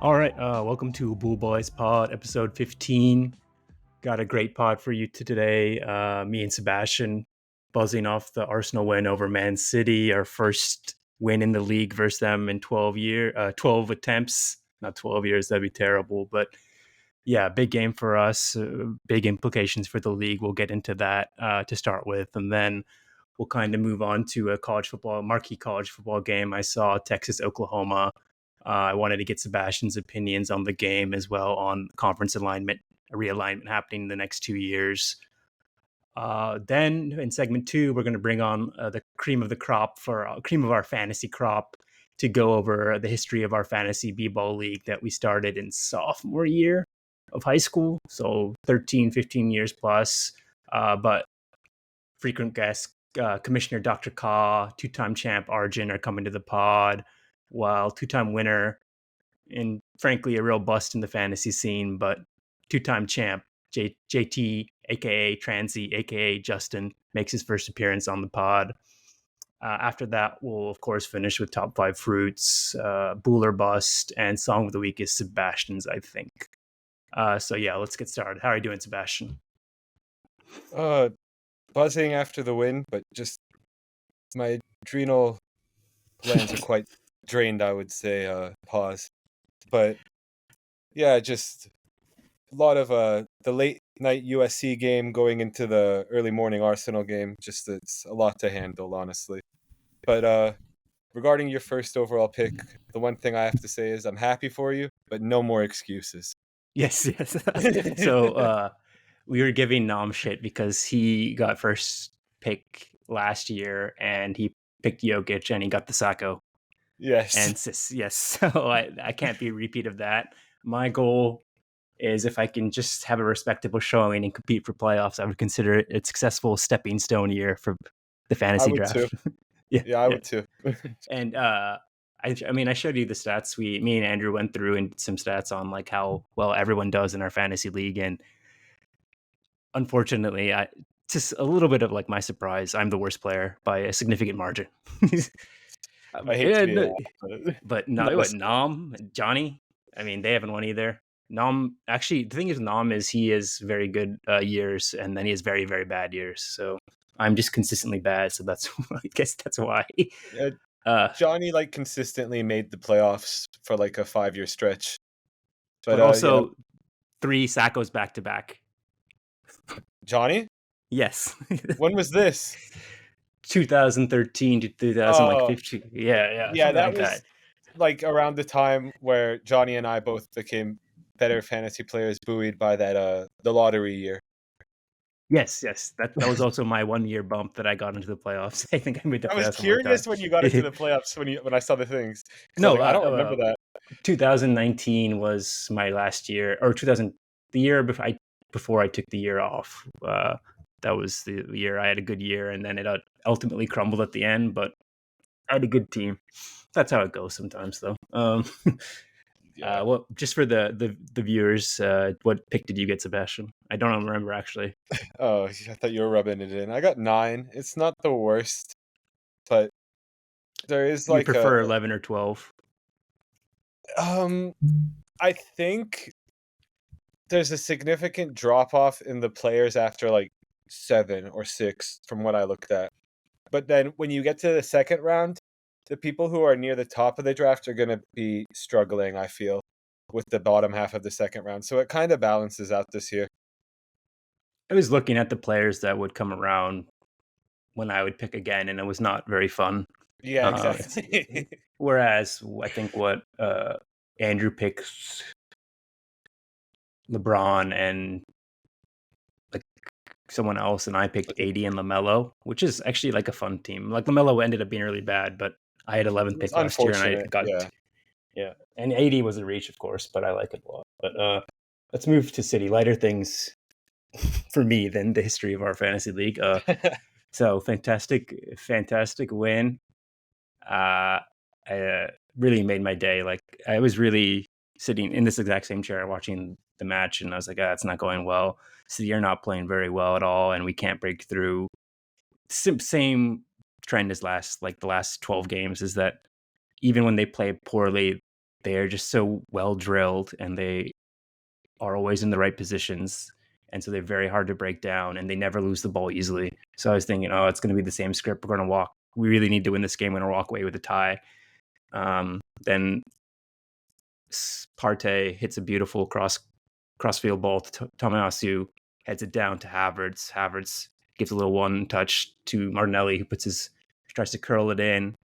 All right, welcome to Bool Boys Pod, episode 15. Got a great pod for you today. Me and Sebastian buzzing off the Arsenal win over Man City, our first win in the league versus them in 12 attempts. Not 12 years, that'd be terrible. But yeah, big game for us, big implications for the league. We'll get into that to start with. And then we'll kind of move on to a marquee college football game. I saw Texas, Oklahoma. I wanted to get Sebastian's opinions on the game as well on conference realignment happening in the next 2 years. Then in segment 2, we're going to bring on the cream of the crop cream of our fantasy crop to go over the history of our fantasy Bball league that we started in sophomore year of high school. So 13, 15 years plus. But frequent guest Commissioner Dr. Ka, two-time champ Arjun are coming to the pod, while two-time winner and frankly a real bust in the fantasy scene, but two-time champ JT, aka Transy, aka Justin, makes his first appearance on the pod. After that, we'll of course finish with top 5 fruits, Bool or bust, and song of the week is Sebastian's, I think. So yeah, let's get started. How are you doing, Sebastian? Buzzing after the win, but just my adrenal glands are quite drained, I would say. Pause. But yeah, just a lot of the late night USC game going into the early morning Arsenal game. Just it's a lot to handle, honestly. But regarding your first overall pick, the one thing I have to say is I'm happy for you, but no more excuses. Yes. So we were giving Nom shit because he got first pick last year and he picked Jokic and he got the Sacco. Yes. And yes, so I can't be a repeat of that. My goal is if I can just have a respectable showing and compete for playoffs, I would consider it a successful stepping stone year for the fantasy draft. Too. yeah, I would too. And I showed you the stats. Me and Andrew went through and some stats on like how well everyone does in our fantasy league, and unfortunately, just a little bit of like my surprise, I'm the worst player by a significant margin. I hate to be that, but Nom, Johnny, I mean, they haven't won either. Nom, actually, the thing is, Nom is he has very good years, and then he has very, very bad years. So I'm just consistently bad. So that's I guess that's why. Johnny like consistently made the playoffs for like a 5-year stretch, but also 3 Sackos back to back. Johnny? Yes. When was this? 2013 to 2015. Yeah. That was like around the time where Johnny and I both became better fantasy players, buoyed by that the lottery year. Yes. That was also my 1-year bump that I got into the playoffs. I think I made the playoffs. I was curious when you got into the playoffs when I saw the things. No, I don't remember that. 2019 was my last year, or the year before I took the year off. That was the year I had a good year, and then it ultimately crumbled at the end. But I had a good team. That's how it goes sometimes, though. Well, just for the viewers, what pick did you get, Sebastian? I don't remember actually. Oh, I thought you were rubbing it in. I got 9. It's not the worst, but there is like you prefer 11 or 12. I think there's a significant drop off in the players after like 7 or 6 from what I looked at. But then when you get to the second round, the people who are near the top of the draft are going to be struggling, I feel, with the bottom half of the second round. So it kind of balances out this year. I was looking at the players that would come around when I would pick again, and it was not very fun. Yeah, exactly. Whereas I think what Andrew picks LeBron and like someone else, and I picked AD and LaMelo, which is actually like a fun team. Like LaMelo ended up being really bad, but I had 11th pick last year, and I got and AD was a reach, of course, but I like it a lot. But let's move to City. Lighter things for me than the history of our fantasy league. So fantastic win. I really made my day. Like I was really sitting in this exact same chair watching the match, and I was like, it's not going well. City are not playing very well at all, and we can't break through. Same trend as the last 12 games is that even when they play poorly, they're just so well drilled, and they are always in the right positions. And so they're very hard to break down, and they never lose the ball easily. So I was thinking, oh, it's going to be the same script. We're going to walk. We really need to win this game. We're going to walk away with a tie. Then Partey hits a beautiful crossfield ball to Tomiyasu, heads it down to Havertz. Havertz gives a little one touch to Martinelli, who tries to curl it in.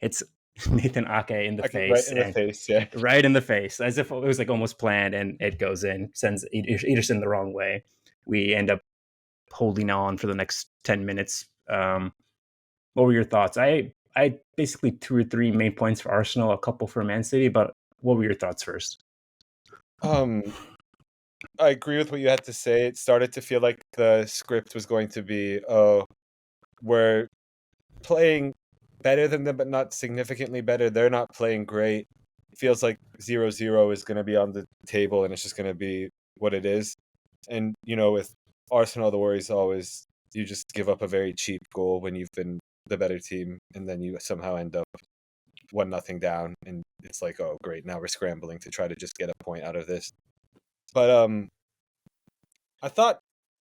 It's Nathan Ake in the I get right face, in the and face, yeah. right in the face, as if it was like almost planned, and it goes in, sends Ederson the wrong way. We end up holding on for the next 10 minutes. What were your thoughts? I basically 2 or 3 main points for Arsenal, a couple for Man City, but what were your thoughts first? Um, I agree with what you had to say. It started to feel like the script was going to be, oh, we're playing better than them, but not significantly better. They're not playing great. It feels like 0-0 is going to be on the table, and it's just going to be what it is. And, with Arsenal, the worry is always you just give up a very cheap goal when you've been the better team, and then you somehow end up 1-0 down, and it's like, oh, great, now we're scrambling to try to just get a point out of this. But I thought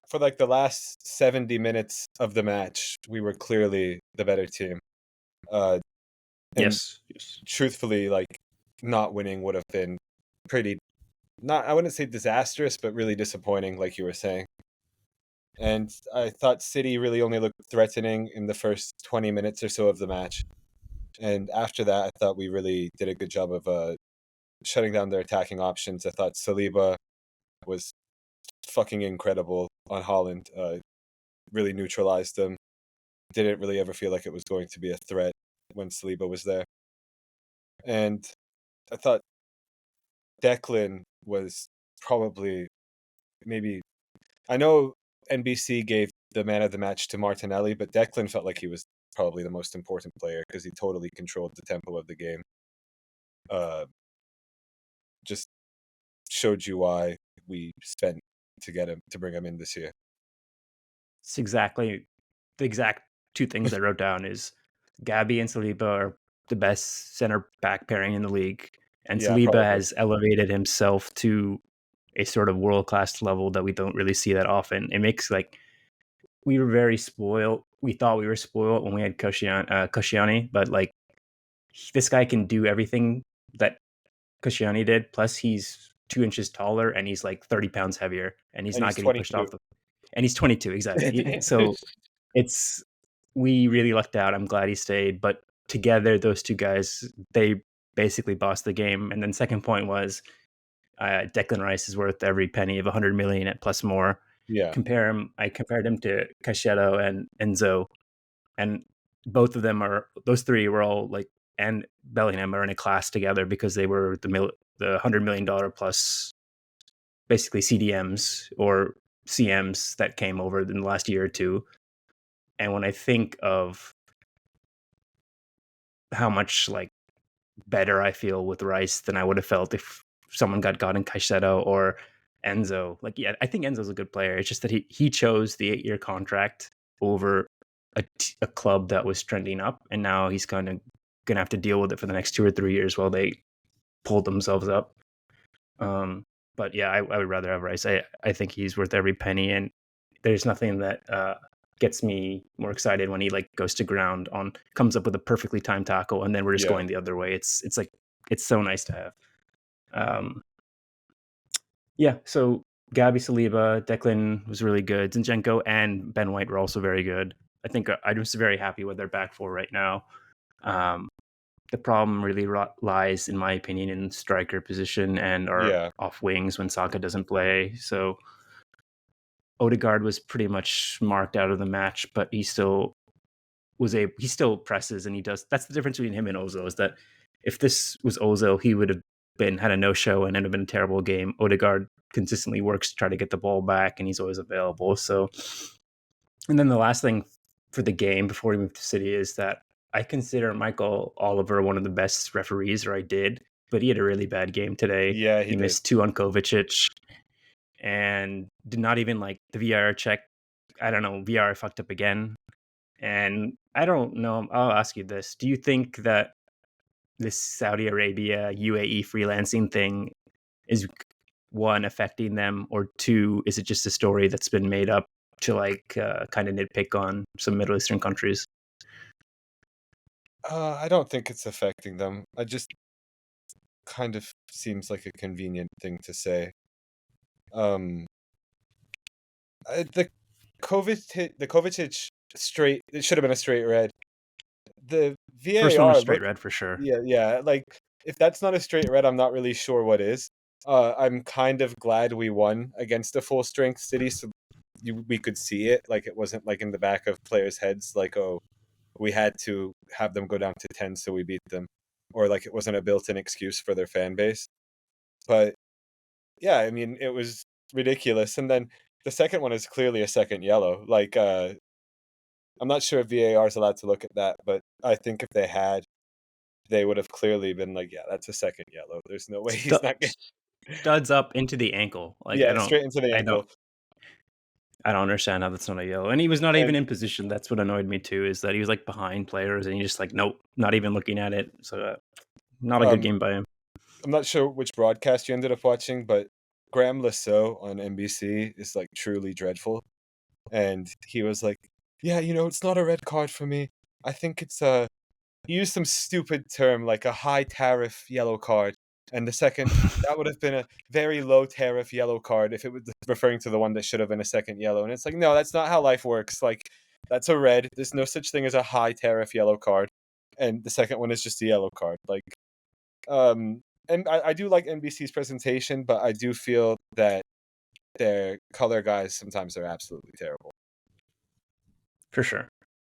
for like the last 70 minutes of the match, we were clearly the better team. And Yes. truthfully, like, not winning would have been pretty, not, I wouldn't say disastrous, but really disappointing, like you were saying. And I thought City really only looked threatening in the first 20 minutes or so of the match. And after that, I thought we really did a good job of shutting down their attacking options. I thought Saliba was fucking incredible on Holland. Really neutralized them. Didn't really ever feel like it was going to be a threat when Saliba was there. And I thought Declan was probably, maybe, I know NBC gave the man of the match to Martinelli, but Declan felt like he was probably the most important player because he totally controlled the tempo of the game. Just showed you why we spent to get him, to bring him in this year. It's exactly the exact two things I wrote down is Gabby and Saliba are the best center back pairing in the league. And Yeah, Saliba probably. has elevated himself to a sort of world class level that we don't really see that often. It makes like we were very spoiled. We thought we were spoiled when we had Koscielny, but like this guy can do everything that Koscielny did. Plus, he's 2 inches taller and he's like 30 pounds heavier, and he's And not he's getting pushed 22. off the. And he's 22, exactly. So it's we really lucked out. I'm glad he stayed, but together those two guys, they basically bossed the game. And then second point was Declan Rice is worth every penny of 100 million at plus more. Yeah. I compared him to Caicedo and Enzo, and both of them are those three were all like, and Bellingham are in a class together because they were the $100 million plus basically CDMs or CMs that came over in the last year or two. And when I think of how much like better I feel with Rice than I would have felt if someone got in Caicedo or Enzo. Like, yeah, I think Enzo's a good player. It's just that he chose the 8-year contract over a club that was trending up, and now he's kind of gonna have to deal with it for the next 2 or 3 years while they pull themselves up. But yeah, I would rather have Rice. I think he's worth every penny, and there's nothing that gets me more excited when he like goes to ground on comes up with a perfectly timed tackle, and then we're just Yeah. going the other way. It's like it's so nice to have. Yeah, so Gabby Saliba, Declan was really good. Zinchenko and Ben White were also very good. I think I'm just very happy with their back four right now. The problem really lies, in my opinion, in striker position and our Yeah. off wings when Saka doesn't play. So Odegaard was pretty much marked out of the match, but he still presses and he does. That's the difference between him and Ozil, is that if this was Ozil, he would have had a no-show and it would have been a terrible game. Odegaard consistently works to try to get the ball back and he's always available. So, and then the last thing for the game before we move to City is that I consider Michael Oliver one of the best referees, or I did, but he had a really bad game today. Yeah, he He did. missed 2 on Kovacic and did not even like the VAR check. I don't know, VAR fucked up again. And I don't know, I'll ask you this. Do you think that this Saudi Arabia UAE freelancing thing is one affecting them, or two, is it just a story that's been made up to like kind of nitpick on some Middle Eastern countries? I don't think it's affecting them. I just kind of seems like a convenient thing to say. Um, the the Kovacic straight. It should have been a straight red. The First one was VAR straight looked. red for sure. Yeah, yeah. Like if that's not a straight red, I'm not really sure what is. I'm kind of glad we won against a full strength City, so we could see it. Like it wasn't like in the back of players' heads, like oh, we had to have them go down to 10 so we beat them, or like it wasn't a built-in excuse for their fan base. But yeah, I mean, it was ridiculous. And then the second one is clearly a second yellow. Like I'm not sure if VAR is allowed to look at that, but I think if they had, they would have clearly been like, yeah, that's a second yellow. There's no way he's not getting. Studs up into the ankle. Like Yeah, straight into the I don't, ankle. I don't understand how that's not a yellow. And he was not even And in position. That's what annoyed me too, is that he was like behind players and he just like, nope, not even looking at it. So not a good um, game by him. I'm not sure which broadcast you ended up watching, but Graham Lasso on NBC is like truly dreadful. And he was like, yeah, it's not a red card for me. I think it's a he used some stupid term like a high tariff yellow card. And the second, that would have been a very low tariff yellow card if it was referring to the one that should have been a second yellow. And it's like, no, that's not how life works. Like, that's a red. There's no such thing as a high tariff yellow card. And the second one is just a yellow card. Like, and I do like NBC's presentation, but I do feel that their color guys sometimes are absolutely terrible. For sure.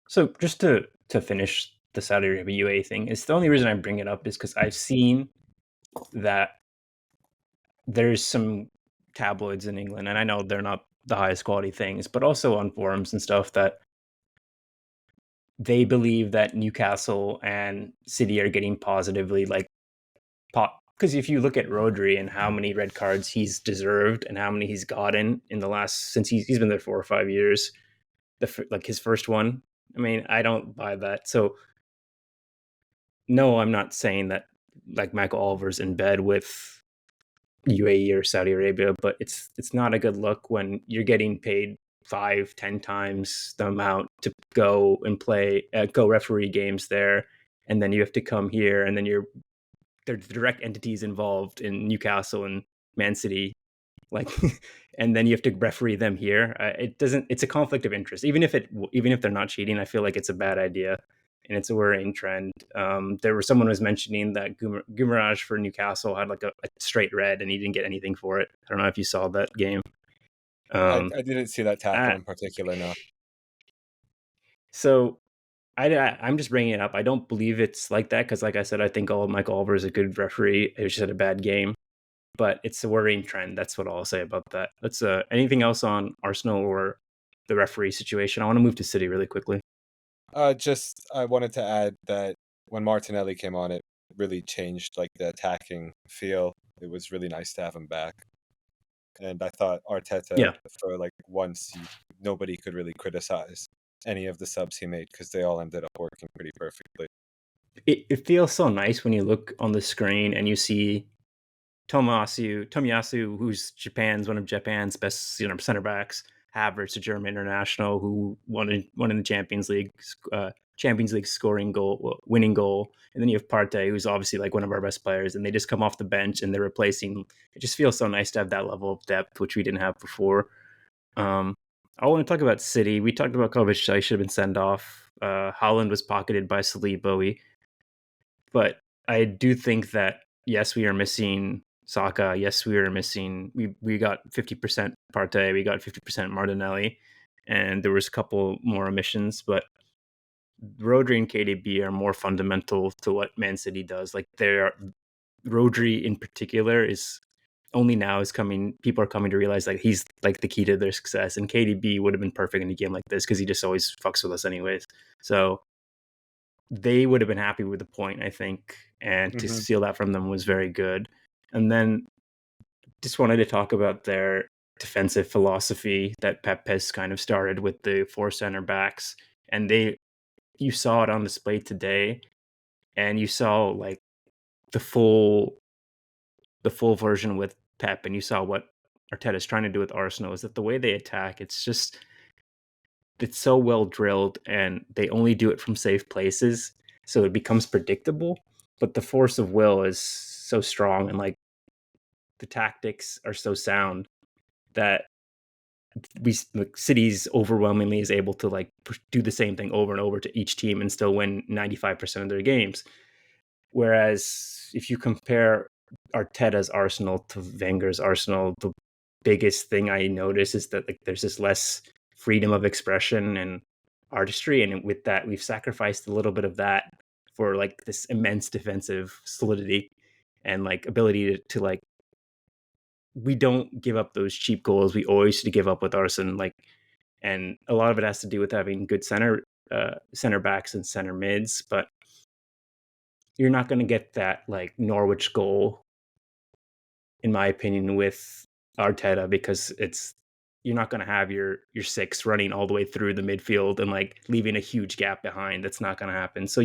So just to finish the Saudi Arabia UAE thing, it's the only reason I bring it up is because I've seen that there's some tabloids in England, and I know they're not the highest quality things, but also on forums and stuff, that they believe that Newcastle and City are getting positively like pop, because if you look at Rodri and how many red cards he's deserved and how many he's gotten in the last, since he's been there 4 or 5 years, like his first one, I mean, I don't buy that. So no, I'm not saying that like Michael Oliver's in bed with UAE or Saudi Arabia, but it's not a good look when you're getting paid 5, 10 times the amount to go and play, go referee games there, and then you have to come here, and then there's direct entities involved in Newcastle and Man City, like, and then you have to referee them here. It doesn't. It's a conflict of interest. Even if they're not cheating, I feel like it's a bad idea, and it's a worrying trend. Someone was mentioning that Gumaraj for Newcastle had like a straight red, and he didn't get anything for it. I don't know if you saw that game. I didn't see that tackle I, in particular, no. so I'm just bringing it up. I don't believe it's like that because, like I said, I think Michael Oliver is a good referee. It was just had a bad game, but it's a worrying trend. That's what I'll say about that. Let's anything else on Arsenal or the referee situation? I want to move to City really quickly. Just I wanted to add that when Martinelli came on, it really changed like the attacking feel. It was really nice to have him back. And I thought Arteta, Yeah, for like once, nobody could really criticize any of the subs he made because they all ended up working pretty perfectly. it feels so nice when you look on the screen and you see Tomiyasu, who's one of Japan's best center backs. Havertz, a German international who won in the Champions League winning goal, and then you have Partey, who's obviously like one of our best players, and they just come off the bench and they're replacing. It just feels so nice to have that level of depth, which we didn't have before. Um, I want to talk about City. We talked about Kovacic. I should have been sent off. Holland was pocketed by Saliba. But I do think that yes, we are missing Saka. Yes, we are missing. We got 50% Partey. We got 50% Martinelli, and there was a couple more omissions. But Rodri and KDB are more fundamental to what Man City does. Like Rodri in particular is only now is coming. People are coming to realize like he's like the key to their success. And KDB would have been perfect in a game like this because he just always fucks with us anyways. So they would have been happy with the point, I think, and to Hmm. steal that from them was very good. And then just wanted to talk about their defensive philosophy that Pep has kind of started with the four center backs, and you saw it on display today, and you saw like the full version with Pep, and you saw what Arteta's trying to do with Arsenal, is that the way they attack, it's so well drilled, and they only do it from safe places, so it becomes predictable. But the force of will is so strong, and like the tactics are so sound that City's overwhelmingly is able to like do the same thing over and over to each team and still win 95% of their games. Whereas if you compare Arteta's Arsenal to Wenger's Arsenal, the biggest thing I notice is that like there's this less freedom of expression and artistry, and with that we've sacrificed a little bit of that for like this immense defensive solidity and like ability to like, we don't give up those cheap goals we always used to give up with Arsenal, like, and a lot of it has to do with having good center backs and center mids, but you're not going to get that like Norwich goal, in my opinion, with Arteta, because you're not going to have your six running all the way through the midfield and like leaving a huge gap behind. That's not going to happen. So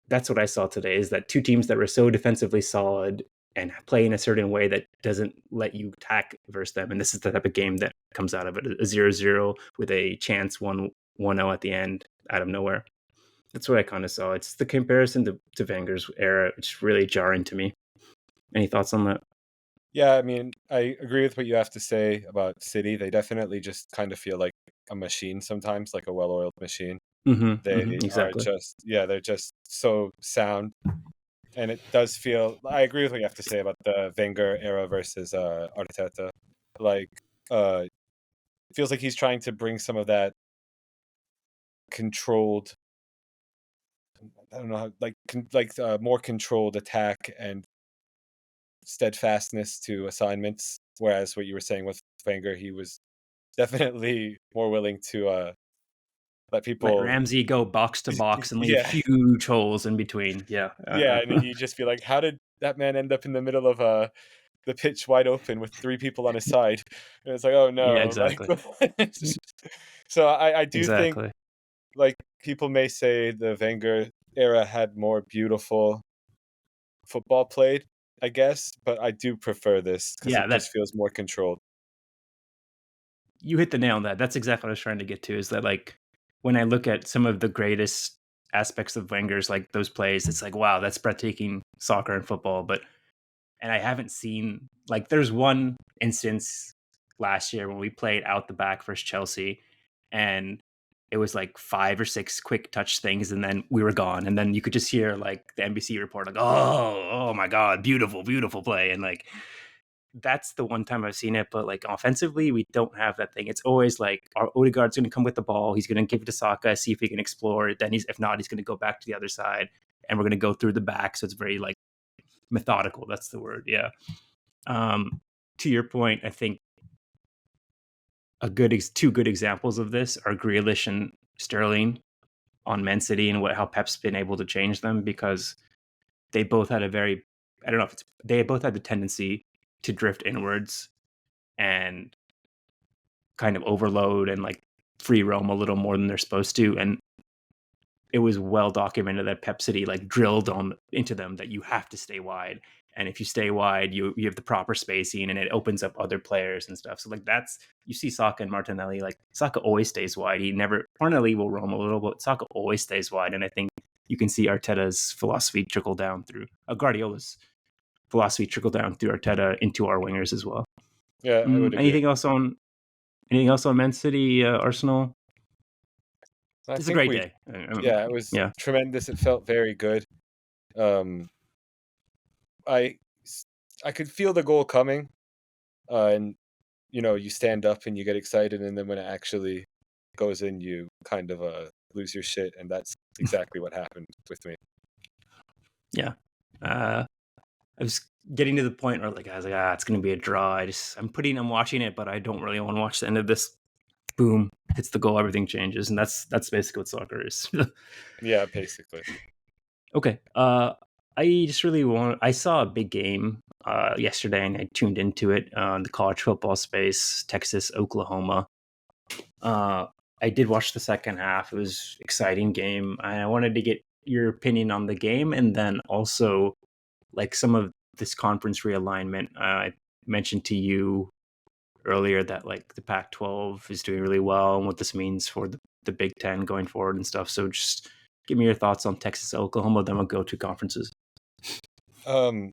that's what I saw today, is that two teams that were so defensively solid and play in a certain way that doesn't let you attack versus them. And this is the type of game that comes out of it, a 0-0 with a chance 1-0 at the end out of nowhere. That's what I kind of saw. It's the comparison to Wenger's era, which is really jarring to me. Any thoughts on that? Yeah, I mean, I agree with what you have to say about City. They definitely just kind of feel like a machine sometimes, like a well-oiled machine. They are Exactly. just, yeah, they're just so sound. And it does feel, I agree with what you have to say about the Wenger era versus Arteta. Like, it feels like he's trying to bring some of that controlled, I don't know, more controlled attack and steadfastness to assignments. Whereas what you were saying with Wenger, he was definitely more willing to let Let people, Ramsey go box to box and leave yeah, huge holes in between. Yeah. yeah, and then you just be like, how did that man end up in the middle of the pitch wide open with three people on his side? And it's like, oh Yeah, no, like, exactly. so I do think, Exactly. like, people may say the Wenger era had more beautiful football played, I guess, but I do prefer this because Yeah, it just feels more controlled. you hit the nail on that. That's exactly what I was trying to get to, is that like when I look at some of the greatest aspects of Wenger's, like those plays, it's like, wow, that's breathtaking soccer and football. But and I haven't seen, like, there's one instance last year when we played out the back versus Chelsea, and it was like 5 or 6 quick touch things, and then we were gone. And then you could just hear like the NBC report, like, oh my god, beautiful, beautiful play, and like that's the one time I've seen it. But like offensively, we don't have that thing. It's always like our Odegaard's going to come with the ball. He's going to give it to Saka, see if he can explore it. Then if not, he's going to go back to the other side, and we're going to go through the back. So it's very like methodical. That's the word. Yeah. To your point, I think two good examples of this are Grealish and Sterling on Man City, and how Pep's been able to change them, because they both had I don't know if they both had the tendency to drift inwards and kind of overload and like free roam a little more than they're supposed to. And it was well documented that Pep City like drilled on into them that you have to stay wide. And if you stay wide, you have the proper spacing, and it opens up other players and stuff. So like that's, you see Saka and Martinelli, like Saka always stays wide. Martinelli will roam a little, but Saka always stays wide. And I think you can see Arteta's philosophy trickle down through Guardiola's philosophy trickle down through Arteta into our wingers as well. Yeah, I would agree. Anything else on Man City, Arsenal? I It's a think great we, day. yeah, it was Yeah. tremendous. It felt very good. Um, I I could feel the goal coming, and you stand up and you get excited, and then when it actually goes in, you kind of lose your shit, and that's exactly what happened with me. Yeah. I was getting to the point where like I was like, it's gonna be a draw. I'm watching it, but I don't really want to watch the end of this. Boom, hits the goal, everything changes, and that's basically what soccer is. Yeah, basically. Okay. I just really want. I saw a big game yesterday, and I tuned into it on the college football space, Texas, Oklahoma. I did watch the second half. It was an exciting game. I wanted to get your opinion on the game, and then also like some of this conference realignment. I mentioned to you earlier that like the Pac-12 is doing really well and what this means for the Big Ten going forward and stuff. So just give me your thoughts on Texas, Oklahoma. Then we'll go to conferences. Um,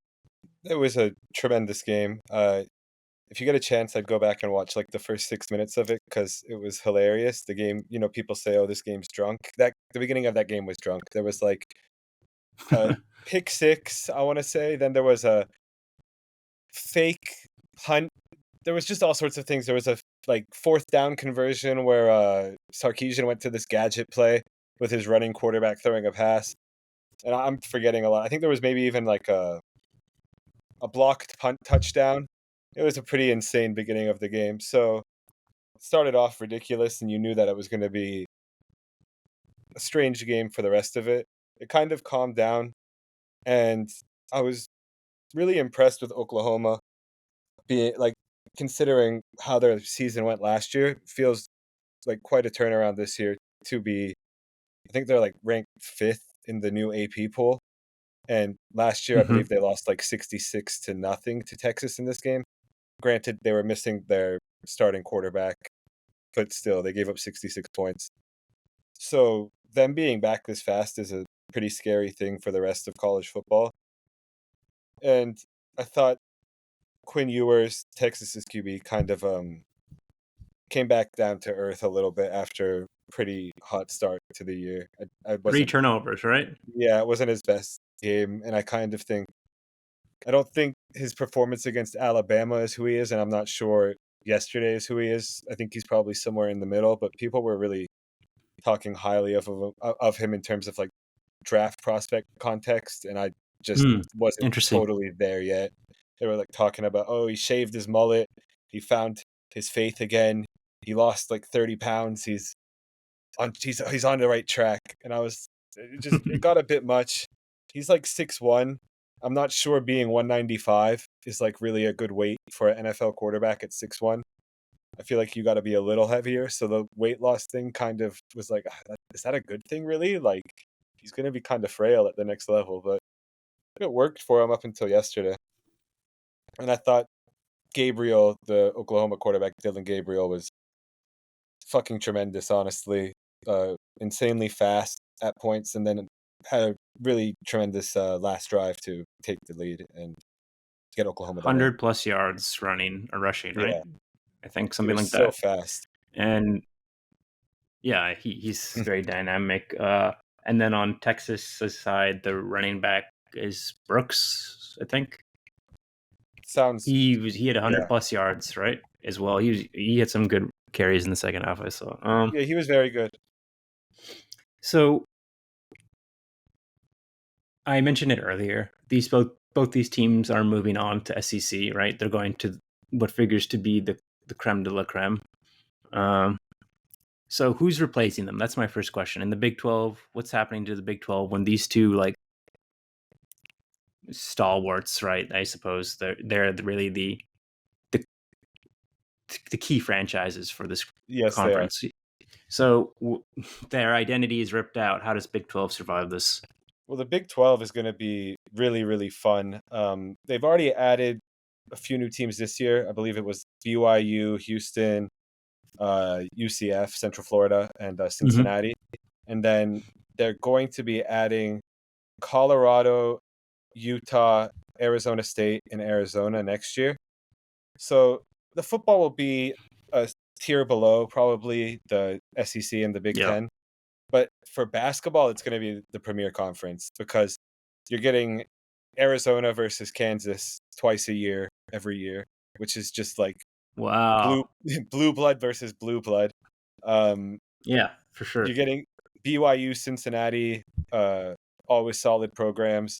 it was a tremendous game. If you get a chance, I'd go back and watch like the first 6 minutes of it because it was hilarious. The game, people say, "Oh, this game's drunk." That the beginning of that game was drunk. There was like a pick six, I want to say. Then there was a fake punt. There was just all sorts of things. There was a like fourth down conversion where Sarkisian went to this gadget play with his running quarterback throwing a pass, and I'm forgetting a lot. I think there was maybe even like a blocked punt touchdown. It was a pretty insane beginning of the game. So it started off ridiculous, and you knew that it was going to be a strange game for the rest of it. It kind of calmed down, and I was really impressed with Oklahoma being like considering how their season went last year. Feels like quite a turnaround this year to be. I think they're like ranked fifth in the new AP poll, and last year I Mm-hmm. believe they lost like 66-0 to Texas in this game. Granted, they were missing their starting quarterback, but still, they gave up 66 points. So, them being back this fast is a pretty scary thing for the rest of college football. And I thought Quinn Ewers, Texas's QB, kind of came back down to earth a little bit after a pretty hot start to the year. I Three wasn't, turnovers, right? yeah, it wasn't his best game, and I don't think his performance against Alabama is who he is, and I'm not sure yesterday is who he is. I think he's probably somewhere in the middle, but people were really talking highly of him in terms of like draft prospect context, and I just wasn't Interesting. totally there yet. They were like talking about, oh, he shaved his mullet, he found his faith again, he lost like 30 pounds, he's on the right track, and I was it got a bit much. He's like 6'1". I'm not sure being 195 is like really a good weight for an NFL quarterback at 6'1". I feel like you got to be a little heavier. So the weight loss thing kind of was like, is that a good thing, really? Like, he's going to be kind of frail at the next level, but it worked for him up until yesterday. And I thought Gabriel, the Oklahoma quarterback, Dylan Gabriel, was fucking tremendous, honestly. Insanely fast at points, and then had a really tremendous last drive to take the lead and get Oklahoma the win. 100 plus yards running or rushing, right? Yeah, I think he something was like so that. fast. And yeah, he's very dynamic. And then on Texas' side, the running back is Brooks, I think. Sounds, He had 100 yeah. plus yards, right? As well. He had some good carries in the second half, I saw. Yeah, he was very good. So I mentioned it earlier. These both these teams are moving on to SEC, right? They're going to what figures to be the creme de la creme. So who's replacing them? That's my first question. In the Big 12, what's happening to the Big 12 when these two like stalwarts, right? I suppose they're really the the key franchises for this Yes, they are. conference. So their identity is ripped out. How does Big 12 survive this? Well, the Big 12 is going to be really, really fun. They've already added a few new teams this year. I believe it was BYU, Houston, UCF, Central Florida, and Mm-hmm. Cincinnati. And then they're going to be adding Colorado, Utah, Arizona State, and Arizona next year. So the football will be a tier below probably the SEC and the Big Yeah. Ten. But for basketball, it's going to be the premier conference because you're getting Arizona versus Kansas twice a year, every year, which is just like blue Wow. blue blood versus blue blood. Um, Yeah, for you're sure. getting BYU, Cincinnati, always solid programs.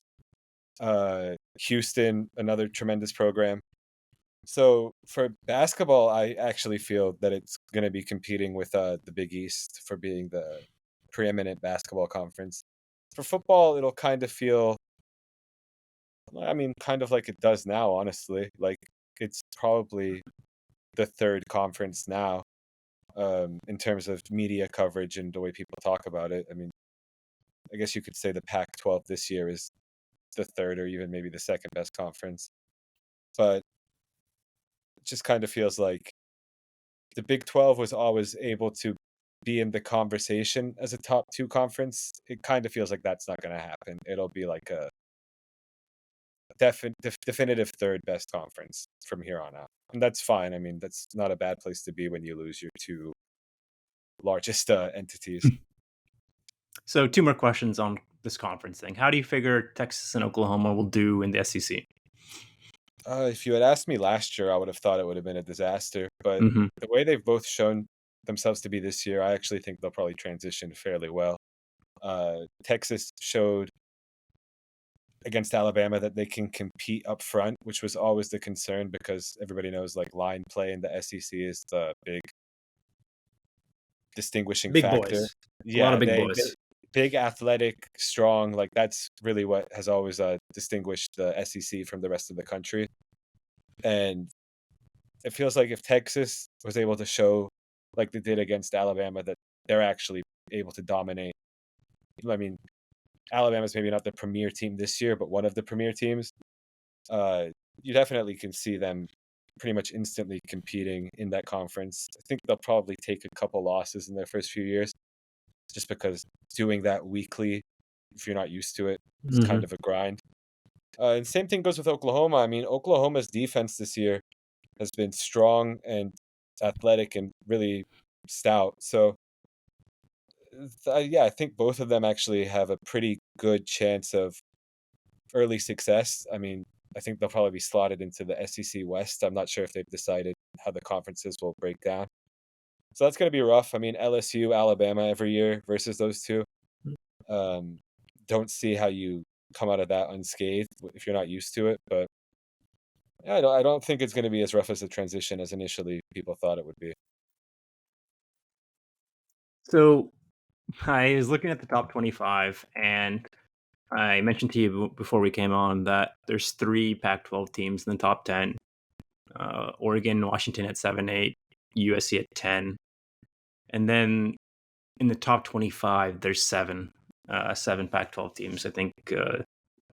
Houston, another tremendous program. So for basketball, I actually feel that it's going to be competing with the Big East for being the preeminent basketball conference. For football, it'll kind of feel, I mean, kind of like it does now, honestly. Like it's probably the third conference now in terms of media coverage and the way people talk about it. I mean, I guess you could say the Pac-12 this year is the third or even maybe the second best conference. But it just kind of feels like the Big 12 was always able to be in the conversation as a top two conference. It kind of feels like that's not going to happen. It'll be like a definitive third best conference from here on out. And that's fine. I mean, that's not a bad place to be when you lose your two largest entities. So, two more questions on this conference thing. How do you figure Texas and Oklahoma will do in the SEC? If you had asked me last year, I would have thought it would have been a disaster. But Mm-hmm. the way they've both shown themselves to be this year, I actually think they'll probably transition fairly well. Texas showed against Alabama that they can compete up front, which was always the concern because everybody knows like line play in the SEC is the big distinguishing Big factor. boys. A lot of Yeah, big they boys. big, athletic, strong. Like that's really what has always distinguished the SEC from the rest of the country. And it feels like if Texas was able to show, like they did against Alabama, that they're actually able to dominate. I mean, Alabama's maybe not the premier team this year, but one of the premier teams. Uh, you definitely can see them pretty much instantly competing in that conference. I think they'll probably take a couple losses in their first few years, just because doing that weekly, if you're not used to it, is Mm-hmm. kind of a grind. And same thing goes with Oklahoma. I mean, Oklahoma's defense this year has been strong and athletic and really stout. So, yeah, I think both of them actually have a pretty good chance of early success. I mean, I think they'll probably be slotted into the SEC West. I'm not sure if they've decided how the conferences will break down. So that's going to be rough. I mean, LSU, Alabama every year versus those two. Um, don't see how you come out of that unscathed if you're not used to it. But yeah, I don't think it's going to be as rough as a transition as initially people thought it would be. So, I was looking at the top 25, and I mentioned to you before we came on that there's three Pac-12 teams in the top 10. Oregon, Washington at 7, 8, USC at 10, and then in the top 25, there's seven Pac-12 teams. I think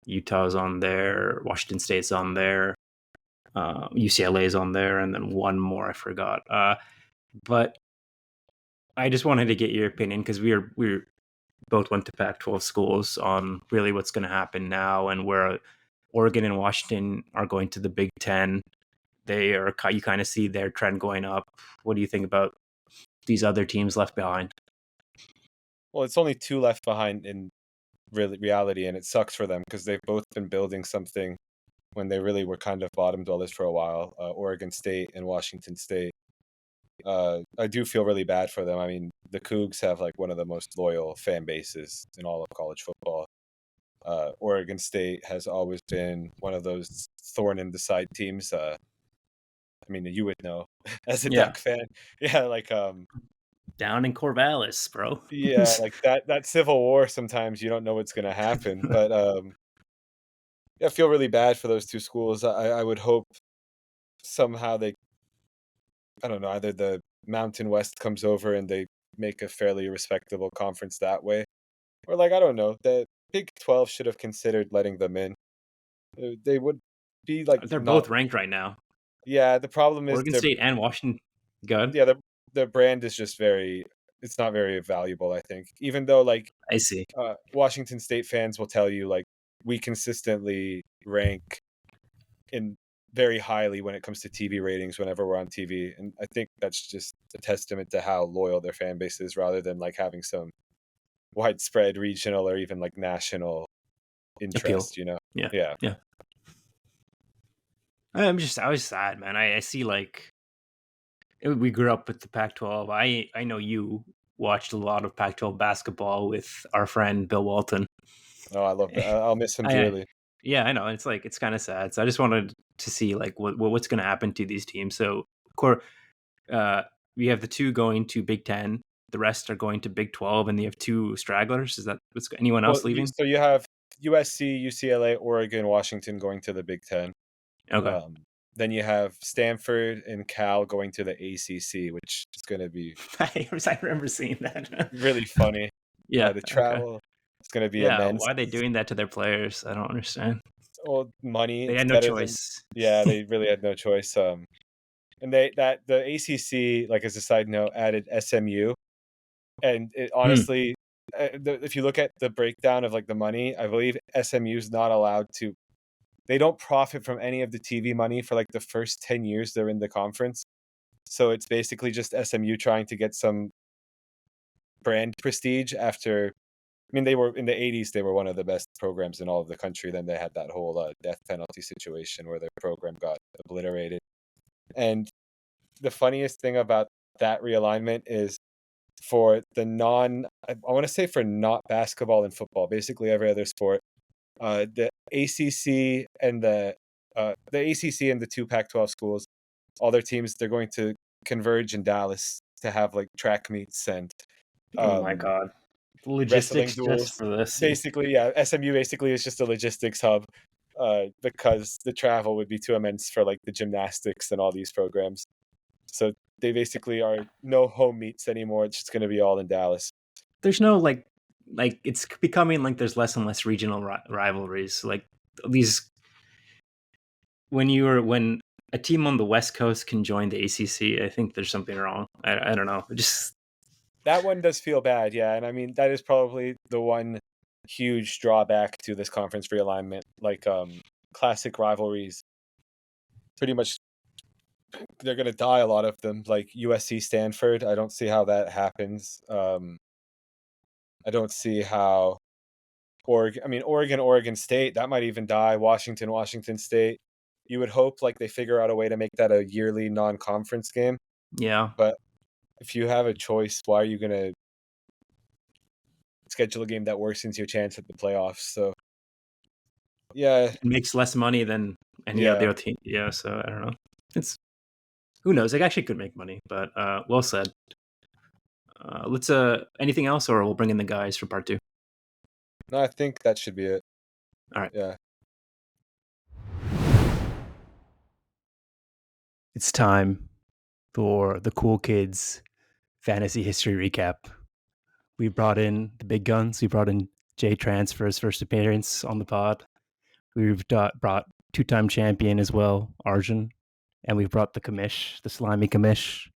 Utah's on there, Washington State's on there, UCLA's on there, and then one more I forgot. But I just wanted to get your opinion because we both went to Pac-12 schools on really what's going to happen now and where Oregon and Washington are going to the Big Ten. You kind of see their trend going up. What do you think about these other teams left behind? Well, it's only two left behind in reality, and it sucks for them because they've both been building something when they really were kind of bottom dwellers for a while. Oregon State and Washington State. I do feel really bad for them. I mean, the Cougs have like one of the most loyal fan bases in all of college football. Oregon State has always been one of those thorn in the side teams. I mean, you would know as a Yeah, Duck fan. Yeah, like down in Corvallis, bro. yeah, like that Civil War. Sometimes you don't know what's gonna happen, but yeah, I feel really bad for those two schools. I would hope somehow they, I don't know, either the Mountain West comes over and they make a fairly respectable conference that way, or like I don't know, the Big 12 should have considered letting them in. They would be like They're not. both ranked right now. Yeah, the problem is Oregon State and Washington. Good. yeah, the brand is just very, it's not very valuable, I think. Even though like I see. Washington State fans will tell you like we consistently rank in very highly when it comes to TV ratings whenever we're on TV, and I think that's just a testament to how loyal their fan base is, rather than like having some widespread regional or even like national Appeal. interest. You know? Yeah. Yeah. Yeah. I was sad, man. I see like we grew up with the Pac-12. I know you watched a lot of Pac-12 basketball with our friend Bill Walton. Oh, I love that. I'll miss him I dearly. Yeah, I know. It's kind of sad. So I just wanted to see like what's going to happen to these teams. So, uh, we have the two going to Big Ten. The rest are going to Big 12, and you have two stragglers. Is that what's anyone Well, else leaving? so you have USC, UCLA, Oregon, Washington going to the Big Ten. Okay. Um, then you have Stanford and Cal going to the ACC, which is going to be I remember seeing that. really funny. Yeah. The Okay. travel. It's going to be Yeah, immense. why are they doing that to their players? I don't understand. Well, money. They It's had no better than. choice. Yeah, they really had no choice. And the ACC, like as a side note, added SMU, and it Hmm. honestly, if you look at the breakdown of like the money, I believe SMU is not allowed to. They don't profit from any of the TV money for like the first 10 years they're in the conference. So it's basically just SMU trying to get some brand prestige after. I mean, they were in the '80s. They were one of the best programs in all of the country. Then they had that whole death penalty situation where their program got obliterated. And the funniest thing about that realignment is for the I want to say for not basketball and football, basically every other sport, the ACC and the ACC and the two Pac-12 schools, all their teams, they're going to converge in Dallas to have like track meets and Oh my um, god. wrestling Logistics just duels. for this. Basically, yeah, SMU basically is just a logistics hub because the travel would be too immense for like the gymnastics and all these programs. So they basically are no home meets anymore. It's just going to be all in Dallas. There's no like it's becoming like there's less and less regional rivalries. Like these when a team on the West Coast can join the ACC, I think there's something wrong. I don't know. Just That one does feel bad, yeah. And I mean, that is probably the one huge drawback to this conference realignment. Like classic rivalries, pretty much they're going to die, a lot of them. Like USC Stanford, I don't see how that happens. I don't see how Oregon State, that might even die. Washington State. You would hope like they figure out a way to make that a yearly non-conference game. yeah, But if you have a choice, why are you going to schedule a game that worsens your chance at the playoffs? So, yeah, it makes less money than any yeah. other team. Yeah, so I don't know. It's who knows? It actually could make money, but well said. Let's anything else, or we'll bring in the guys for part two. No, I think that should be it. All right. Yeah. It's time for the Cool Kids fantasy history recap. We brought in the big guns. We brought in Jay Trans for his first appearance on the pod. We've brought two-time champion as well, Arjun. And we've brought the commish, the slimy commish,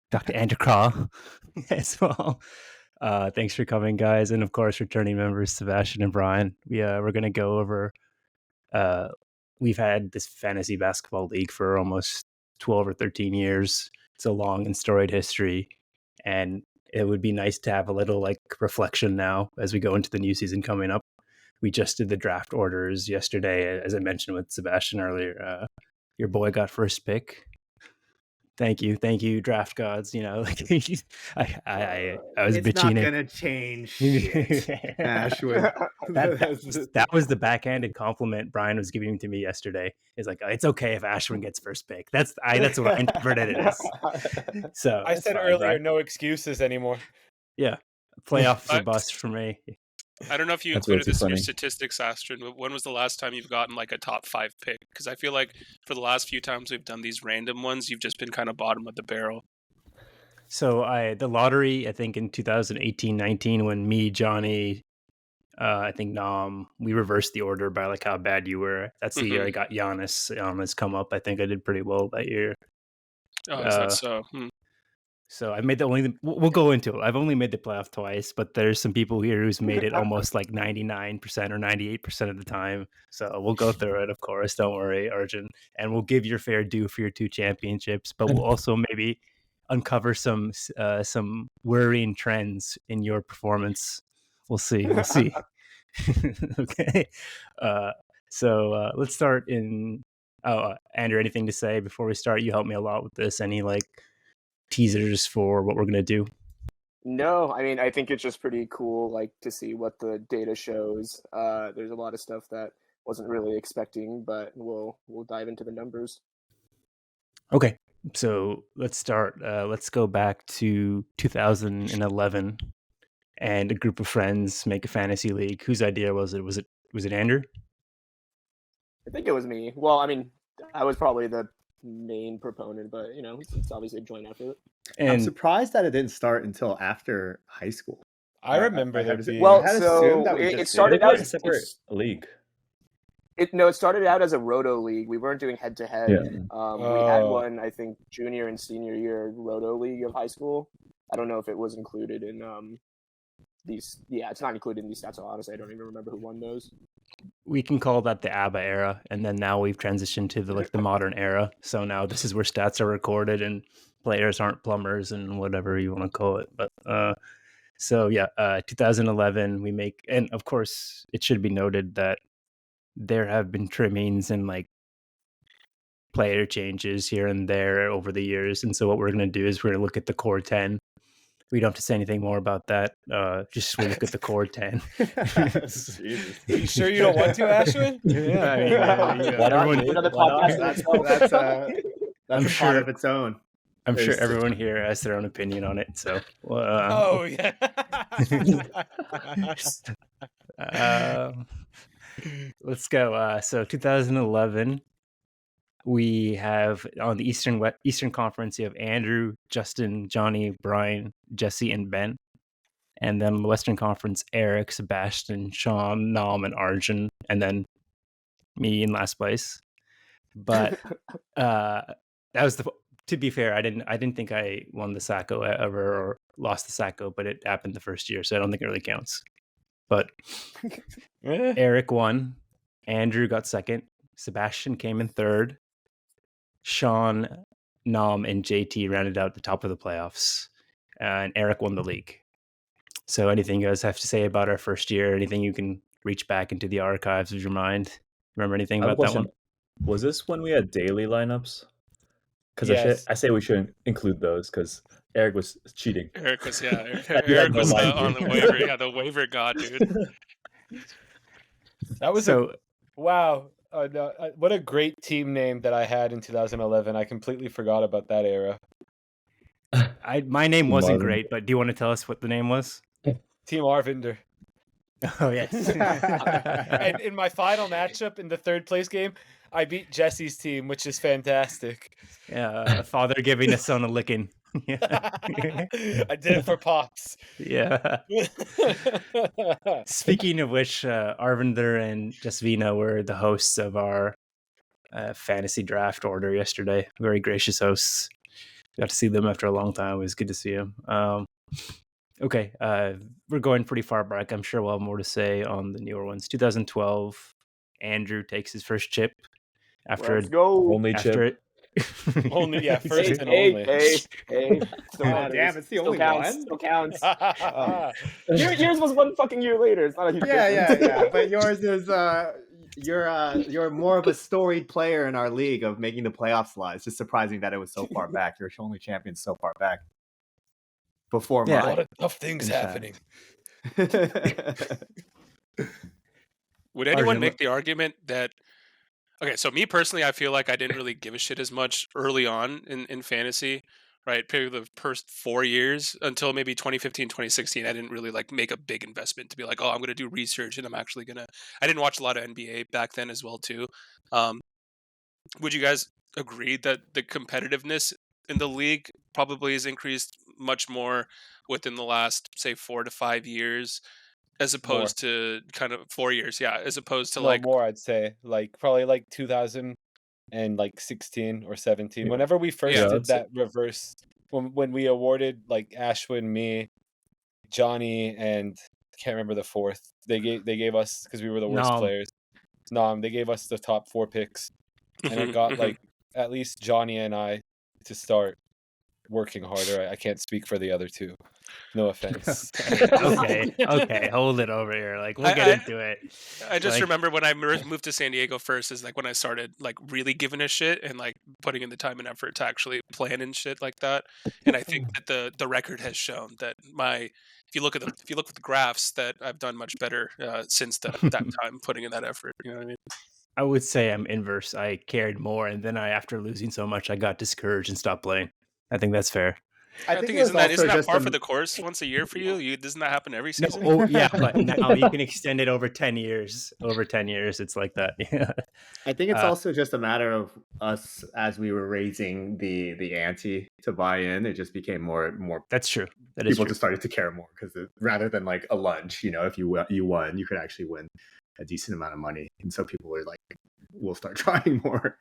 Dr. Andrew Craw as well. Thanks for coming, guys. And of course, returning members, Sebastian and Brian. We're going to go over we've had this fantasy basketball league for almost 12 or 13 years. It's a long and storied history. And it would be nice to have a little like reflection now as we go into the new season coming up. We just did the draft orders yesterday, as I mentioned with Sebastian earlier. Your boy got first pick. Thank you, draft gods. You know, like I was It's bitching not it. gonna change shit, Ashwood. That was the backhanded compliment Brian was giving to me yesterday. It's like it's okay if Ashwin gets first pick. That's what I interpreted it as. So I that's said fine, earlier, Brian. no excuses anymore. Yeah, playoffs are bust for me. I don't know if you That's way included too this in your funny. statistics, Astrid, but when was the last time you've gotten like a top 5 pick? Because I feel like for the last few times we've done these random ones, you've just been kind of bottom of the barrel. So the lottery, I think in 2018-19, when me, Johnny, I think Nam, we reversed the order by like how bad you were. That's the year I got Giannis come up. I think I did pretty well that year. Oh, is that so? So I made we'll go into it. I've only made the playoff twice, but there's some people here who's made it almost like 99% or 98% of the time. So we'll go through it, of course. Don't worry, Arjun. And we'll give your fair due for your 2 championships, but we'll also maybe uncover some worrying trends in your performance. We'll see. Okay. So let's start in Andrew, anything to say before we start? You helped me a lot with this. Any like teasers for what we're going to do? No, I mean, I think it's just pretty cool, like, to see what the data shows. There's a lot of stuff that wasn't really expecting, but we'll dive into the numbers. Okay, so let's start. Let's go back to 2011, and a group of friends make a fantasy league. Whose idea was it? Was it Andrew? I think it was me. Well, I mean, I was probably the main proponent, but it's obviously a joint effort. I'm surprised that it didn't start until after high school. I remember there had being. Well, I had so assumed that we it just I started think we out had a separate league. it started out as a roto league. We weren't doing head to head. Yeah. We had one, I think, junior and senior year roto league of high school. I don't know if it was included in these. Yeah, it's not included in these stats. So honestly, I don't even remember who won those. We can call that the ABBA era, and then now we've transitioned to the modern era. So now this is where stats are recorded, and players aren't plumbers and whatever you want to call it. But 2011, we make, and of course, it should be noted that there have been trimmings and like player changes here and there over the years. And so what we're going to do is we're going to look at the core 10. We don't have to say anything more about that. Just we look at the core 10. Jesus. Are you sure you don't want to, Ashwin? Yeah, I mean, Why not, everyone, dude? Another Why not? podcast. That's a sure- pot of its own. I'm sure There's- everyone here has their own opinion on it. So, Oh yeah. let's go. So 2011, we have on the Eastern Conference, you have Andrew, Justin, Johnny, Brian, Jesse, and Ben. And then the Western Conference, Eric, Sebastian, Sean, Nam, and Arjun. And then me in last place. But that was to be fair, I didn't think I won the Sacco ever or lost the Sacco, but it happened the first year, so I don't think it really counts. But Eric won, Andrew got second, Sebastian came in third, Sean, Nam, and JT rounded out the top of the playoffs, and Eric won the league. So anything you guys have to say about our first year? Anything you can reach back into the archives of your mind? Remember anything I have a about that question. one? Was this when we had daily lineups? Because Yes. I say we shouldn't include those because Eric was cheating. Eric was He had Eric no was line on the game. waiver. Yeah, the waiver god, dude. That was So wow. No, what a great team name that I had in 2011. I completely forgot about that era. my name wasn't Marvin. great, but do you want to tell us what the name was? Team Arvinder. Oh yes. And in my final matchup in the third place game, I beat Jesse's team, which is fantastic. Yeah, father giving his son a licking. Yeah. I did it for Pops. Yeah. Speaking of which, Arvinder and Jasvina were the hosts of our fantasy draft order yesterday. Very gracious hosts. Got to see them after a long time. It was good to see them. Okay, we're going pretty far back. I'm sure we'll have more to say on the newer ones. 2012, Andrew takes his first chip after Let's go. Only after chip. it. Only, yeah, first Hey, and hey, only. hey, hey. Still Oh, matters. damn, it's the Still only counts. one? Still counts. Oh. Yours was one fucking year later. It's not a huge difference. Yeah. But yours is you're more of a storied player in our league of making the playoffs live. It's just surprising that it was so far back. You're only champion so far back. Before Yeah. A lot mine. of tough things In happening. Would anyone Arjun, make the argument that okay, so me personally, I feel like I didn't really give a shit as much early on in fantasy, right? Probably the first 4 years until maybe 2015, 2016, I didn't really like make a big investment to be like, oh, I'm going to do research and I'm actually going to, I didn't watch a lot of NBA back then as well too. Would you guys agree that the competitiveness in the league probably has increased much more within the last, say, 4 to 5 years? As opposed to kind of 4 years, yeah. As opposed to No, like more, I'd say. Like probably like 2016 or 17. Yeah. Whenever we first Yeah, did I'd say- that reverse, when we awarded like Ashwin, me, Johnny, and can't remember the fourth. They gave us because we were the worst Nom. players. They gave us the top 4 picks, and it got like at least Johnny and I to start working harder. I can't speak for the other two. No offense. okay, hold it over here. Like we'll get into it. I just Like- remember when I moved to San Diego first is like when I started like really giving a shit and like putting in the time and effort to actually plan and shit like that. And I think that the record has shown that if you look at the graphs that I've done much better since that time putting in that effort. You know what I mean? I would say I'm inverse. I cared more, and then after losing so much, I got discouraged and stopped playing. I think that's fair. I think think it was isn't that also just par for the course once a year for you? Doesn't that happen every No, season? oh yeah, but now you can extend it over 10 years. Over 10 years, it's like that. Yeah. I think it's Uh, also just a matter of us as we were raising the ante to buy in. It just became more. That's true. That is People true. just started to care more because rather than like a lunch, if you won, you could actually win a decent amount of money, and so people were like, "We'll start trying more."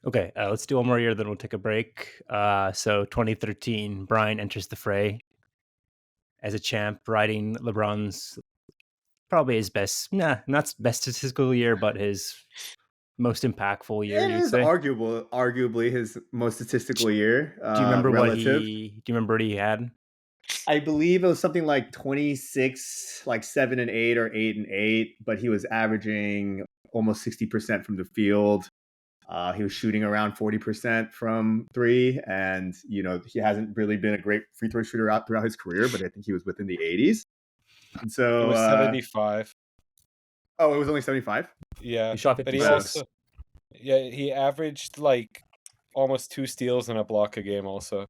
Okay, let's do one more year, then we'll take a break. So 2013, Brian enters the fray as a champ, riding LeBron's probably his best, not best statistical year, but his most impactful year. It You'd is say. arguably his most statistical year. Do you remember relative. Do you remember what he had? I believe it was something like 26, like 7 and 8 or 8 and 8, but he was averaging almost 60% from the field. He was shooting around 40% from three, and he hasn't really been a great free throw shooter throughout his career, but I think he was within the 80s. And so It was 75. Oh, it was only 75. Yeah, He shot but he 56. also he averaged like almost 2 steals and a block a game also.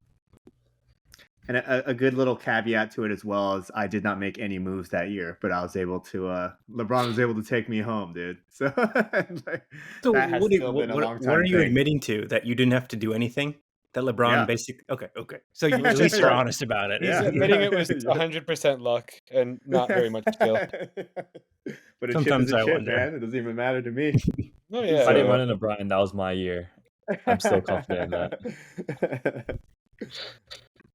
And a good little caveat to it as well is I did not make any moves that year, but I was able to. LeBron was able to take me home, dude. So, So that has what still been a long time. What are you thing. admitting to? That you didn't have to do anything? That LeBron Yeah. basically... Okay. So you at least you're honest about it. He's Yeah. admitting it was 100% luck and not very much skill. But a Sometimes chip is I a chip, wonder. man. It doesn't even matter to me. Oh If yeah. I didn't run into Brian, that was my year. I'm still confident in that.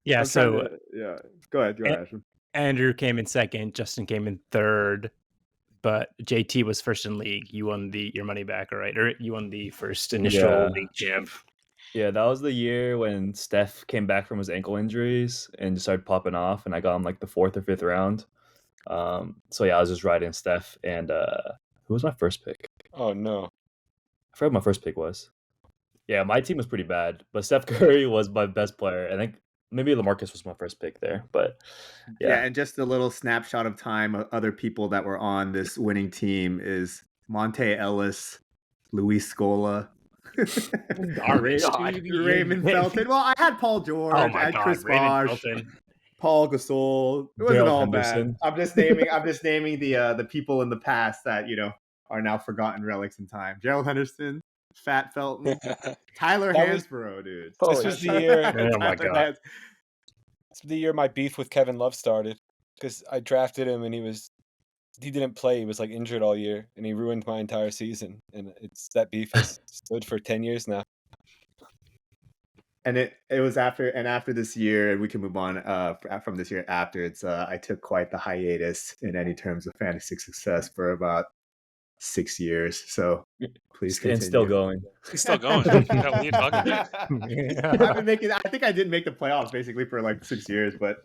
Yeah. So yeah. Go ahead, Ashton. Andrew came in second. Justin came in third. But JT was first in league. You won your money back, all right? Or you won the first initial league champ. Yeah, that was the year when Steph came back from his ankle injuries and just started popping off, and I got him like the 4th or 5th round. So yeah, I was just riding Steph, and who was my first pick? Oh no. I forgot what my first pick was. Yeah, my team was pretty bad, but Steph Curry was my best player. I think maybe LaMarcus was my first pick there, but Yeah, and just a little snapshot of time of other people that were on this winning team is Monte Ellis, Luis Scola, Garbage. Raymond Felton. Well, I had Paul George, Oh I my had God, Chris Raymond Bosh, Felton. Paul Gasol. It wasn't Gerald all Henderson. bad. I'm just naming the people in the past that are now forgotten relics in time. Gerald Henderson, Fat Felton, Tyler That was- Hansborough, dude. This was the year. Oh my Tyler God. This was the year my beef with Kevin Love started because I drafted him and he didn't play. He was like injured all year and he ruined my entire season. And that beef has stood for 10 years now. And it was after this year, and we can move on from this year after. It's I took quite the hiatus in any terms of fantasy success for about 6 years. So please continue. And still going. He's still going. What are you talking about? I've been making. I think I didn't make the playoffs basically for like 6 years, but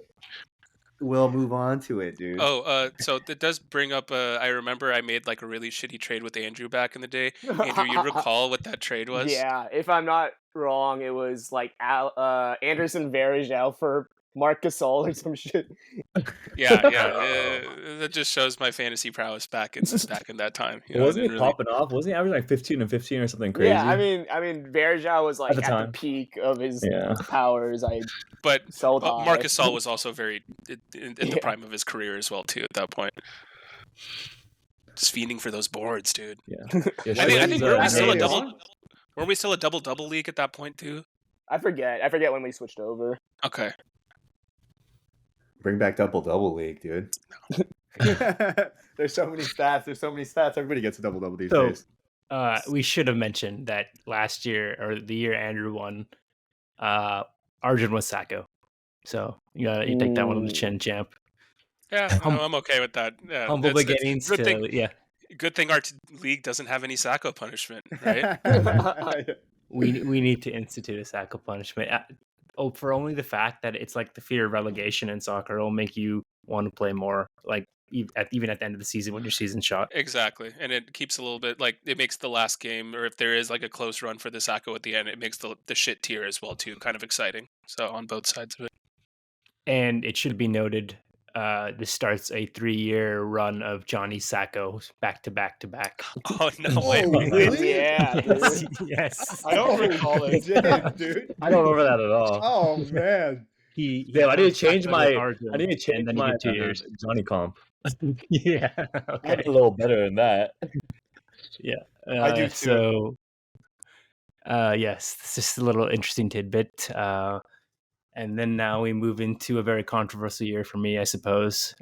we'll move on to it, dude. Oh, so that does bring up. I remember I made like a really shitty trade with Andrew back in the day. Andrew, you recall what that trade was? Yeah, if I'm not wrong, it was like Anderson Varejao for Marc Gasol or some shit. Yeah. That just shows my fantasy prowess back in that time. You know, Wasn't he I didn't really- popping off? Wasn't he averaging like 15 and 15 or something crazy? Yeah, I mean, Varejao was like At the at time. the peak of his Yeah. powers. But So high. Marc Gasol was also very in the Yeah. prime of his career as well too. At that point, just fiending for those boards, dude. Yeah. I think were we still a Early double? on? Were we still a double league at that point too? I forget when we switched over. Okay. Bring back double league, dude. There's so many stats. Everybody gets a double these So- days. We should have mentioned that last year or the year Andrew won, Arjun was Sacco. So you take that one on the chin, champ. Yeah, Hum- no, I'm okay with that. Yeah, Humble it's beginnings. good thing. Yeah, Good thing our league doesn't have any Sacco punishment, right? we need to institute a Sacco punishment. For only the fact that it's like the fear of relegation in soccer will make you want to play more. Like even at the end of the season when your season's shot. Exactly, and it keeps a little bit like it makes the last game, or if there is like a close run for the Sacco at the end, it makes the shit tier as well too kind of exciting. So on both sides of it. And it should be noted, this starts a 3-year run of Johnny Sacco back to back to back. Oh no! Oh, Wait. really? Yeah, dude. Yes. I don't recall it. Dude. I don't remember that at all. Oh man. He Damn, I need to bounced back change with my. Arjun, I need to and change then he my did 2 years. Johnny comp. Yeah. I'm Okay. a little better than that. Yeah. I do too. So, yes, it's just a little interesting tidbit. And then now we move into a very controversial year for me, I suppose.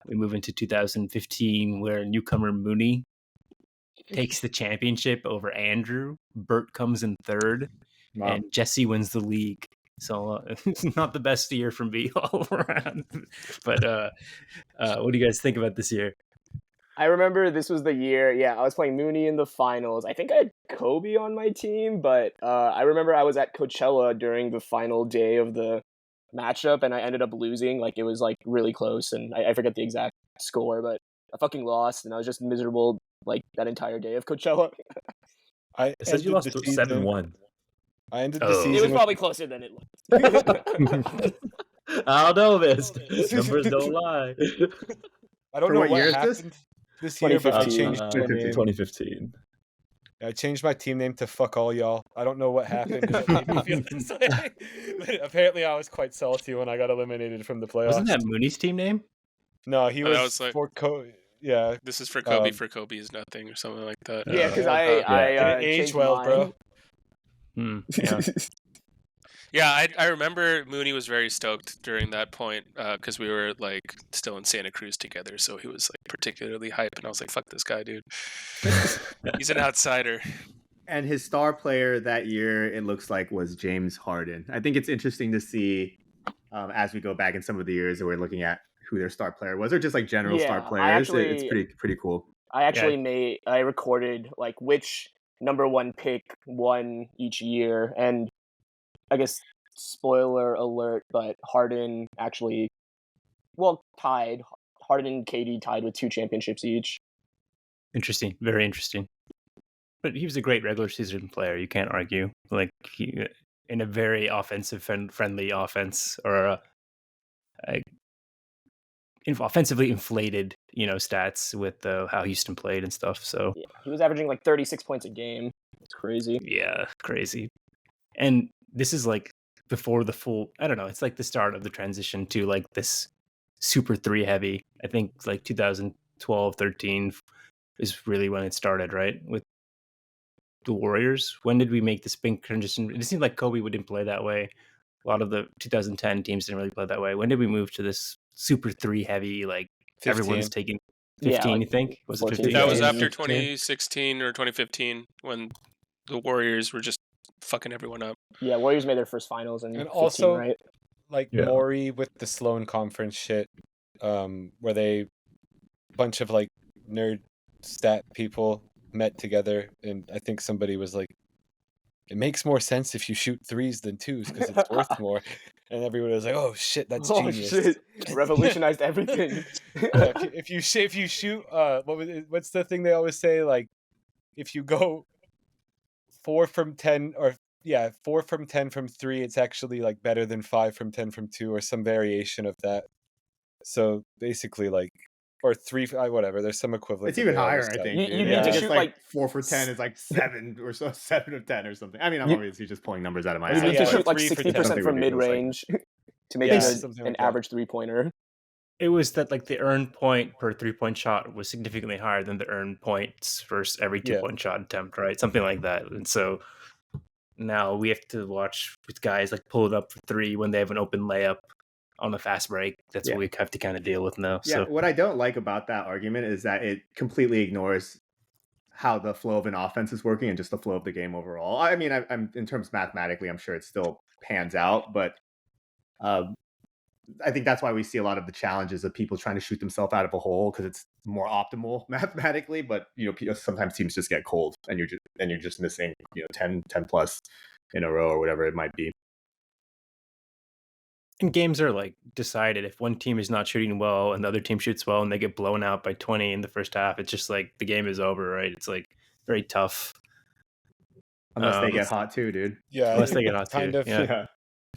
We move into 2015, where newcomer Mooney takes the championship over Andrew. Bert comes in third, Wow. and Jesse wins the league. So it's not the best year for me all around. But what do you guys think about this year? I remember this was the year, yeah, I was playing Mooney in the finals. I think I had Kobe on my team, but I remember I was at Coachella during the final day of the matchup, and I ended up losing. Like, it was, like, really close, and I forget the exact score, but I fucking lost, and I was just miserable, like, that entire day of Coachella. I It says you ended lost the season. 7-1. I ended the Oh. season. It was with- probably closer than it looked. I don't know this. Numbers don't lie. I don't For know what what year is this? happened this year, but I 2015. changed my name. 2015. I changed my team name to "Fuck All Y'all." I don't know what happened that made me feel this way, but apparently I was quite salty when I got eliminated from the playoffs. Wasn't that Mooney's team name? No, he Oh, that was was like- for Yeah, This is for Kobe. Um, For Kobe is nothing, or something like that. Yeah, because Yeah. I it aged changed well, mine. bro. Yeah. Yeah, I remember Mooney was very stoked during that point because we were like still in Santa Cruz together, so he was like particularly hype, and I was like, "Fuck this guy, dude! He's an outsider." And his star player that year, it looks like, was James Harden. I think it's interesting to see as we go back in some of the years that we're looking at who their star player was, or just like general star Yeah, I players. It's actually- pretty cool. I actually I recorded like which number one pick won each year, and I guess spoiler alert, but Harden actually, tied. Harden and KD tied with 2 championships each. Interesting. Very interesting. But he was a great regular season player. You can't argue. Like, he, in a very offensive friendly offense, or offensively inflated, stats with how Houston played and stuff. So Yeah, he was averaging like 36 points a game. It's crazy. yeah, crazy. And this is like before the full. I don't know. It's like the start of the transition to like this super 3 heavy. I think like 2012, 13 is really when it started, right? With the Warriors. When did we make this big transition? It seemed like Kobe wouldn't play that way. A lot of the 2010 teams didn't really play that way. When did we move to this super 3 heavy? Like 15. everyone's taking Yeah, 15. like you think was it 14, 15? That was 15. after 15. 2016 or 2015 when the Warriors were just fucking everyone up. Yeah, Warriors made their first finals in And 15, also- right? Like Yeah. Maury with the Sloan Conference shit, where they bunch of like nerd stat people met together, and I think somebody was like, "It makes more sense if you shoot 3s than 2s because it's worth more," and everybody was like, "Oh shit, that's Oh genius." shit! Revolutionized everything. Yeah, if you shoot, what's the thing they always say? Like, if you go 4 from 10, or 4 from 10 from 3, it's actually like better than 5 from 10 from 2, or some variation of that. So basically, like, or 3, whatever. There's some equivalent. It's that even they always higher, I tell think. You- dude. you need to It's shoot, like like, 4 for 10 is like 7 or so, 7 of 10 or something. I mean, I'm You- obviously just pulling numbers out of my You ass. need yeah, to but shoot like 3 for 10. 60% Something from ridiculous like mid-range to make Yeah, it something an like that. average 3-pointer. It was that like the earned point per 3-point shot was significantly higher than the earned points versus every Yeah. 2-point shot attempt, right? Something like that. And so now we have to watch with guys like pull it up for 3 when they have an open layup on the fast break. That's Yeah. what we have to kind of deal with now. Yeah, So what I don't like about that argument is that it completely ignores how the flow of an offense is working and just the flow of the game overall. I mean, I'm in terms mathematically, I'm sure it still pans out, but I think that's why we see a lot of the challenges of people trying to shoot themselves out of a hole because it's more optimal mathematically. But sometimes teams just get cold and you're just missing 10 plus in a row or whatever it might be. and games are like decided if one team is not shooting well and the other team shoots well and they get blown out by 20 in the first half, it's just like the game is over, right? It's like very tough. Unless they Um, get hot too, dude. Yeah, Unless they get hot kind too, of yeah.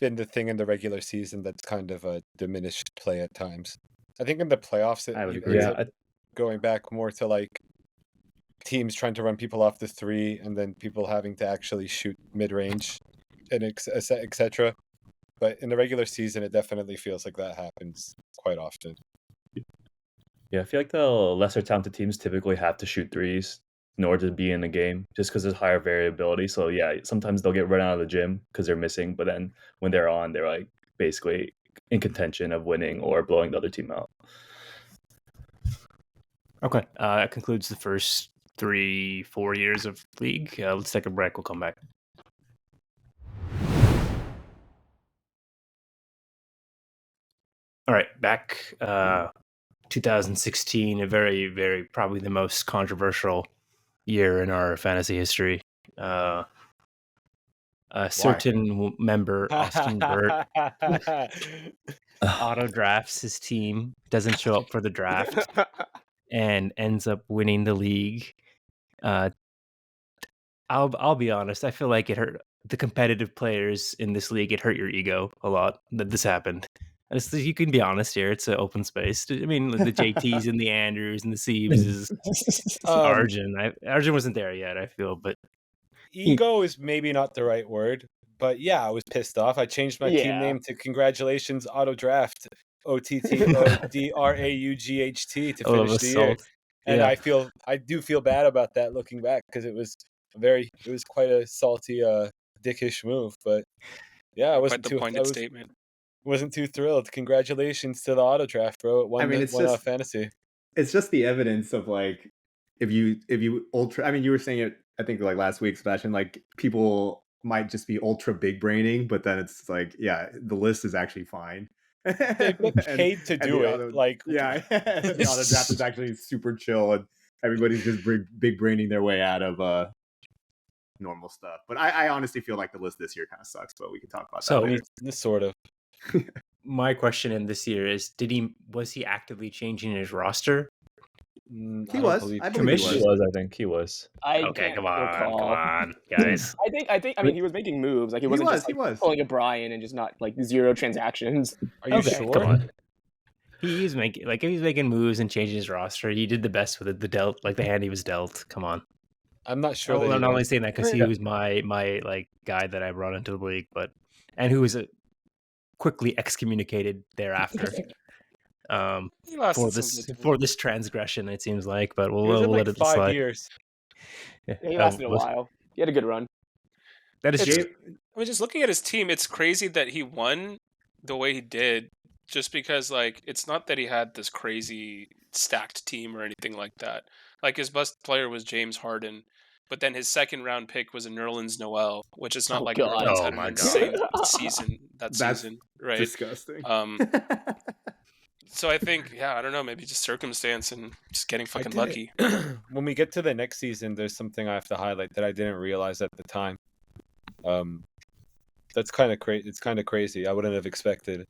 been the thing in the regular season that's kind of a diminished play at times. I think in the playoffs, it I would ends agree. up going back more to like teams trying to run people off the 3 and then people having to actually shoot mid range and etc. But in the regular season, it definitely feels like that happens quite often. Yeah, I feel like the lesser talented teams typically have to shoot threes in order to be in the game, just because there's higher variability. So yeah, sometimes they'll get run out of the gym because they're missing, but then when they're on, they're like basically in contention of winning or blowing the other team out. Okay, that concludes the first 3-4 years of league. Let's take a break. We'll come back. All right, back. 2016, a very, very probably the most controversial year in our fantasy history. A certain member, Austin Burt, auto drafts his team, doesn't show up for the draft, and ends up winning the league. I'll be honest. I feel like it hurt the competitive players in this league. It hurt your ego a lot that this happened. You can be honest here. It's an open space. I mean, the JTs and the Andrews and the Siebes is Arjun. Arjun wasn't there yet, I feel, but Ego is maybe not the right word, but yeah, I was pissed off. I changed my team Yeah. name to Congratulations Auto Draft, OTTODRAUGHT to a little finish the year. assault. And Yeah. I do feel bad about that looking back because it was quite a salty, dickish move. But yeah, I Quite wasn't the too pointed statement. wasn't too thrilled. Congratulations to the auto draft, bro. It won, I mean, it's won just fantasy. It's just the evidence of like if you ultra. I mean, you were saying it. I think like last week, Sebastian. Like people might just be ultra big braining, but then it's like, yeah, the list is actually fine. They get paid to do it. Yeah, the auto draft is actually super chill, and everybody's just big braining their way out of normal stuff. But I honestly feel like the list this year kind of sucks. But we can talk about So- that later. This sort of. My question in this year is: was he actively changing his roster? He was. I believe He he was, I think. He was. I Okay, can't come on, recall. guys. I think. I mean, he was making moves. Like he He wasn't was, just he like was. pulling a Brian and just not like zero transactions. Are you Okay, sure? come on. He's making moves and changing his roster. He did the best with it. The hand he was dealt. Come on. I'm not sure that I'm he not only was. saying that because he was my like guy that I brought into the league, and who was quickly excommunicated thereafter. He lasted For this transgression, it seems like, but He was we'll in let like it 5 slide. years. Yeah, he lasted a while. He had a good run. That is It's- true. I mean, just looking at his team, it's crazy that he won the way he did. Just because, like, it's not that he had this crazy stacked team or anything like that. Like, his best player was James Harden, but then his second round pick was a Nerlens Noel, which is not Oh, like God. Nerlens Oh, had my an God. insane season That's season, right? Disgusting. So I think, yeah, I don't know, maybe just circumstance and just getting fucking didn't- lucky. When we get to the next season, there's something I have to highlight that I didn't realize at the time. That's kind of crazy. It's kind of crazy. I wouldn't have expected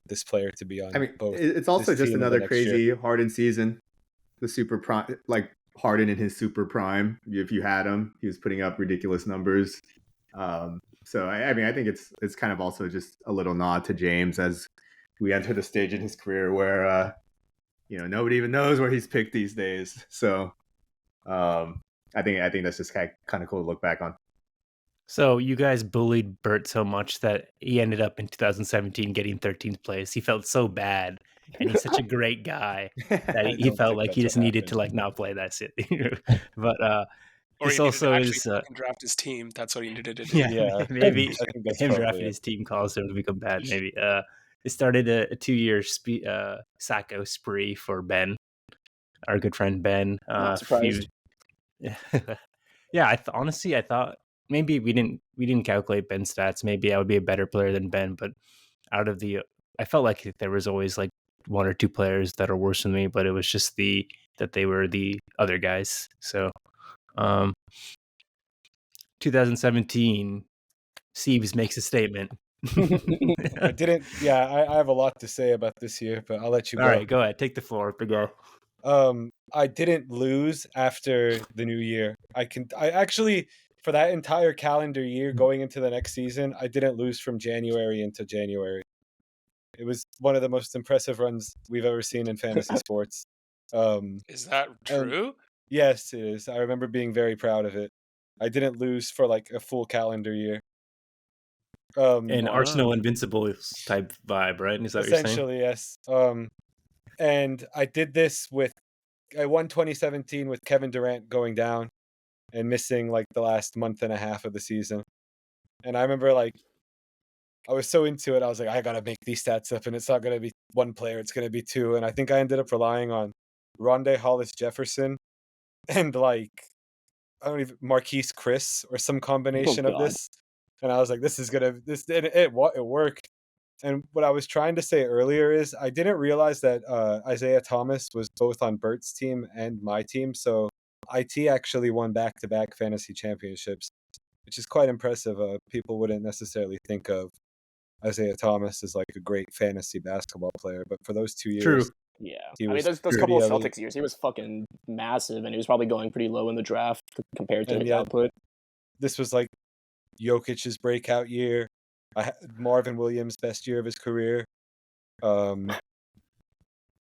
this player to be on. I mean, both it's also this just team and the another next year. crazy Harden season. The super prime, like Harden in his super prime. If you had him, he was putting up ridiculous numbers. So I mean, I think it's kind of also just a little nod to James as we enter the stage in his career where nobody even knows where he's picked these days. So I think that's just kind of cool to look back on. So you guys bullied Bert so much that he ended up in 2017 getting 13th place. He felt so bad, and he's such a great guy that I he don't felt think like that's he just what needed to happened. like not play that shit. But Or this he needed also to actually is fucking draft his team. That's what he needed to do. Yeah, maybe I think that's him probably drafting it. his team caused him to become bad. Maybe it started a 2-year Sacco spree for Ben, our good friend Ben. Not surprised. Yeah, honestly, I thought maybe we didn't calculate Ben's stats. Maybe I would be a better player than Ben, but I felt like there was always like one or two players that are worse than me, but it was just that they were the other guys. So, 2017, Sieves makes a statement. I didn't. Yeah, I have a lot to say about this year, but I'll let you go. All right, go ahead, take the floor, big guy. I didn't lose after the new year. I actually, for that entire calendar year going into the next season, I didn't lose from January into January. It was one of the most impressive runs we've ever seen in fantasy sports. Is that true? Yes, it is. I remember being very proud of it. I didn't lose for like a full calendar year. An Wow. Arsenal Invincibles type vibe, right? Is that what you're saying? essentially, yes. And I did this I won 2017 with Kevin Durant going down and missing like the last month and a half of the season. And I remember like I was so into it. I was like, I gotta make these stats up, and it's not gonna be one player; it's gonna be two. And I think I ended up relying on Rondé Hollis Jefferson and like I don't even Marquise Chris or some Oh combination of God. this. And I was like, this is gonna this and it worked. And what I was trying to say earlier is I didn't realize that Isaiah Thomas was both on Bert's team and my team. So IT actually won back-to-back fantasy championships, which is quite impressive. People wouldn't necessarily think of Isaiah Thomas as like a great fantasy basketball player, but for those 2 years, True. Yeah. he I mean, was those pretty couple of elite. Celtics years, he was fucking massive, and he was probably going pretty low in the draft compared to And his yet, output. this was like Jokic's breakout year. Marvin Williams' best year of his career. And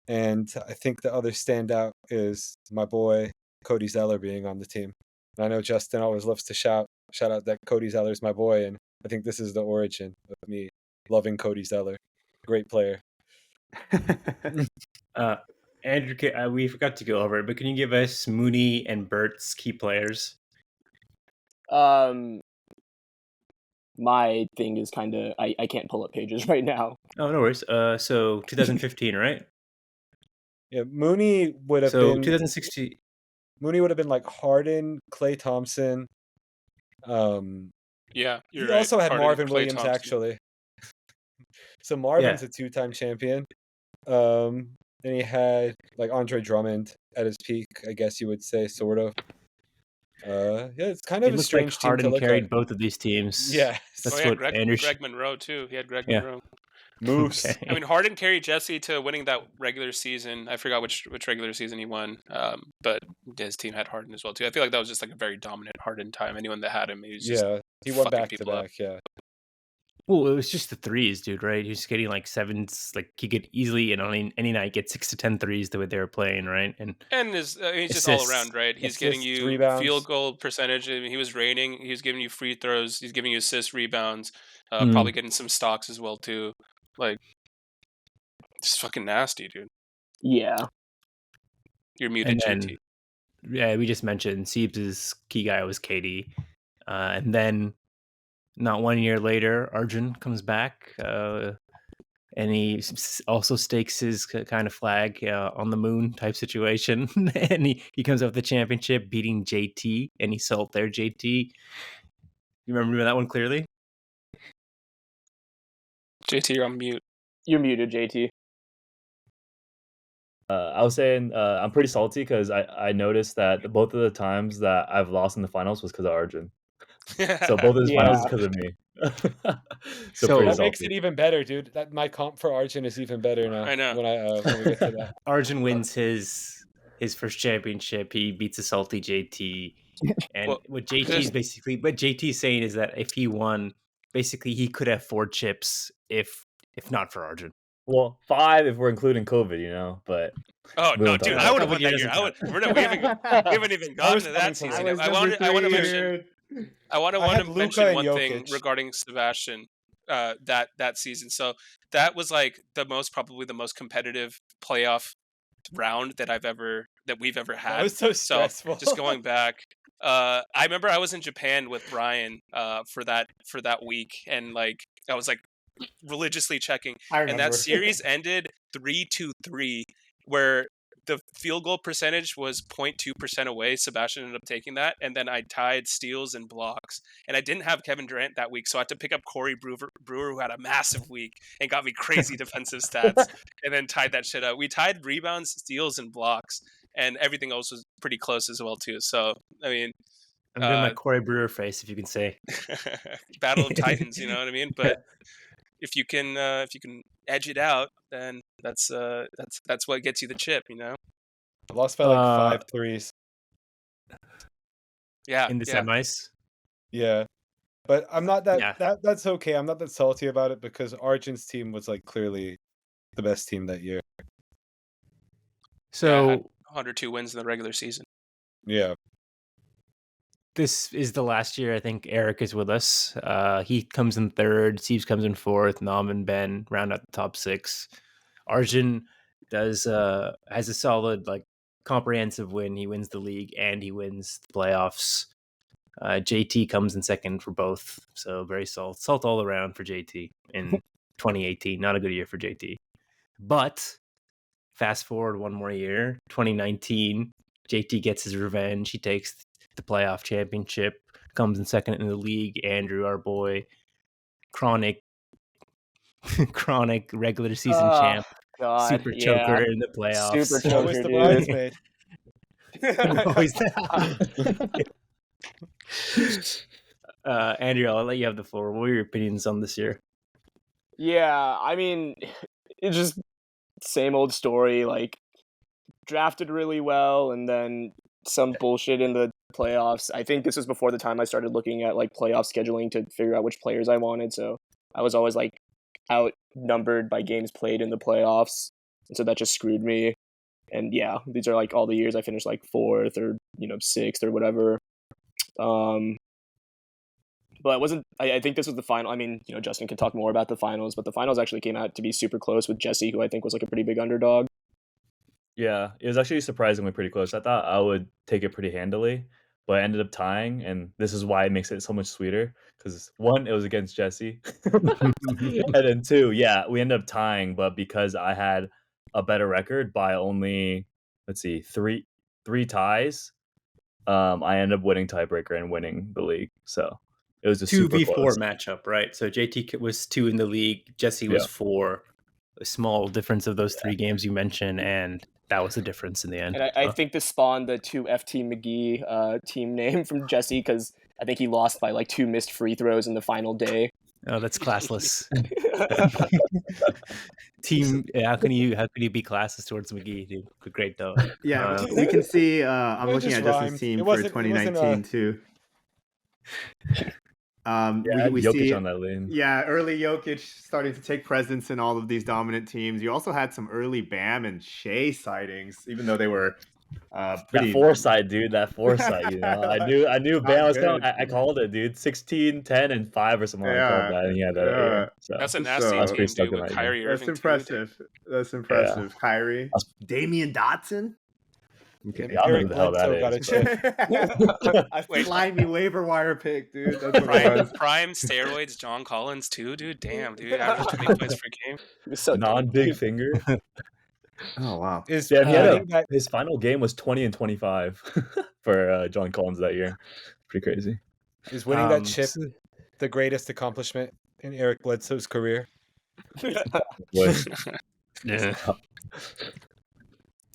I think the other standout is my boy Cody Zeller being on the team. And I know Justin always loves to shout out that Cody Zeller is my boy, and I think this is the origin of me loving Cody Zeller. Great player. Andrew, we forgot to go over it, but can you give us Mooney and Bert's key players? My thing is kind of I can't pull up pages right now. Oh, no worries. So 2015, right? Yeah, Mooney would have So been 2016. Mooney would have been like Harden, Klay Thompson. Yeah, you're He right. also had Harden, Marvin Klay Williams Thompson. actually. So Marvin's a two-time champion. And he had like Andre Drummond at his peak, I guess you would say, sort of. Yeah, it's kind of It a looks like strange team to Harden look carried at. both of these teams. Yeah, That's Oh yeah, what Andrew. Greg Monroe too. He had Greg Yeah. Monroe. Moose. Okay. I mean, Harden carried Jesse to winning that regular season. I forgot which regular season he won, but his team had Harden as well too. I feel like that was just like a very dominant Harden time. Anyone that had him, he was just He won fucking back to people up. back. Yeah, Well, it was just the threes, dude, right? He was getting like sevens. Like he could easily, on any night, get 6 to 10 threes the way they were playing, right? And he's just all assists. around, right? He's getting Assists, you rebounds. field goal percentage. I mean, he was raining. He was giving you free throws. He's giving you assists, rebounds. Mm. Probably getting some stocks as well too. Like, just fucking nasty, dude. Yeah. You're muted, And GT. yeah, we just mentioned Siebes' key guy was KD. And then not 1 year later, Arjun comes back. And he also stakes his kind of flag on the moon type situation. And he comes up with the championship, beating JT, and he sold their JT. You remember that one clearly? JT, you're on mute. You're muted, JT. I was saying I'm pretty salty because I noticed that both of the times that I've lost in the finals was because of Arjun. So both of his finals is because of me. So pretty that makes salty. it even better, dude. That my comp for Arjun is even better now. I know. When we get to that. Arjun wins his first championship. He beats a salty JT. And Well, what JT's saying is that if he won, basically he could have 4 chips if not for Arjun. Well, 5 if we're including COVID, but Oh we no, won't talk dude! about I it. would have won COVID that year. doesn't We haven't even gotten to that season. I want to mention. I want had to Luka mention and one thing Jokic. regarding Sebastian. That season. So that was like probably the most competitive playoff round that we've ever had. That was so stressful. Just going back, I remember I was in Japan with Brian for that week, and like I was like religiously checking, and that series ended 3-3, where the field goal percentage was 0.2% away. Sebastian ended up taking that, and then I tied steals and blocks, and I didn't have Kevin Durant that week, so I had to pick up Corey Brewer, who had a massive week and got me crazy defensive stats, and then tied that shit up. We tied rebounds, steals, and blocks, and everything else was pretty close as well too. So I mean, I'm doing my Corey Brewer face, if you can say. Battle of Titans, you know what I mean? But if you can edge it out, then that's what gets you the chip, you know. I lost by like 5 threes. Yeah, in the semis. Yeah, but I'm not that. Yeah. That's okay. I'm not that salty about it because Arjun's team was like clearly the best team that year. So 102 wins in the regular season. Yeah. this is the last year I think Eric is with us. He comes in third, Steve comes in fourth, Nam and Ben round out the top 6. Arjun has a solid like comprehensive win. He wins the league and he wins the playoffs. JT comes in second for both, so very salt all around for JT in 2018. Not a good year for JT, but fast forward one more year, 2019. JT gets his revenge. He takes the playoff championship, comes in second in the league. Andrew, our boy, chronic regular season champ, God, super yeah. choker in the playoffs. Super choker, Always the dude. bridesmaid. Andrew, I'll let you have the floor. What were your opinions on this year? Yeah, I mean, it's just same old story. Like, drafted really well, and then some bullshit in the playoffs. I think this was before the time I started looking at like playoff scheduling to figure out which players I wanted. So I was always like outnumbered by games played in the playoffs, and so that just screwed me. And yeah, these are like all the years I finished like 4th or 6th or whatever. But it wasn't. I think this was the final. I mean, Justin can talk more about the finals, but the finals actually came out to be super close with Jesse, who I think was like a pretty big underdog. Yeah, it was actually surprisingly pretty close. I thought I would take it pretty handily, but I ended up tying, and this is why it makes it so much sweeter. Because 1, it was against Jesse, and then 2, yeah, we ended up tying, but because I had a better record by only, let's see, three ties, I ended up winning tiebreaker and winning the league. So it was just 2v4 close. matchup, right? So JT was 2 in the league, Jesse was 4. A small difference of those 3 games you mentioned, and that was the difference in the end. And I think this spawned the 2FT McGee team name from Jesse, because I think he lost by like 2 missed free throws in the final day. Oh, that's classless. Team, how can you be classless towards McGee, dude? Great though. Yeah, we can see. I'm It looking just at Justin's rhymed. team It for wasn't- it wasn't, 2019 too. We Jokic see on that lane. Yeah, early Jokic starting to take presence in all of these dominant teams. You also had some early Bam and Shea sightings, even though they were pretty. That foresight, dude. That foresight. I knew Bam was coming. good. I called it, dude. 16, 10, and 5 or something. I called that, and he had that. Yeah. So That's a So- nasty I was team, pretty stuck dude, in with that Kyrie That's Irving. too, dude. impressive. That's impressive. Kyrie, Damian Dotson. Maybe Y'all know Eric who the hell that Bledsoe got a is. chip. Slimy waiver wire pick, dude. That's what it was. Prime steroids, John Collins too, dude. Damn, dude, average 20 points per game. It was so Non-big finger. Oh wow. Is Damn, he had winning that his final game was 20 and 25 for John Collins that year. Pretty crazy. is winning that chip so- the greatest accomplishment in Eric Bledsoe's career? Was Yeah.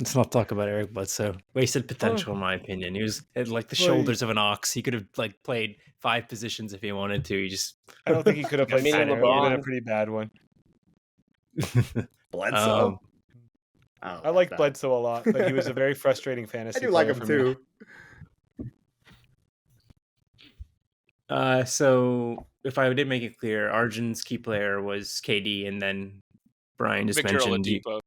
Let's not talk about Eric Bledsoe. Wasted potential, in my opinion. He was had like the Well, shoulders of an ox. He could have like played 5 positions if he wanted to. He just I don't think he could have played Mini center. It would have been a LeBron. pretty bad one. Bledsoe. I like Bledsoe a lot, but he was a very frustrating I fantasy do like player him for me. too. So if I did make it clear, Arjun's key player was KD, and then Brian just Victor mentioned. Oladipo.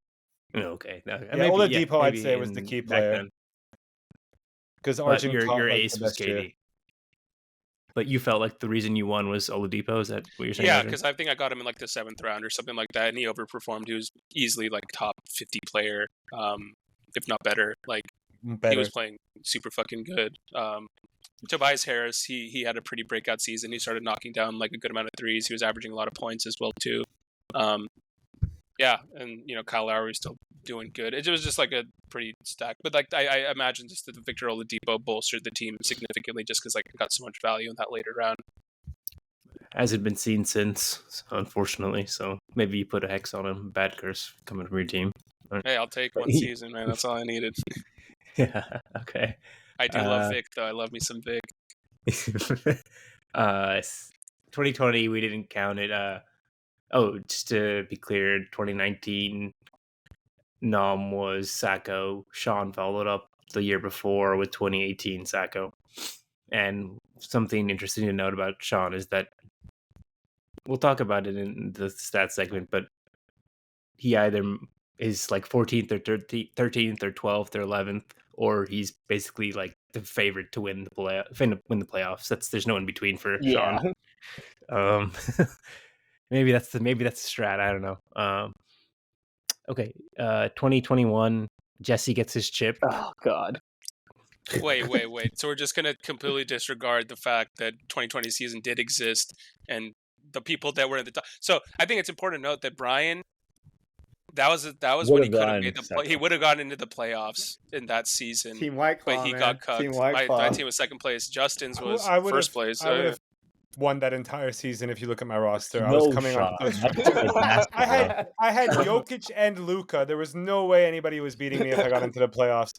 Okay, Yeah, Oladipo, I'd say, was the key back player. then. Because But Arjun your caught, like, ace the was best year. KD. But you felt like the reason you won was Oladipo. Is that what you're saying? Yeah, Arjun? because I think I got him in like the 7th round or something like that, and he overperformed. He was easily like top 50 player, if not better. Like he Better. was playing super fucking good. Tobias Harris, he had a pretty breakout season. He started knocking down like a good amount of threes. He was averaging a lot of points as well too. Yeah, and Kyle Lowry was still doing good. It was just like a pretty stacked, but like I imagine just that Victor Oladipo bolstered the team significantly just because like it got so much value in that later round. Hasn't been seen since, unfortunately. So maybe you put a hex on him. Bad curse coming from your team. Hey, I'll take one season, man. That's all I needed. Yeah. Okay. I do love Vic though. I love me some Vic. 2020 we didn't count it. Just to be clear, 2019 Nom was Sacco. Sean followed up the year before with 2018 Sacco. And something interesting to note about Sean is that we'll talk about it in the stats segment, but he either is like 14th or 13th or 12th or 11th, or he's basically like the favorite to win the playoffs. There's no in between for Yeah. Sean. Maybe that's the strat. I don't know. Okay. 2021. Jesse gets his chip. Oh God. Wait. So we're just gonna completely disregard the fact that 2020 season did exist and the people that were at the top. So I think it's important to note that Brian, that was when he could have made he would have gotten into the playoffs in that season. Team White Claw, but he man. got cut. Team White My Claw. team was second place. Justin's was I would've- first place. I would have won that entire season if you look at my roster. I was coming off those. I had Jokic and Luka. There was no way anybody was beating me if I got into the playoffs.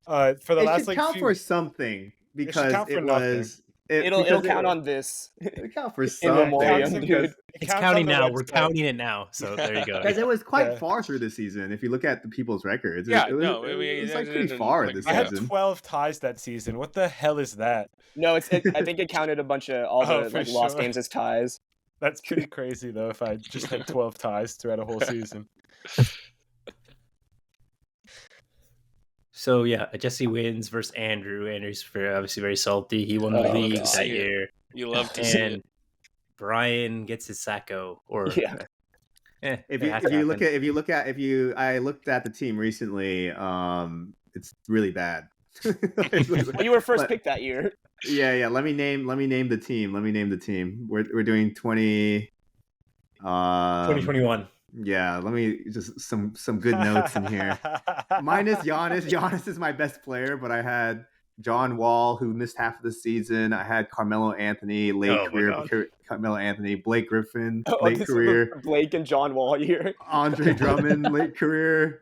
For the It last should count for something because count for it nothing. was. It'll count on this. It'll count for In something. memoriam, dude. It's counting now. We're counting it now. So there you go. Because it was quite Yeah. far through the season. If you look at the people's records, Yeah, it was, no, it was it like pretty didn't- far like, this I had season. 12 ties that season. What the hell is that? No, I think it counted a bunch of all Oh, the for like lost sure. games as ties. That's pretty crazy though. If I just had 12 ties throughout a whole season. So yeah, Jesse wins versus Andrew. Andrew's obviously very salty. He won the Oh, league God. that year, You love to see and it. Brian gets his Sacco. Or Yeah. I looked at the team recently. It's really bad. Well, you were first picked that year. Yeah. Let me name the team. We're doing 2021. Yeah, let me just some good notes in here. Minus Giannis. Giannis is my best player, but I had John Wall, who missed half of the season. I had Carmelo Anthony, late Oh my career. God. Carmelo Anthony, Blake Griffin, Oh, late this is career. the Blake and John Wall year. Andre Drummond, late career.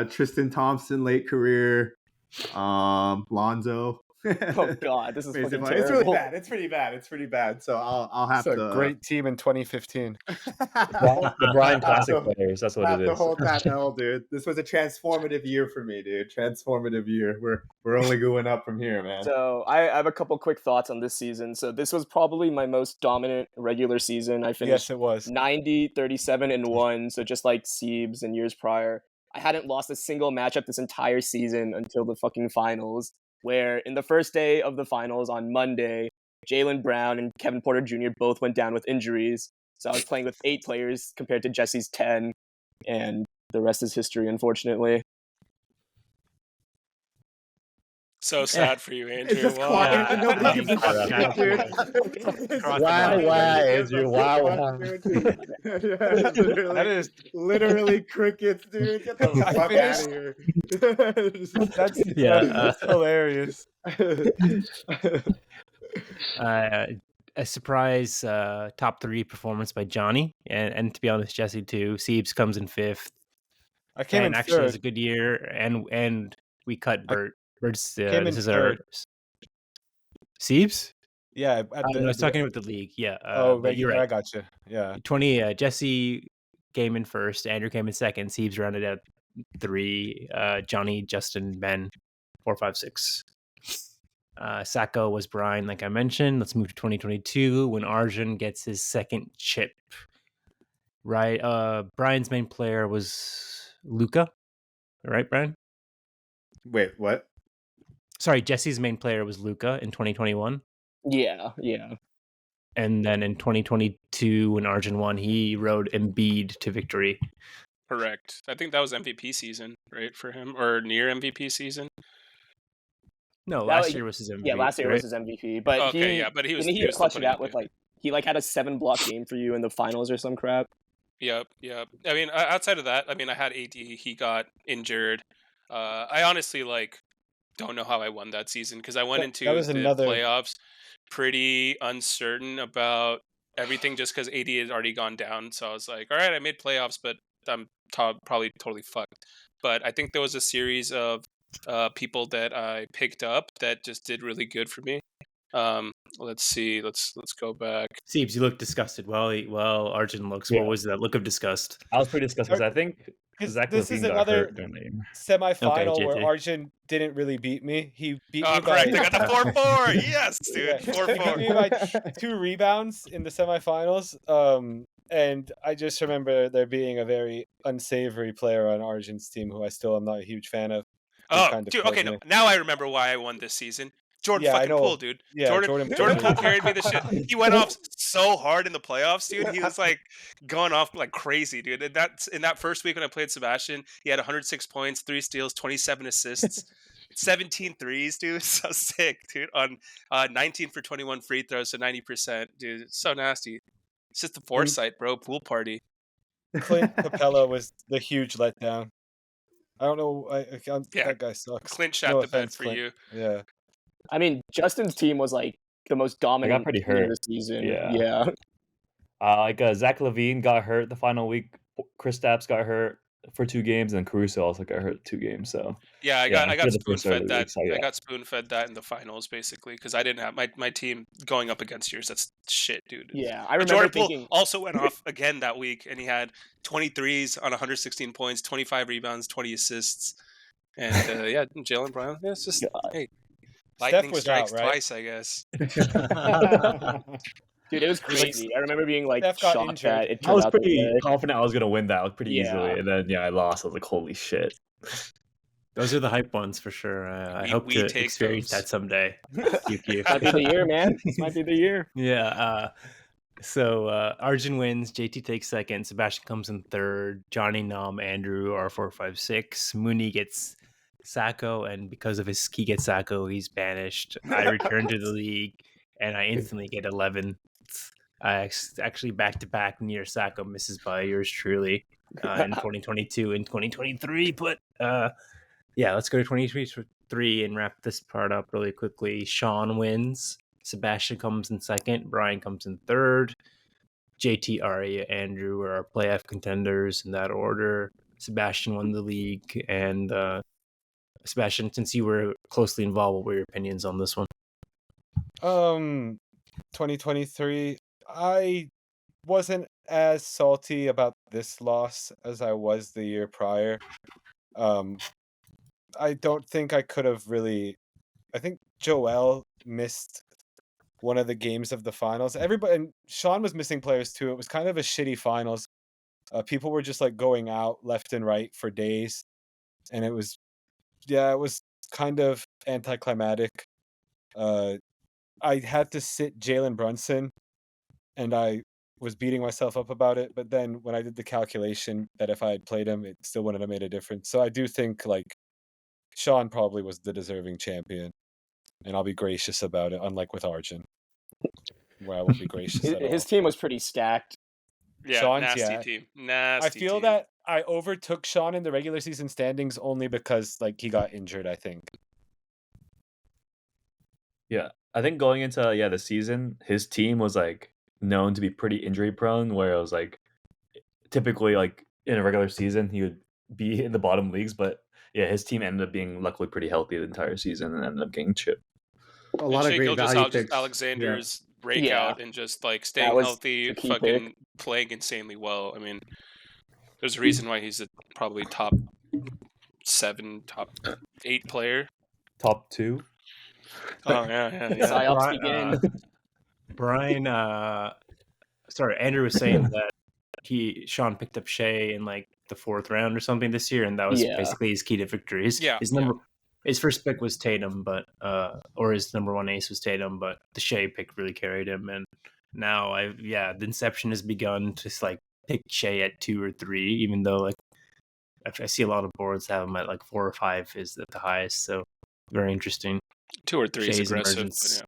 Tristan Thompson, late career. Lonzo. Oh God, this is fucking Basically, terrible. it's really bad. It's pretty bad. So I'll have It's to. a great team in 2015. The Brian Classic So- players. That's what have it to is. hold that L, dude. This was a transformative year for me, dude. Transformative year. We're only going up from here, man. So I have a couple quick thoughts on this season. So this was probably my most dominant regular season. I finished Yes, it was. 90, 37, and 1. So just like Siebes and years prior. I hadn't lost a single matchup this entire season until the fucking finals, where in the first day of the finals on Monday, Jaylen Brown and Kevin Porter Jr. both went down with injuries. So I was playing with 8 players compared to Jesse's 10, and the rest is history, unfortunately. So sad for you, Andrew. It's just Wow. quiet. Yeah. Nobody gives a Yeah. shit, dude. Andrew. Wow. That is literally crickets, dude. Get the fuck out of here. that's hilarious. A surprise top 3 performance by Johnny, and to be honest, Jesse too. Siebes comes in 5th. I came and in actually has a third. good year, and we cut Bert. Bert's came in this is our third. Siebes. Yeah, I was talking about the league. Yeah. Oh, but you're I right. got you. Yeah. 20. Jesse came in first. Andrew came in second. Siebes rounded out 3. Johnny, Justin, Ben, 4, 5, 6. Sacco was Brian, like I mentioned. Let's move to 2022 when Arjun gets his second chip. Right. Brian's main player was Luka. Right, Brian? Wait, what? Sorry, Jesse's main player was Luka in 2021. Yeah. And then in 2022, when Arjun won, he rode Embiid to victory. Correct. I think that was MVP season, right, for him, or near MVP season. No, That last was- year was his MVP. Yeah, last year right? was his MVP. But Okay, yeah, but he was didn't still clutch it putting out with in. like he like had a 7-block game for you in the finals or some crap. Yep. I mean, outside of that, I mean, I had AD. He got injured. I honestly don't know how I won that season because I went into that was the another- playoffs pretty uncertain about everything just because AD had already gone down. So I was like, all right, I made playoffs, but I'm probably totally fucked. But I think there was a series of people that I picked up that just did really good for me. Let's see. Let's go back. Siebes, you look disgusted. Well, Arjun looks. Yeah. What was that look of disgust? I was pretty disgusted because I think Zach This is Levine got another hurt during the game. semifinal Okay, where JT. Arjun didn't really beat me. He beat me Oh, by correct. I got the 4-4. Yes, dude. Yeah. 4-4. He beat me by 2 rebounds in the semifinals. And I just remember there being a very unsavory player on Arjun's team who I still am not a huge fan of. Oh, kind of dude. kills Okay, no. me. Now I remember why I won this season. Jordan Yeah, I fucking know. Poole, dude. Yeah, Jordan Jordan Poole Poole. carried me the shit. He went off so hard in the playoffs, dude. He was like going off like crazy, dude. And that's in that first week when I played Sebastian, he had 106 points, 3 steals, 27 assists, 17 threes, dude. So sick, dude. On 19 for 21 free throws, so 90%, dude. It's so nasty. It's just the foresight, bro. Pool party. Clint Capella was the huge letdown. I don't know. Yeah, that guy sucks. Clint shot No the bed offense, for Clint. you. Yeah. I mean, Justin's team was like the most dominant pretty team hurt. this season. Yeah. Zach LaVine got hurt the final week. Kristaps got hurt for 2 games, and Caruso also got hurt 2 games. So Yeah, I yeah, got the spoon first early fed that. week, so yeah. I got spoon fed that in the finals basically because I didn't have my team going up against yours. That's shit, dude. Yeah, I And remember Jordan Poole thinking. also went off again that week, and he had 23s on 116 points, 25 rebounds, 20 assists, and yeah, Jalen Brown. Yeah, it's just hey, lightning was strikes out, right? twice, I guess. Dude, it was crazy. I remember being like Steph got shocked injured. that it I turned was out pretty that way. confident I was gonna win that pretty Yeah. easily, and then I lost. I was like, holy shit. Those are the hype ones for sure. I hope we to take experience those. that someday. You. Might be the year, man. This might be the year. Yeah. So Arjun wins. JT takes second. Sebastian comes in third. Johnny, Nam, Andrew are 4, 5, 6. Mooney gets Sacco, and because of he gets Sacco, he's banished. I return to the league, and I instantly get 11. I actually back-to-back near Sacco misses by yours truly in 2022 and 2023. But yeah, let's go to 2023 and wrap this part up really quickly. Sean wins. Sebastian comes in second. Brian comes in third. JT, Aria, Andrew are our playoff contenders in that order. Sebastian won the league. And Sebastian, since you were closely involved, what were your opinions on this one? 2023. I wasn't as salty about this loss as I was the year prior. I don't think I could have really. I think Joel missed one of the games of the finals. Everybody, and Sean was missing players too. It was kind of a shitty finals. People were just like going out left and right for days, and it was kind of anticlimactic. I had to sit Jalen Brunson, and I was beating myself up about it. But then when I did the calculation that if I had played him, it still wouldn't have made a difference. So I do think like Sean probably was the deserving champion, and I'll be gracious about it, unlike with Arjun, where I won't be gracious at all. His team was pretty stacked. Yeah, Sean's, nasty yeah. team. Nasty. I feel team. that I overtook Sean in the regular season standings only because like he got injured, I think. Yeah, I think going into the season, his team was like known to be pretty injury prone. Where it was like typically like in a regular season he would be in the bottom leagues, but yeah, his team ended up being luckily pretty healthy the entire season and ended up getting chipped. A lot of great value picks. Alexander's breakout and just like staying was healthy, the key fucking playing insanely well. I mean, there's a reason why he's probably top 7, top 8 player. Top 2. Oh yeah. Psyops begin. Brian, Andrew was saying that Sean picked up Shea in like the 4th round or something this year, and that was basically his key to victory. His first pick was Tatum, but or his number 1 ace was Tatum, but the Shea pick really carried him. And now the inception has begun to like pick Shea at 2 or 3, even though like I see a lot of boards have him at like 4 or 5 is at the highest. So very interesting. 2 or 3 is Shea's aggressive. emergence.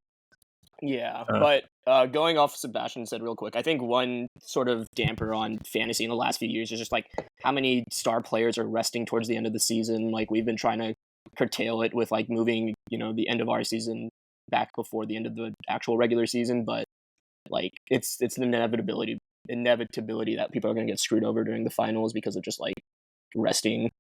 But going off Sebastian said real quick, I think one sort of damper on fantasy in the last few years is just like how many star players are resting towards the end of the season. Like we've been trying to curtail it with like moving, the end of our season back before the end of the actual regular season, but like it's an inevitability that people are going to get screwed over during the finals because of just like resting.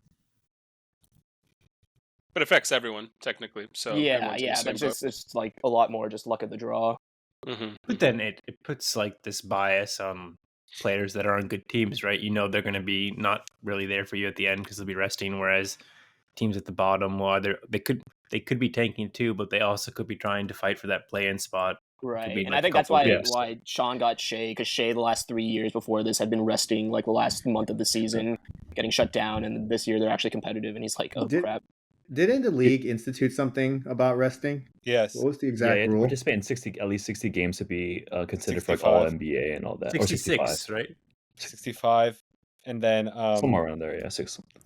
But it affects everyone technically. So but it's like a lot more just luck of the draw. Mm-hmm. But then it puts like this bias on players that are on good teams, right? They're going to be not really there for you at the end because they'll be resting, whereas teams at the bottom, well, they could be tanking too, but they also could be trying to fight for that play-in spot. Right, and I think that's why Sean got Shea, because Shea the last 3 years before this had been resting like the last month of the season, getting shut down, and this year they're actually competitive, and he's like, oh crap. Didn't the league institute something about resting? Yes. What was the Yeah, exact you have to rule? participate in at least 60 games to be considered for like 65. all NBA and all that. Or 66, right? 65. And then Somewhere around there, yeah.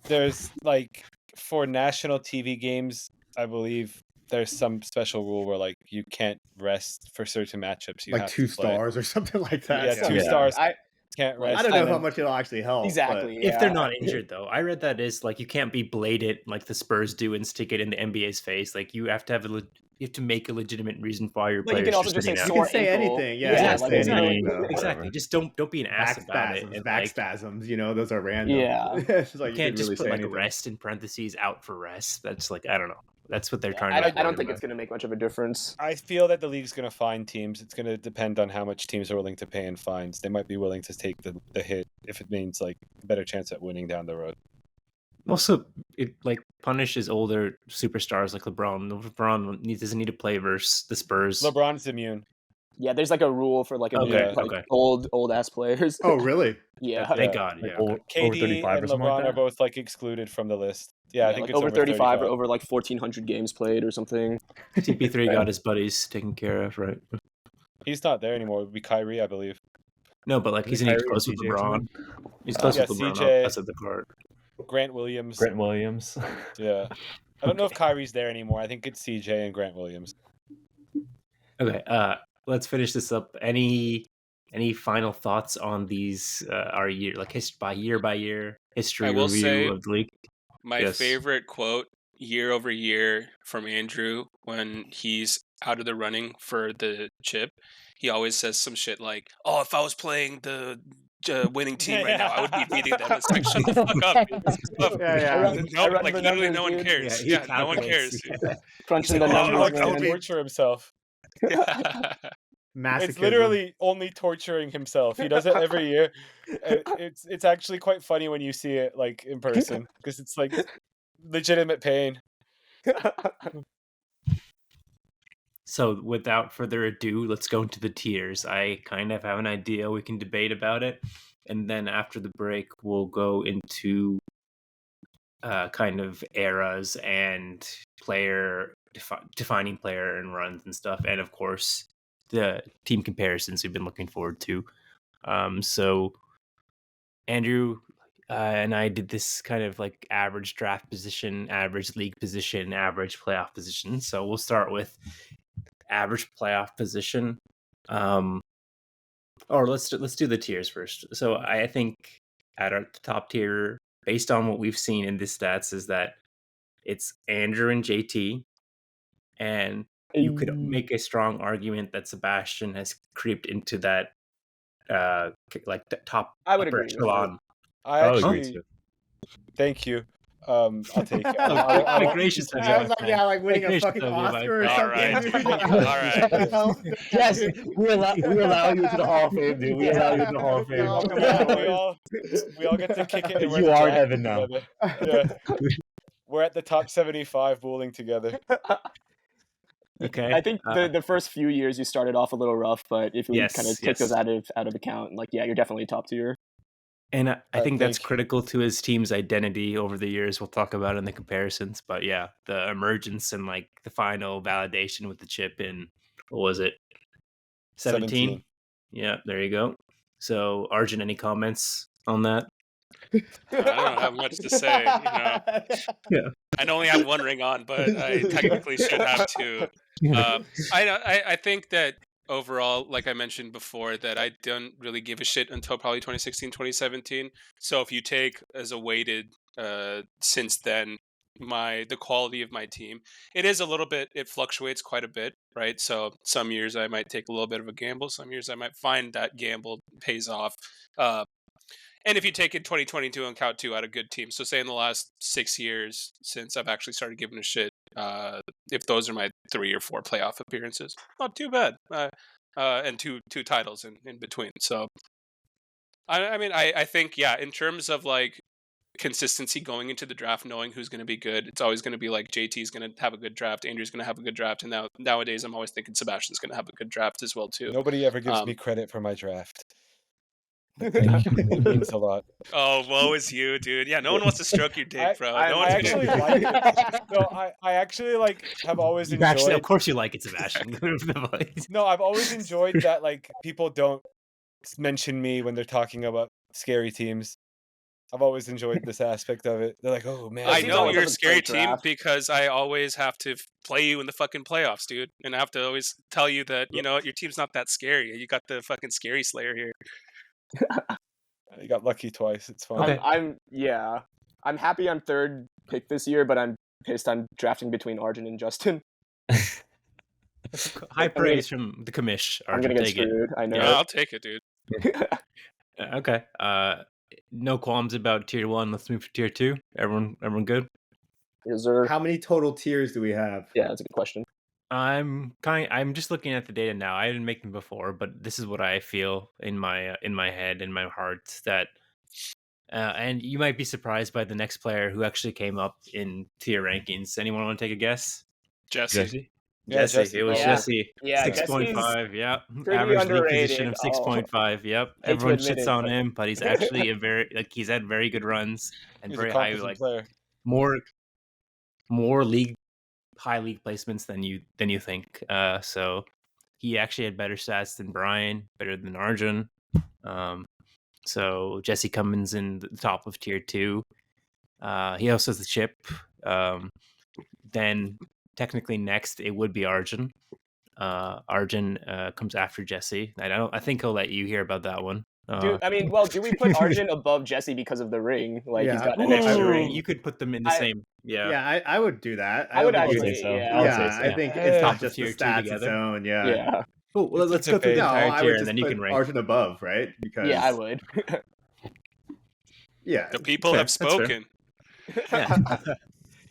there's like for national TV games, I believe there's some special rule where like you can't rest for certain matchups. You Like have 2 to play. stars or something like that. Yeah, So 2 Yeah. stars I can't rest. I don't know and how then- much it'll actually help. exactly. If they're yeah. not injured, though, I read that is like you can't be bladed like the Spurs do and stick it in the NBA's face. Like you have to have you have to make a legitimate reason why your But you players can also are just say sitting out. You sore can say ankle. anything. Yeah, Yeah, just like, say it's not anything, like- though. Exactly. Just don't be an ass Back about it. spasms, And, back like, spasms. You know, those are random. Yeah. It's like you can't could just really put say like anything. rest in parentheses out for rest. That's like I don't know. That's what they're Yeah, trying I to. don't avoid think about it's going to make much of a difference. I feel that the league's going to find teams. It's going to depend on how much teams are willing to pay in fines. They might be willing to take the hit if it means like a better chance at winning down the road. Also, it like punishes older superstars like LeBron. Doesn't need to play versus the Spurs. LeBron's immune. Yeah, there's like a rule for like, Okay, like okay. old ass players. Oh, really? yeah. Thank Yeah. God. Like Yeah. okay. over KD 35 or and something LeBron like are that. both like excluded from the list. Yeah, I think like it's over 35 or 35. over like 1,400 games played or something. CP3 got his buddies taken care of, right? He's not there anymore. It would be Kyrie, I believe. No, but like Isn't he's Kyrie close and with CJ or LeBron. something? He's close Yeah, with LeBron CJ. outside the court. Grant Williams. Grant Williams. Yeah. I don't know if Kyrie's there anymore. I think it's CJ and Grant Williams. Okay, let's finish this up. Any final thoughts on these our year like by year history I will review say of the league? My Yes. favorite quote year over year from Andrew when he's out of the running for the chip, he always says some shit like, "Oh, if I was playing the winning team right now, I would be beating them." It's like, shut the fuck up. Dude. This is tough. Yeah, yeah. I run No, like the literally, numbers, no one dude. cares. he Yeah, no one cares. calculates. Dude. Crunching He's the like, He "Oh, numbers. likes to man. torture himself. Yeah. Masochism. It's literally only torturing himself. He does it every year. And it's actually quite funny when you see it like in person because it's like legitimate pain. So without further ado, let's go into the tiers. I kind of have an idea. We can debate about it, and then after the break, we'll go into kind of eras and defining player and runs and stuff, and of course the team comparisons we've been looking forward to. So Andrew and I did this kind of like average draft position, average league position, average playoff position. So we'll start with average playoff position. Or let's do the tiers first. So I think at our top tier, based on what we've seen in the stats, is that it's Andrew and JT, and you could make a strong argument that Sebastian has creeped into that like the top I would upper agree with echelon. I would agree actually too. thank you. I'll take it. Quite gracious of you, I my was like, friend. yeah, like winning a Gracious fucking of you, my Oscar or friend. something. All right. Yes, we allow you to the Hall of Fame, dude. We allow you to the Hall of Fame. No, Come come on, on. we all get to kick it. And we're You the are in draft heaven now. together. Yeah. We're at the top 75 bowling together. Okay. I think the first few years you started off a little rough, but if we Yes, kind of take yes. those out of account, like yeah, you're definitely top tier. And I think that's thank you. critical to his team's identity over the years. We'll talk about it in the comparisons. But yeah, the emergence and like the final validation with the chip in, what was it? 17? Yeah, there you go. So, Arjun, any comments on that? I don't have much to say. Yeah. I only have one ring on, but I technically should have two. I think that overall, like I mentioned before, that I don't really give a shit until probably 2016, 2017. So if you take as a weighted since then the quality of my team, it fluctuates quite a bit, right? So some years I might take a little bit of a gamble, some years I might find that gamble pays off. And if you take in 2022 and count two out of good teams, so say in the last 6 years since I've actually started giving a shit, if those are my 3 or 4 playoff appearances, not too bad. And two titles in between. So, I mean, I think, yeah, in terms of like consistency going into the draft, knowing who's going to be good, it's always going to be like JT's going to have a good draft, Andrew's going to have a good draft, and nowadays I'm always thinking Sebastian's going to have a good draft as well too. Nobody ever gives me credit for my draft. It means a lot. Oh, woe is you, dude. Yeah, no one wants to stroke your dick, bro. I No one's actually gonna... like it. No, I actually like have always You actually, of enjoyed. course, you like it, Sebastian. The voice. No, I've always enjoyed that like people don't mention me when they're talking about scary teams. I've always enjoyed this aspect of it. They're like, "Oh man, I seems know like you're a a scary great team draft. because I always have to play you in the fucking playoffs, dude. And I have to always tell you that, you know what, your team's not that scary. You got the fucking scary slayer here. you got lucky twice. It's fine." Okay. I'm happy I'm third pick this year, but I'm pissed I'm drafting between Arjun and Justin. High praise from the commish. I'm Arjun, gonna get take it. screwed. I know. Yeah, I'll take it, dude. Okay. No qualms about tier 1. Let's move to tier 2. Everyone good? Is there... How many total tiers do we have? Yeah, that's a good question. I'm just looking at the data now. I didn't make them before, but this is what I feel in my head, in my heart, that and you might be surprised by the next player who actually came up in tier rankings. Anyone want to take a guess? Jesse. Yeah, Jesse. It was Yeah. Jesse. Yeah, 6.5. Yeah. pretty Average league position of underrated. 6.5. Yep. Hate to Everyone admit shits it, on but- him, but he's actually he's had very good runs and He's a very high, competent like player. more high league placements than you think. So he actually had better stats than Brian, better than Arjun. So Jesse Cummins in the top of tier 2. He also has the chip. Then technically next it would be Arjun. Arjun comes after Jesse. I think he'll let you hear about that one. Dude, I mean, do we put Arjun above Jesse because of the ring? Like, he's Yeah. got an extra Ooh, ring. you could put them in the same. Yeah. Yeah, I would do that. I would don't think actually, it's- so. yeah. I would Yeah, say so. I think Yeah. it's Top not of just the tier 2 stats together. its own. Yeah. Yeah, Cool. Well, let's a go through the debate. No, entire I tier would and just then you put can rank. Arjun above, right? Because yeah, I would. Yeah, The people fair, have that's fair. spoken. Yeah.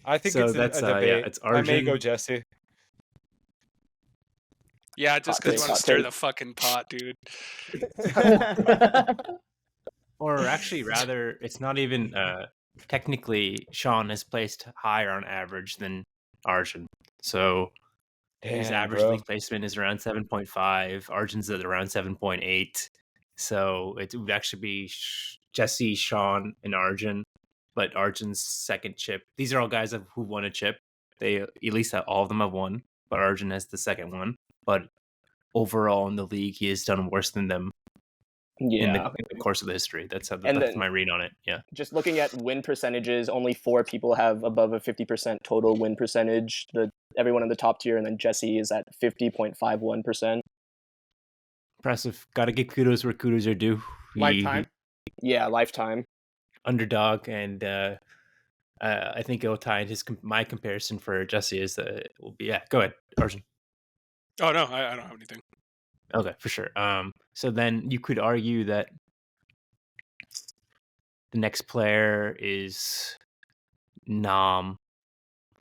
I think So it's that's, a yeah, debate. it's I may go Arjun. Jesse. Yeah, just Hot because you take, want to hot stir take. the fucking pot, dude. Or actually, rather, it's not even technically Sean has placed higher on average than Arjun. So his Damn, average bro. league placement is around 7.5. Arjun's at around 7.8. So it would actually be Jesse, Sean, and Arjun. But Arjun's second chip. These are all guys who won a chip. They at least all of them have won. But Arjun has the second one. But overall in the league, he has done worse than them in Yeah. the course of the history. That's And that's then- my read on it. Yeah. Just looking at win percentages, only 4 people have above a 50% total win percentage. Everyone in the top tier, and then Jesse is at 50.51%. Impressive. Got to give kudos where kudos are due. lifetime. Yeah, lifetime. Underdog, and I think it'll tie in my comparison for Jesse is will be go ahead, Arjun. Oh, no, I don't have anything. Okay, for sure. So then you could argue that the next player is Nam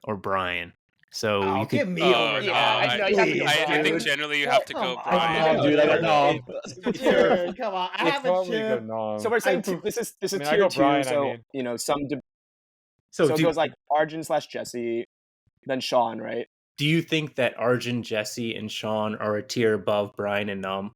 or Brian. So Oh, you could give me Oh, over. no, I know you have to go I think Brian. generally you have to go Come Brian. on, dude, I got Nam. Dude, come on, I It's have a probably chip. go Nom. So we're saying I- this is I mean, I tier go 2, Brian, I so mean. you know so so it do, goes like Arjun/Jesse, then Sean, right? do you think that Arjun, Jesse, and Sean are a tier above Brian and Nam?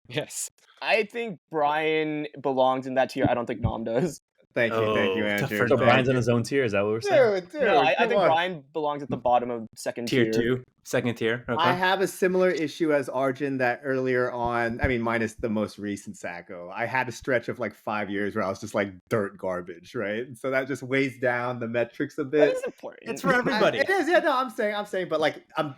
Yes. I think Brian belongs in that tier. I don't think Nom does. Thank you, Oh, tough Andrew. for So Nom. Brian's in his own tier. Is that what we're saying? Dude, No, I come think on. Brian belongs at the bottom of second Tier 2, second tier. Okay. I have a similar issue as Arjun that earlier on, I mean, minus the most recent Sacco, I had a stretch of like 5 years where I was just like dirt garbage, right? So that just weighs down the metrics a That bit. is important. It's for everybody. It is, yeah, no, I'm saying, but like, I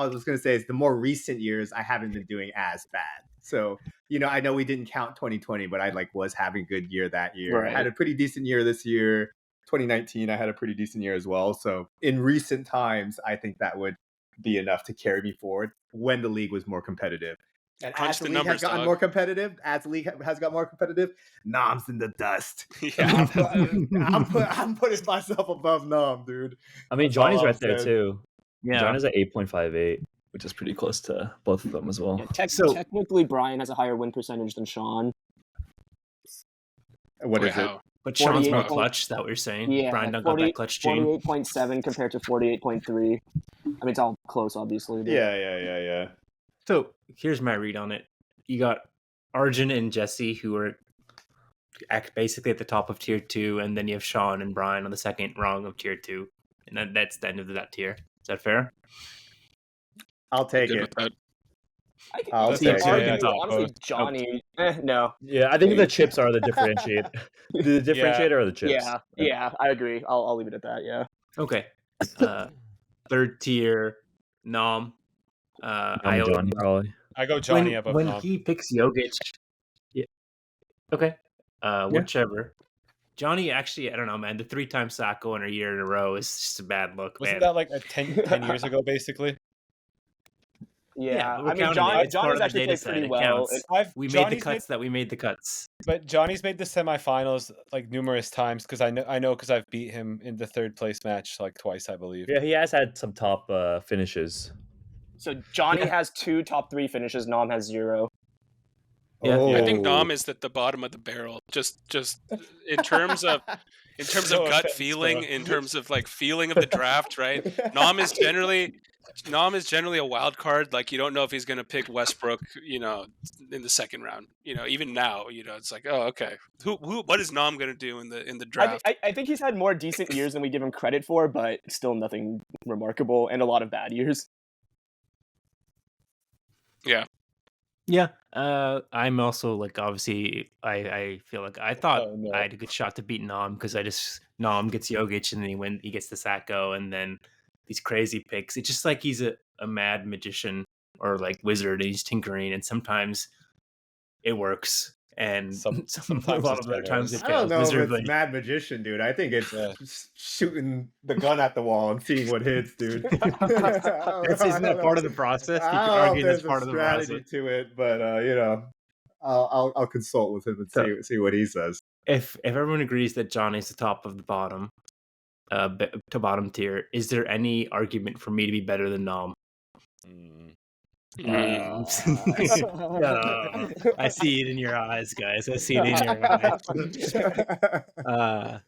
was gonna say is the more recent years, I haven't been doing as bad. So, I know we didn't count 2020, but I like was having a good year that year. Right. I had a pretty decent year this year. 2019, I had a pretty decent year as well. So in recent times, I think that would be enough to carry me forward when the league was more competitive. And Crunch as the the league numbers, has gotten dog. more competitive, as the league has got more competitive, Nom's in the dust. Yeah. I'm putting myself above Nom, dude. I mean, That's all Johnny's I'm right there saying. too. yeah. Johnny's at 8.58, which is pretty close to both of them as well. Yeah, So- technically, Brian has a higher win percentage than Sean. What Wait, is it? how? But Sean's more 48. clutch. Is that what you're saying? Yeah, Brian don't got that clutch gene. 48.7 compared to 48.3. I mean, it's all close, obviously. But... Yeah. So here's my read on it. You got Arjun and Jesse, who are basically at the top of tier 2, and then you have Sean and Brian on the second rung of tier 2, and that's the end of that tier. Is that fair? I'll take Good it. with that. I'll That's take okay, it. yeah. Argue, honestly, Johnny. No. Yeah, I think the chips are the differentiate. The differentiator are the chips. Yeah, I agree. I'll leave it at that. Yeah. Okay. Third tier, Nom. I'm Johnny, probably. I go Johnny above when Nom. he picks Jokic. Yeah. Okay. Whichever. Johnny, actually, I don't know, man. The 3-time Sacco in a year in a row is just a bad look, Wasn't man. that like 10 years ago, basically? Yeah, but we're I mean, counting it. It's part Johnny's of the actually data played set. pretty It well. counts. We made the Johnny's cuts that we made the cuts. But Johnny's made the semifinals like numerous times because I know because I've beat him in the third place match like twice, I believe. Yeah, he has had some top finishes. So Johnny has 2 top 3 finishes. Nom has 0. Yeah. I think Oh. Nom is at the bottom of the barrel. Just in terms of No gut offense, feeling, though. in terms of like feeling of the draft, right? Nom is generally a wild card. Like you don't know if he's going to pick Westbrook, in the second round. Even now, it's like, oh, okay. What is Nom going to do in the draft? I think he's had more decent years than we give him credit for, but still nothing remarkable and a lot of bad years. Yeah. Yeah. I'm also like, obviously, I feel like I thought Oh, no. I had a good shot to beat Nom because Nom gets Jokic and then he gets the Sacco and then these crazy picks. It's just like he's a mad magician or like wizard and he's tinkering, and sometimes it works and Sometimes a lot it's of other better. times it I don't fails know if miserably. it's mad magician, dude. I think it's Yeah. just shooting the gun at the wall and seeing what hits, dude. Isn't that part of the process? You I could don't know argue if that's there's part a of the strategy process. to it, but I'll consult with him and see what he says. If everyone agrees that Johnny's the top of the bottom, to bottom tier, is there any argument for me to be better than Nom? I see it in your eyes, guys. I see it in your eyes.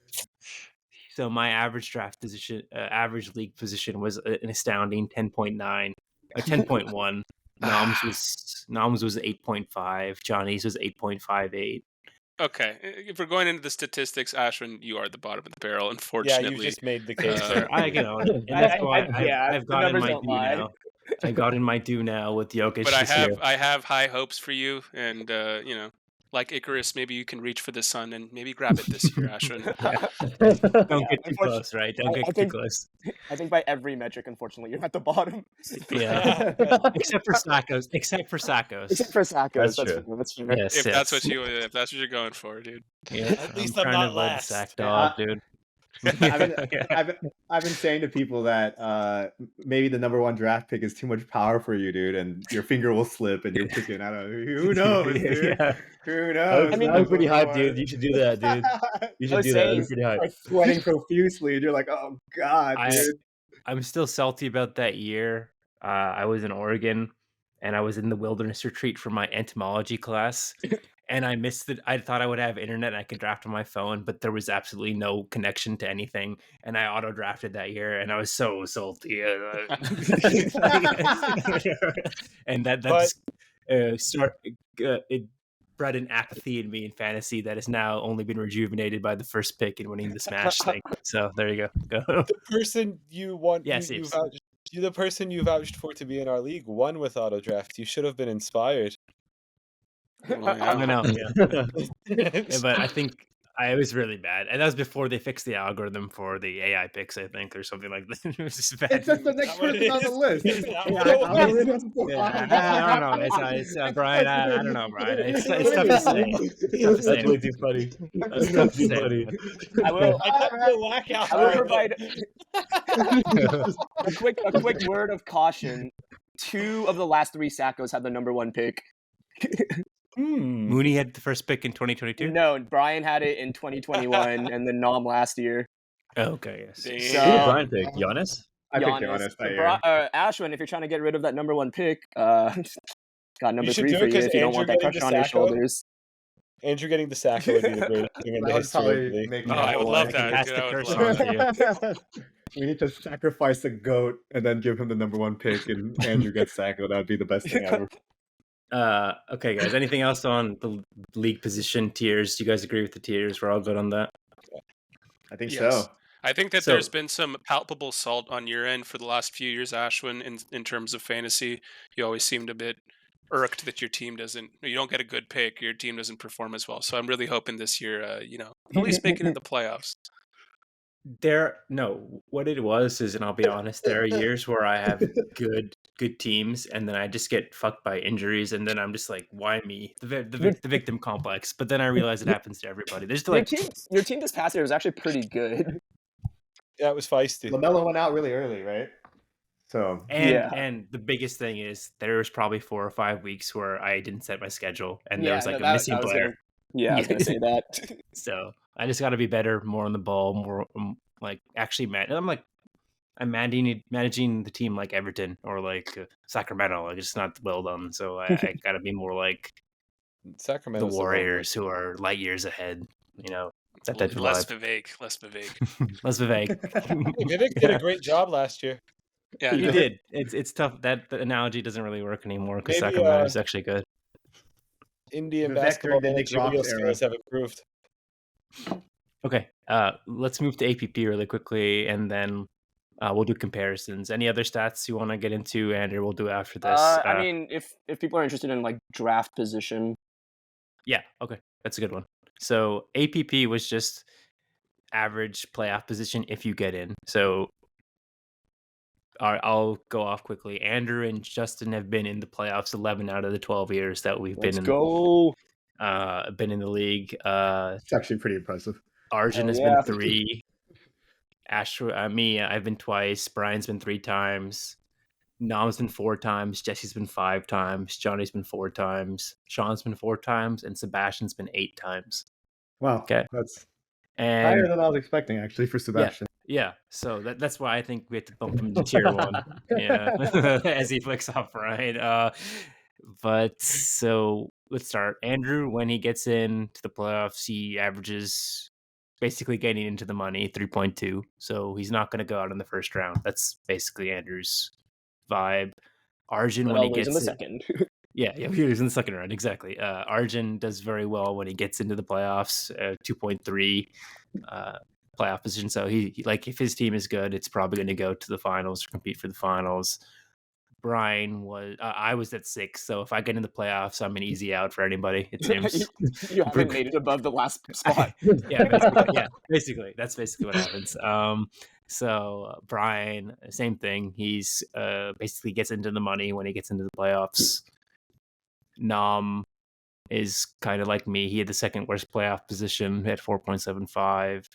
So my average draft position, average league position was an astounding 10.9, 10.1. Nom's was 8.5. Johnny's was 8.58. Okay, if we're going into the statistics, Ashwin, you are the bottom of the barrel. Yeah, Unfortunately, you just made the case. Uh, I get on it, and that's why I've the got in numbers my don't due lie. now. I got in my due now with Jokic. but I this year. have high hopes for you, and like Icarus, maybe you can reach for the sun and maybe grab it this year, Ashwin. Don't get too unfortunately, close, right? Don't get too think- close. I think by every metric, unfortunately, you're at the bottom. Yeah, except for Sackos. Except for Sackos. That's That's true. true. That's true. Yes, if yes. that's what you're going for, dude. Yeah, At least I'm trying not to avoid the last. sack dog, dude. I've been saying to people that maybe the number 1 draft pick is too much power for you, dude, and your finger will slip and you're picking. I don't know. Who knows, dude? Yeah. Who knows? I mean, that was pretty hype, dude. You should do that, dude. You should was do that. saying, That's pretty hype. Like sweating profusely, and you're like, oh god, dude. I'm still salty about that year. I was in Oregon, and I was in the wilderness retreat for my entomology class, and I missed it. I thought I would have internet and I could draft on my phone, but there was absolutely no connection to anything, and I auto drafted that year, and I was so salty. And that's it bred an apathy in me in fantasy that has now only been rejuvenated by the first pick and winning the Smash thing. So there you go. The person you want, Yes, you yes. vouched, the person you vouched for to be in our league won with auto draft. You should have been inspired. I know. Yeah, but I think I was really bad, and that was before they fixed the algorithm for the AI picks, I think, or something like that. It was just bad. It's just the next person on the list. I don't know. It's Brian. I don't know, Brian. It's tough to say. It's tough to say. That's way too funny. That's tough too funny. I will I will provide a quick word of caution. 2 of the last 3 Sackos had the number 1 pick. Mooney had the first pick in 2022. No, Brian had it in 2021, and then Nom last year. Oh, okay, yes. Damn. Who So- did Brian pick? Giannis? I picked Giannis. Giannis that So year. Ashwin, if you're trying to get rid of that number 1 pick, got number You should 3 do for it you 'cause if you don't want that Andrew crush on getting your the Sacco. shoulders. Andrew getting the Sacco would be the greatest thing in the That would history of the probably league. make Oh, me I would more love like that. it. Cast the I would curse love on you. We need to sacrifice a goat and then give him the number 1 pick, and Andrew gets Sacco. That would be the best thing ever. Okay, guys. Anything else on the league position tiers? Do you guys agree with the tiers? We're all good on that. I think Yes. so. I think that So- there's been some palpable salt on your end for the last few years, Ashwin, in terms of fantasy. You always seemed a bit irked that your team you don't get a good pick, your team doesn't perform as well. So I'm really hoping this year, at least make it in the playoffs. What it was is, and I'll be honest, there are years where I have good teams, and then I just get fucked by injuries, and then I'm just like, why me? The victim complex. But then I realize it happens to everybody. There's Your like, team this past year was actually pretty good. Yeah, it was feisty. LaMelo went out really early, right? So and the biggest thing is there was probably 4 or 5 weeks where I didn't set my schedule, and there was like a missing player. I was gonna say that. So I just got to be better, more on the ball, more like actually I'm managing the team like Everton or like Sacramento. Like it's not well done. So I got to be more like Sacramento, the Warriors, who are light years ahead. That type of Less vibe. Vivek, less Vivek. Less Vivek. Vivek did a great job last year. Yeah, He did. It's tough. That the analogy doesn't really work anymore because Maybe, Sacramento is actually good. Indian Vivek basketball during the Nick managerial Ross era. skills have improved. Okay, let's move to APP really quickly, and then we'll do comparisons. Any other stats you want to get into, Andrew? We'll do after this. I mean, if people are interested in like draft position, Yeah, okay, that's a good one. So APP was just average playoff position if you get in. So I'll go off quickly. Andrew and Justin have been in the playoffs 11 out of the 12 years that we've let's been go. in the league. it's actually pretty impressive. Arjun has yeah. been 3. Me, I've been twice. Brian's been 3 times. Nom's been 4 times. Jesse's been 5 times. Johnny's been 4 times. Sean's been 4 times, and Sebastian's been 8 times. Wow, Okay. that's And higher than I was expecting actually for Sebastian. yeah, so that's why I think we have to bump him to tier 1. Yeah, as he flicks off, right? But so let's start. Andrew, when he gets into the playoffs, he averages basically getting into the money, 3.2. So he's not going to go out in the first round. That's basically Andrew's vibe. Arjun, But when I'll he lose gets in the second. yeah, he was in the second round, exactly. Arjun does very well when he gets into the playoffs, 2.3 playoff position. So he like if his team is good, it's probably going to go to the finals or compete for the finals. Brian was I was at 6, so if I get in the playoffs, I'm an easy out for anybody. It seems. You haven't made it above the last spot. Basically, that's basically what happens. So Brian, same thing. He's basically gets into the money when he gets into the playoffs. Nom is kind of like me. He had the second worst playoff position at 4.75.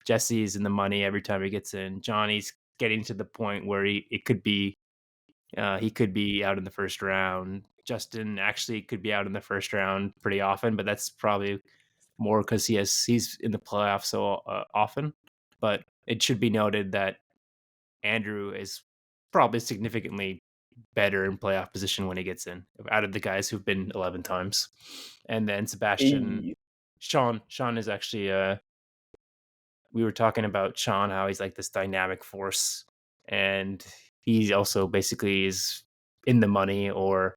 Jesse's in the money every time he gets in. Johnny's getting to the point where he could be out in the first round. Justin actually could be out in the first round pretty often, but that's probably more because he's in the playoffs so often. But it should be noted that Andrew is probably significantly better in playoff position when he gets in out of the guys who've been 11 times. And then Sebastian, Hey. Sean is actually we were talking about Sean, how he's like this dynamic force, and he also basically is in the money or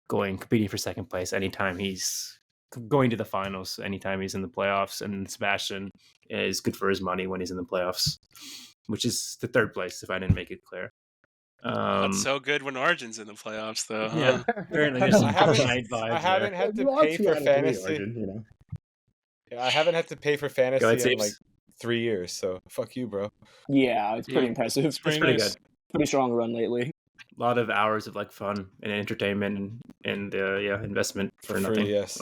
competing for second place anytime he's going to the finals, anytime he's in the playoffs. And Sebastian is good for his money when he's in the playoffs, which is the third place if I didn't make it clear. That's so good when Arjun's in the playoffs, though. Yeah, apparently there's some night vibes I haven't had to You are pay 2 for out of 3, fantasy. Arjun, Yeah, I haven't had to pay for Go fantasy ahead, in like Seeps. 3 years. So fuck you, bro. Yeah, it's pretty Yeah. impressive. It's pretty pretty nice. good. Pretty strong run lately. A lot of hours of like fun and entertainment and investment for For nothing. free, yes.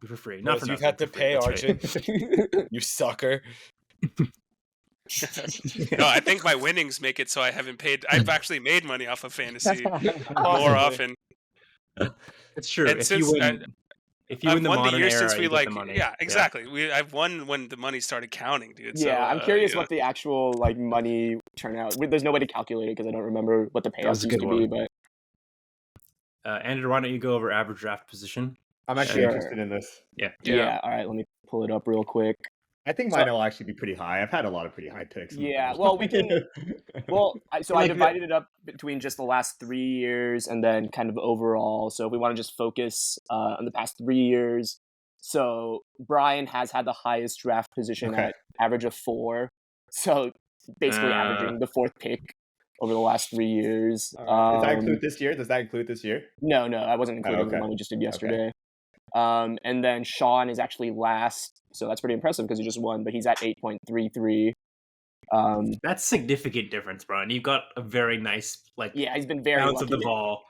For free, not Whereas for you've nothing, had to for free, pay, that's right. Arjun. You sucker. No, I think my winnings make it so I haven't paid. I've actually made money off of fantasy more Possibly. often. It's true. And If since you win, I've the won the modern year era, since you we get like, the money. yeah, exactly. I've won when the money started counting, dude. So, Yeah, I'm curious yeah. what the actual like money turnout. There's no way to calculate it because I don't remember what the That was payouts a used good to be. one. But Andrew, why don't you go over average draft position? I'm actually Sure. interested in this. Yeah. yeah, all right, let me pull it up real quick. I think mine will actually be pretty high. I've had a lot of pretty high picks. Yeah, well, we can. Well, I Like, divided it up between just the last 3 years and then kind of overall. So if we want to just focus on the past 3 years, so Brian has had the highest draft position Okay. at average of 4. So basically averaging the 4th pick over the last 3 years. Does that include this year? Does that include this year? No, I wasn't including the okay. one we just did yesterday. And then Sean is actually last, so that's pretty impressive because he just won, but he's at 8.33. That's significant difference, Brian. You've got a very nice Yeah, he's been very bounce lucky. of the ball,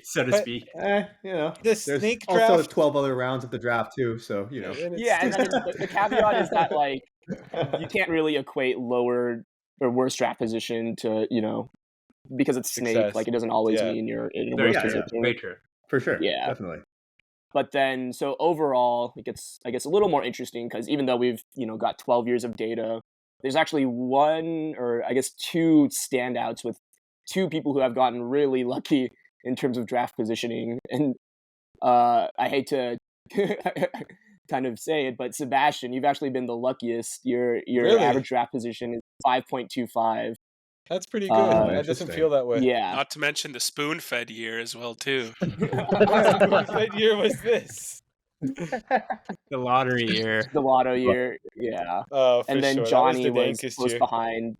so to But- speak. You know, The there's snake also draft. 12 other rounds of the draft too. So you know, Yeah, and then the caveat is that like you can't really equate lower or worse draft position to because it's snake. Success. Like it doesn't always Yeah. mean you're in a Very worse true. position. Very true. for sure. Yeah. Definitely. But then, so overall, it gets, I guess, a little more interesting because even though we've, got 12 years of data, there's actually one or I guess 2 standouts with 2 people who have gotten really lucky in terms of draft positioning. And I hate to kind of say it, but Sebastian, you've actually been the luckiest. Your Really? average draft position is 5.25. That's pretty good. That doesn't Interesting. feel that way. Yeah. Not to mention the spoon-fed year as well too. What year was this? The lottery year. The lotto year. Yeah. Oh, for And then sure. Johnny that was was the dankest close year. behind.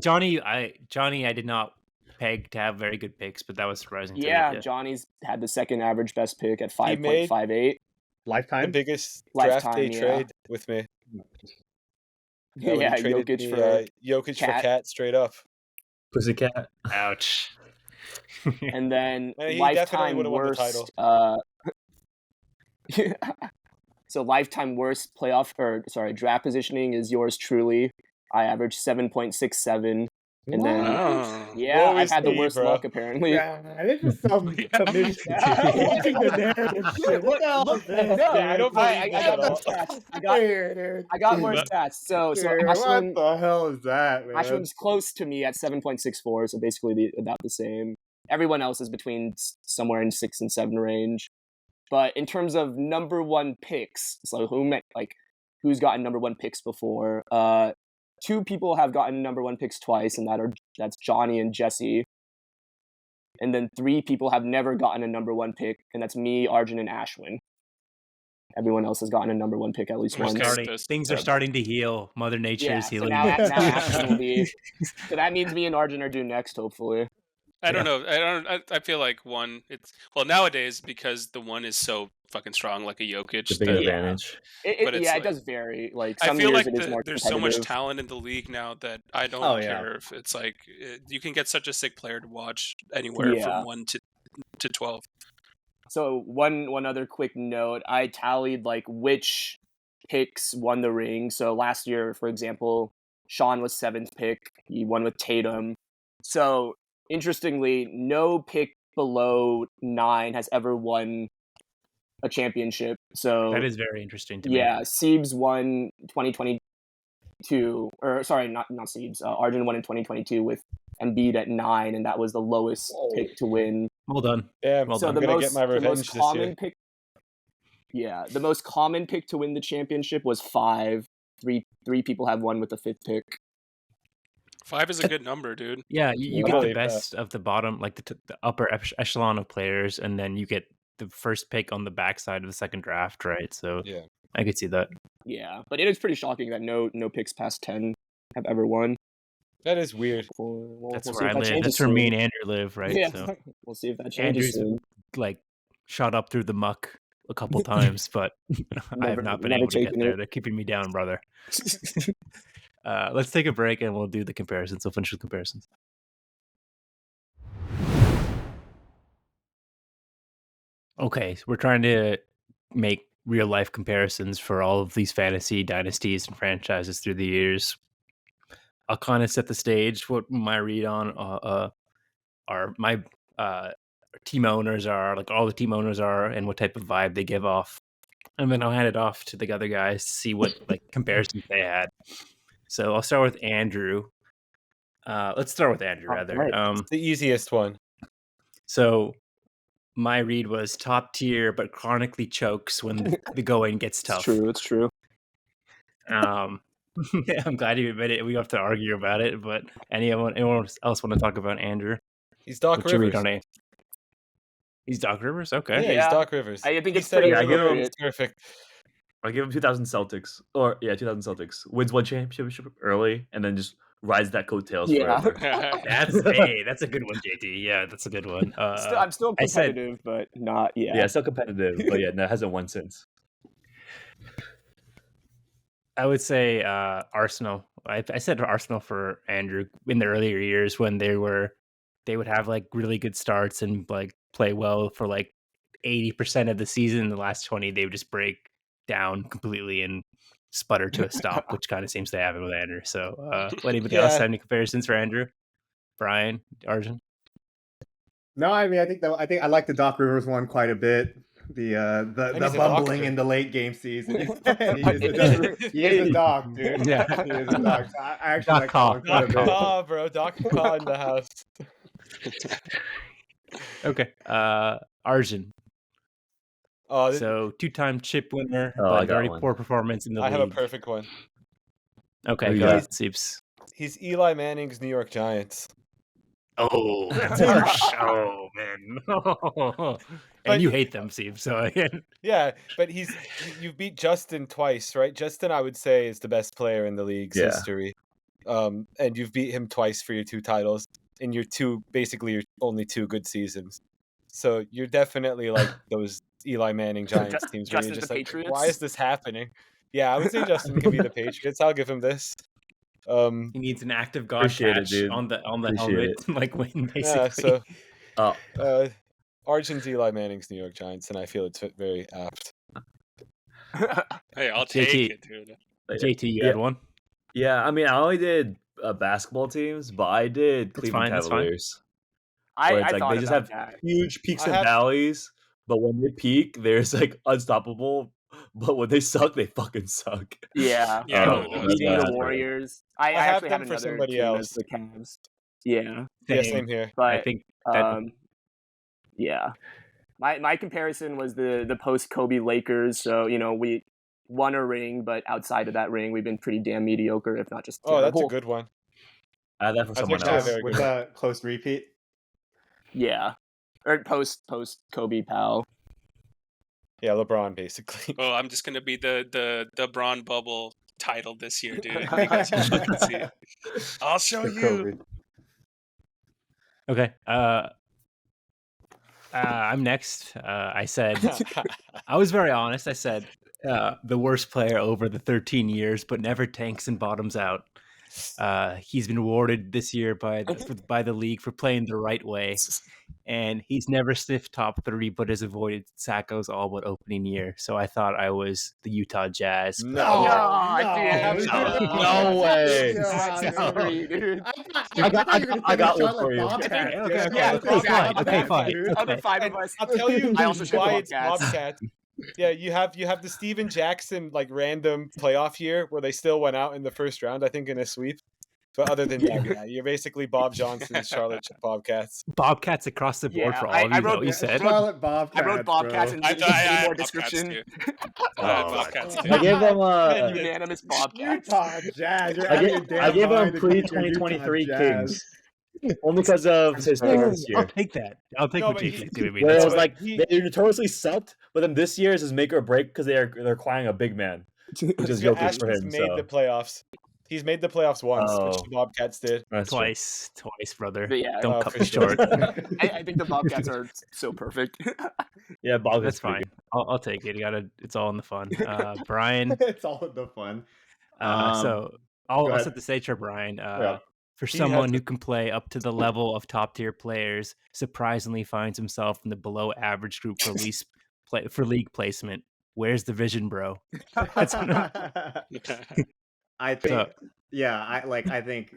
Johnny, I did not peg to have very good picks, but that was surprising. Yeah, to me. Johnny's had the second average best pick at He made 5.58. The Lifetime. biggest draft Lifetime, day yeah. trade with me. When Yeah, he traded Jokic me, for Jokic for Cat. Cat straight up. Pussycat. Ouch. and then He definitely lifetime would've won the worst. title. So lifetime worst draft positioning is yours truly. I averaged 7.67, and then Oh. yeah, Woe I've is had the me, worst bro. luck apparently. Yeah, this is some submission. Watching the narrative shit. What the hell is this? No, Yeah, I don't I believe got that more at all. stats. I got more But- stats. So Dude, Ashwin, what the hell is that, man? Ashwin's close to me at 7.64, so basically about the same. Everyone else is between somewhere in 6 and 7 range. But in terms of number 1 picks, so who's gotten number 1 picks before? 2 people have gotten number 1 picks twice, and that's Johnny and Jesse. And then 3 people have never gotten a number 1 pick, and that's me, Arjun, and Ashwin. Everyone else has gotten a number 1 pick at least We're once. starting- Things are starting to heal. Mother Nature Yeah, is so healing. now you. Ashwin will be. So that means me and Arjun are due next, hopefully. I don't know. I feel like one. Nowadays because the one is so fucking strong, like a Jokic. The big that- advantage. But it's It like- does vary. Like I some feel years like it is more there's so much competitive. talent in the league now that I don't Oh, yeah. care if it's like you can get such a sick player to watch anywhere Yeah. from 1 to 12. So one other quick note, I tallied like which picks won the ring. So last year, for example, Sean was 7th pick. He won with Tatum. So interestingly, no pick below 9 has ever won a championship. So That is very interesting to me. yeah, Siebes won 2022, or sorry, not Siebes. Arjun won in 2022 with Embiid at 9, and that was the lowest pick to win. Well done. Damn, Well So done. I'm the gonna most get my the revenge most this common year. pick. Yeah, the most common pick to win the championship was 5. Three people have won with the 5th pick. 5 is a good number, dude. Yeah, you I get the believe that. best of the bottom, like the upper echelon of players, and then you get the first pick on the backside of the second draft, right? So Yeah. I could see that. Yeah, but it is pretty shocking that no picks past 10 have ever won. That is weird. That's We'll see where I if that live. changes That's where me soon. and Andrew live, right? Yeah, So we'll see if that changes Andrew's soon. like shot up through the muck a couple times, but I have not been Never able to get taken there. it. They're keeping me down, brother. Let's take a break and we'll do the comparisons. We'll finish with comparisons. Okay, so we're trying to make real life comparisons for all of these fantasy dynasties and franchises through the years. I'll kind of set the stage. What my read on are my team owners are, like all the team owners are, and what type of vibe they give off. And then I'll hand it off to the other guys to see what like comparisons they had. So I'll start with Andrew. Let's start with Andrew rather. Alright. It's the easiest one. So my read was top tier, but chronically chokes when the going gets It's tough. true. It's true. Um, yeah, I'm glad you admit it. We don't have to argue about it. But anyone else want to talk about Andrew? He's Doc What's your read Rivers. on A? He's Doc Rivers. Okay. Yeah, he's Doc Rivers. I think He it's said pretty it I give him- appropriate. It's perfect. I give him 2000 Celtics. 2000 Celtics. Wins one championship early and then just rides that coattails Yeah. forever. That's a good one, JT. Yeah, that's a good one. I'm still I said- competitive, but not yet. Yeah, still competitive, but yeah, no, hasn't won since. I would say Arsenal. I said Arsenal for Andrew in the earlier years when they would have like really good starts and like play well for like 80% of the season. In the last 20, they would just break down completely and sputter to a stop, which kind of seems to happen with Andrew. So, anybody else Yeah. have any comparisons for Andrew? Brian, Arjun? No, I mean, I think I like the Doc Rivers one quite a bit. The And the he's a bumbling doctor. in the late game season. He is a doc, dude. Yeah. He is a doc. So I actually Doc like Caw. that one quite a Doc bit. Caw, bro. Doc Caw in the house. Okay. Arjun. Oh, So 2-time chip winner, Oh, I but got very one. poor performance in the I league. have a perfect one. Okay, Who go you ahead, Seeps. He's Eli Manning's New York Giants. Oh, that's harsh. Oh man. But- And you hate them, Steve. So Yeah, but you've beat Justin twice, right? Justin, I would say, is the best player in the league's Yeah. history. And you've beat him twice for your 2 titles in your only 2 good seasons. So you're definitely like those Eli Manning Giants teams where you're Justin's just the like, Patriots? why is this happening? Yeah, I would say Justin can be the Patriots. I'll give him this. he needs an active God Appreciate it, patch dude. on the Appreciate helmet, like win basically. yeah, so Oh, Arjun's Eli Manning's New York Giants, and I feel it's very apt. Hey, I'll JT. take it, dude. JT, you had one. yeah. I mean, I only did basketball teams, but I did That's Cleveland fine, that's fine. Cavaliers. Where it's I like thought they just about have that. huge peaks I and have- valleys, but when they peak, there's like unstoppable. But when they suck, they fucking suck. Yeah. Yeah, Oh, no, that's Beating what the happened. Warriors. I have actually have them for another somebody team else. as the Cavs. Yeah. Yeah, same here. I But think that yeah. My comparison was the post Kobe Lakers. So, we won a ring, but outside of that ring, we've been pretty damn mediocre, if not just Oh, that's a terrible. good one. I had that for That's someone actually a else. very With good one. the close repeat. Yeah. Or post Kobe Powell. Yeah, LeBron basically. Oh, I'm just gonna be the Braun bubble title this year, dude. You guys should fucking see it. I'll show For you. COVID. okay. I'm next. I said I was very honest. I said the worst player over the 13 years, but never tanks and bottoms out. He's been awarded this year by the league for playing the right way, and he's never sniffed top 3, but has avoided Sacco's all but opening year. So I thought I was the Utah Jazz. No. No way. Dude. I got one for you. Okay, fine. Of the 5 of us, I'll tell you I also said why it's Bobcats. Bobcats. Yeah, you have the Steven Jackson like random playoff year where they still went out in the first round, I think, in a sweep. But other than that, yeah, you're basically Bob Johnson's Charlotte Bobcats. Bobcats across the board Yeah, for all I of you, wrote- though, you said. Charlotte Bobcats. I wrote Bobcats bro. and I didn't need had more Bobcats description. too. I had Oh, Bobcats too. I gave them Unanimous Bobcats. Utah Jazz. You're I out of your gave damn mind them to pick your pre-2023 Utah Jazz. Kings. Only because of his picks this I'll year. take that. I'll take No, what but you he- do with me. Where That's it was fine. like He- they notoriously sucked, but then this year is his make or break because they're acquiring a big man, which is Jokic for Ashton's him. made So the playoffs. He's made the playoffs once, which Oh. the Bobcats did. that's true. Twice, brother. But yeah, Don't Oh, cut for me sure. short. I think the Bobcats are so perfect. Yeah, Boggs That's is pretty fine. good. I'll take it. It's all in the fun. Brian. It's all in the fun. So go I'll ahead. set the stage for Brian. Yeah. For He someone has who can play up to the level of top tier players, surprisingly finds himself in the below average group for league placement. Where's the vision, bro? I think, I think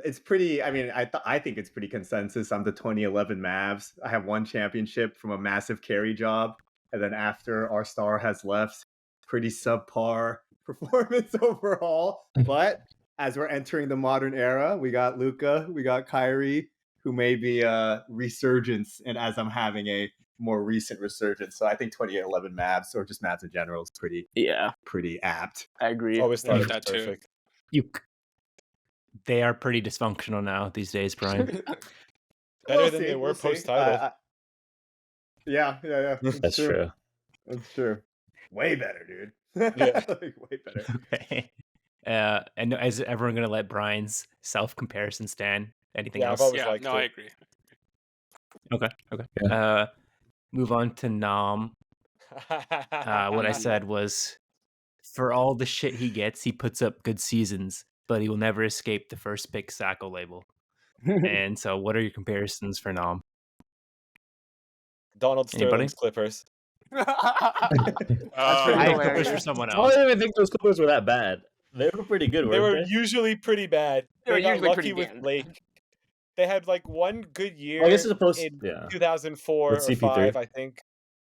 it's pretty. I mean, I think it's pretty consensus. I'm the 2011 Mavs. I have one championship from a massive carry job, and then after our star has left, pretty subpar performance overall. But as we're entering the modern era, we got Luka, we got Kyrie, who may be a resurgence, and as I'm having a more recent resurgence. So I think 2011 Mavs or just Mavs in general is pretty apt. I agree. Always thought it was that too. perfect. They are pretty dysfunctional now these days, Brian. Better than they were post-title. Yeah. That's true. That's true. Way better, dude. Yeah. Like, way better. Okay. And is everyone gonna let Brian's self-comparison stand? Anything Yeah, I've else? always Yeah, liked no, I it. agree. Okay. Move on to Nam. What I said was, for all the shit he gets, he puts up good seasons, but he will never escape the first pick Sacco label. And so, what are your comparisons for Nam? Donald Anybody? Sterling's Clippers. That's pretty I had hilarious. Clippers for someone I else. don't even think those Clippers were that bad. They were pretty good, They were weren't they? usually pretty bad. They were They got usually lucky pretty with damn Blake. They had like one good year I guess it's supposed. in Yeah. 2004 With or CP3. 5, I think,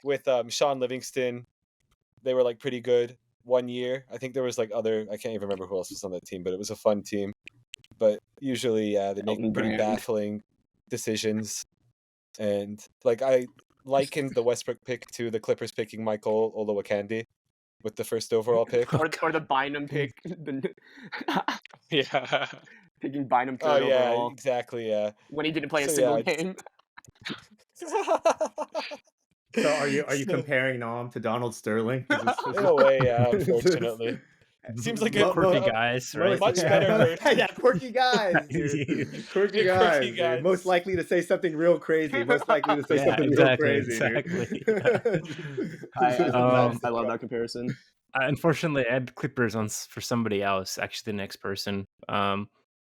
with Sean Livingston. They were like pretty good one year. I think there was like other. I can't even remember who else was on that team, but it was a fun team. But usually, they make Elton pretty Brand. baffling decisions, and like I likened the Westbrook pick to the Clippers picking Michael Olowokandi with the first overall pick. or the Bynum pick. Yeah. Picking Bynum Oh third yeah, overall exactly. Yeah. when he didn't play a So, single yeah, game. So are you comparing Nam to Donald Sterling? In a way, yeah. Unfortunately, seems like Well, a Quirky well, guys, right? much better version. Yeah, quirky guys, dude. Quirky guys, dude. guys. Most likely to say something real crazy. Most likely to say Yeah, something exactly, real crazy, I dude. love that comparison. Unfortunately, I had Clippers on for somebody else. Actually, the next person.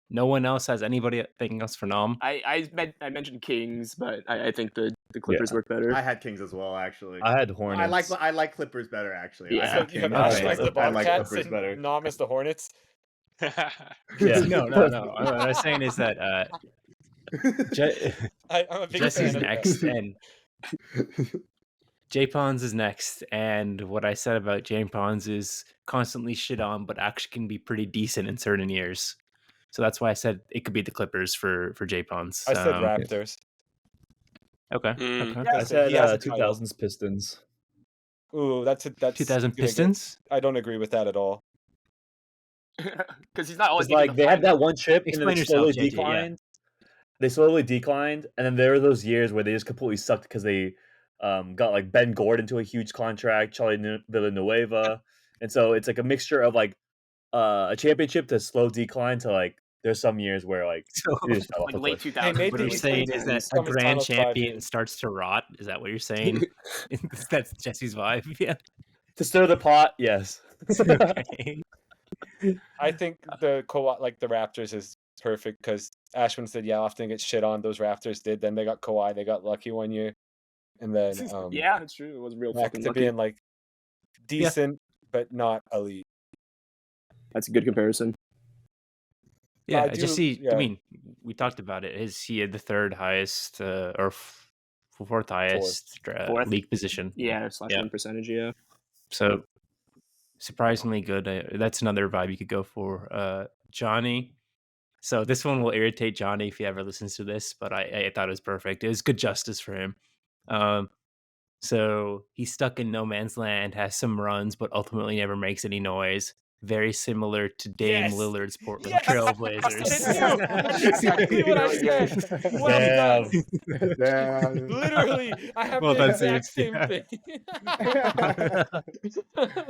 No one else has anything else for Nam. I mentioned Kings, but I think the Clippers work better. I had Kings as well, actually. I had Hornets. I like Clippers better, actually. Yeah. I So had you have Kings. Ash as the I like Bobcats Clippers and better. Nam as the Hornets. Yeah. No. What I was saying is that I'm a big Jesse's fan of next, that. and J Pons is next. And what I said about J Pons is constantly shit on, but actually can be pretty decent in certain years. So that's why I said it could be the Clippers for J Pons. I said Raptors. Okay. Mm. Okay. I said He has a title. 2000s Pistons. Ooh, that's 2000 gonna get- Pistons. I don't agree with that at all. Because he's not always It's like they had that one chip and then Explain they yourself, slowly JJ, yeah. declined. They slowly declined, and then there were those years where they just completely sucked because they got like Ben Gordon to a huge contract, Charlie Villanueva, and so it's like a mixture of like a championship to slow decline to like there's some years where like So you just fell off like a late cliff. 2000s. made what you're the saying is that a Thomas grand Thomas 5 champion years. starts to rot. Is that what you're saying? That's Jesse's vibe. Yeah. To stir the pot, yes. Okay. I think the Raptors is perfect because Ashwin said, yeah, often gets shit on. Those Raptors did. Then they got Kawhi. They got lucky one year. And then Yeah, it's true. It was real back fucking to lucky. being like decent, but not elite. That's a good comparison. Yeah, I Jesse. do- yeah. I mean, we talked about it. He had the third highest or fourth highest Fourth. league position. Yeah, / Yeah. win percentage. Yeah. So surprisingly good. That's another vibe you could go for. Johnny. So this one will irritate Johnny if he ever listens to this, but I thought it was perfect. It was good justice for him. So he's stuck in no man's land, has some runs, but ultimately never makes any noise. Very similar to Dame Yes! Lillard's Portland Yes! Trailblazers. That's exactly what I said. Well done. Damn. Literally, I have Well the done, exact Steve. same Yeah. thing.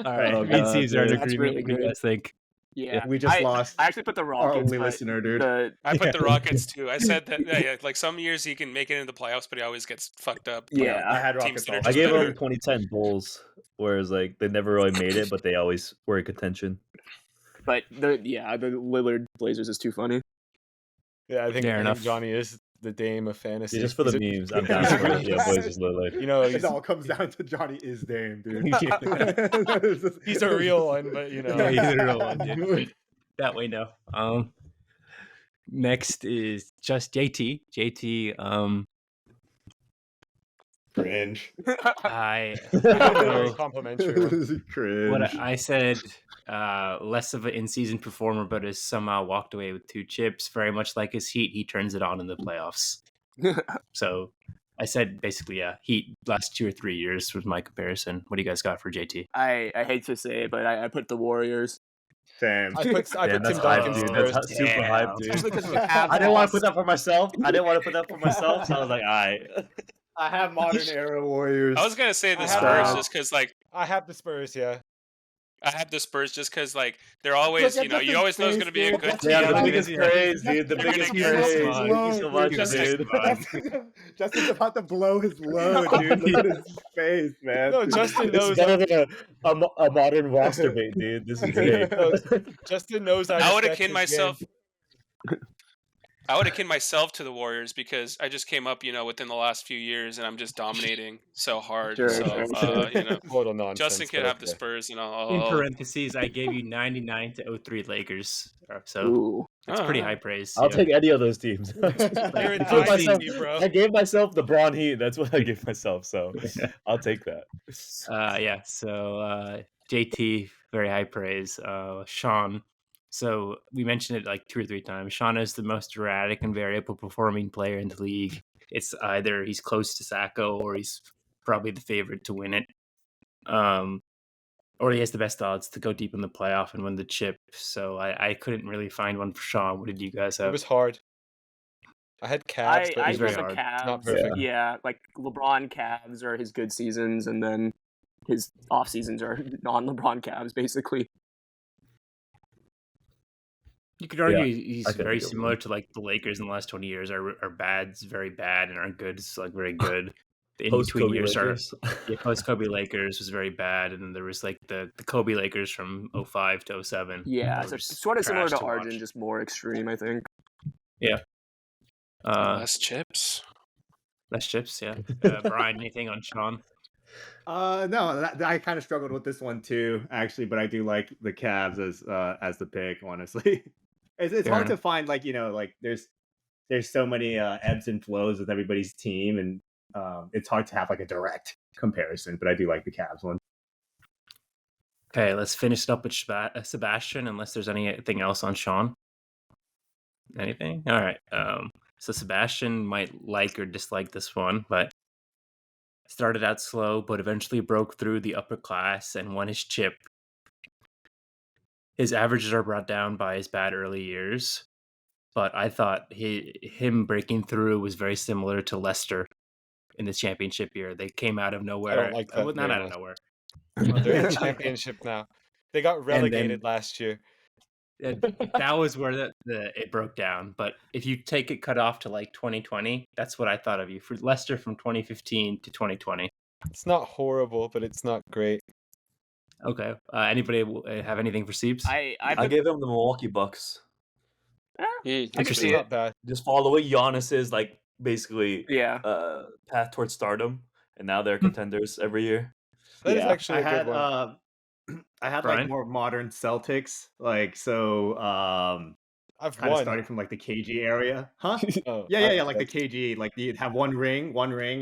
All right, Oh, me and God, Steve's are in dude. That's agreement. really What do you good. guys think? Yeah. We just lost I actually put the our Rockets. only but listener, dude. I put Yeah. the Rockets too. I said that like some years he can make it into the playoffs, but he always gets fucked up. by Yeah, I had teams Rockets that are also. I just gave better. them 2010 Bulls, whereas like they never really made it, but they always were in contention. but the Lillard Blazers is too funny. Yeah, I think Fair enough. Johnny is the Dame of fantasy. Yeah, just for the He's memes, I'm down for it. Yeah, Blazers Lillard. You know, It all comes down to Johnny is Dame, dude. he's a real one, but you know. Yeah, he's a real one, dude. That way, no. Next is just JT. JT. Cringe. I Very know complimentary one. Cringe. what I said. Less of an in-season performer, but has somehow walked away with 2 chips. Very much like his Heat, he turns it on in the playoffs. So I said basically, yeah, Heat last 2 or 3 years was my comparison. What do you guys got for JT? I hate to say it, but I put the Warriors. Same. I put Damn, that's Tim hype, Duncan's dude. Spurs. That's super hype, dude. Especially because the Cavs I didn't want to put lost. that for myself. So I was like, all right. I have modern era Warriors. I was gonna say the I have Spurs the- just because like I have the Spurs, yeah. I have the Spurs just because like they're always at you know you Justin's always know it's face, gonna be a dude. good That's team. Yeah, the Yeah, biggest praise, dude. The They're biggest gonna praise. keep Thank you so much, Justin- dude. Justin's about to blow his load, dude. Look at his face, man. No, Justin This is knows. better than a modern roster mate, dude. This is great. No, Justin knows. I would respect have his kinned myself. game. I would have kinned myself to the Warriors because I just came up, you know, within the last few years, and I'm just dominating so hard. Sure, so sure. you know, Total nonsense. Justin can but have the okay. Spurs, and In I'll parentheses, I gave you 99 to 03 Lakers. So Ooh. that's pretty Ah. high praise. I'll yeah. take any of those teams. You're a I gave dynasty, myself- bro. I gave myself the Braun Heat. That's what I gave myself. So I'll take that. Yeah. So JT, very high praise. Sean. So we mentioned it like 2 or 3 times. Sean is the most erratic and variable performing player in the league. It's either he's close to Sacco or he's probably the favorite to win it. Or he has the best odds to go deep in the playoff and win the chip. So I couldn't really find one for Sean. What did you guys It have? was hard. I had Cavs, but I was put very the hard. Cavs. Not perfect. Yeah, like LeBron Cavs are his good seasons, and then his off seasons are non-LeBron Cavs, basically. You could argue Yeah, he's I could very agree with similar to like the Lakers in the last 20 years. Are bad's very bad and are good's like very good. The in Post between Kobe years Lakers. post Kobe Lakers was very bad, and then there was like the Kobe Lakers from 05 to 07. Yeah, that so was sort of similar trash to watch. Arjun, just more extreme, I think. less chips. Less chips, yeah. Brian, anything on Sean? No, I kind of struggled with this one too, actually, but I do like the Cavs as the pick. Honestly, it's Fair hard to enough. find like like there's so many ebbs and flows with everybody's team, and it's hard to have like a direct comparison. But I do like the Cavs one. Okay, let's finish it up with Sebastian, unless there's anything else on Sean. Anything? All right. So Sebastian might like or dislike this one, but started out slow, but eventually broke through the upper class and won his chip. His averages are brought down by his bad early years, but I thought him breaking through was very similar to Leicester in the championship year. They came out of nowhere. like that Well, not very out of much. nowhere. Oh, they're in the championship now. They got relegated then- last year. That was where it broke down. But if you take it cut off to like 2020, that's what I thought of you for Leicester from 2015 to 2020. It's not horrible, but it's not great. Okay. Anybody have anything for Siebes? I I put, gave him the Milwaukee Bucks. I can Interesting. see not bad. Just follow the way Giannis is, like, basically yeah. path towards stardom, and now they're contenders every year. That is Yeah, actually I a good had one. I had Brian? like more modern Celtics, like so I've kind of won. starting from like the KG area, huh? Oh, Yeah, like the KG, like you'd have one ring,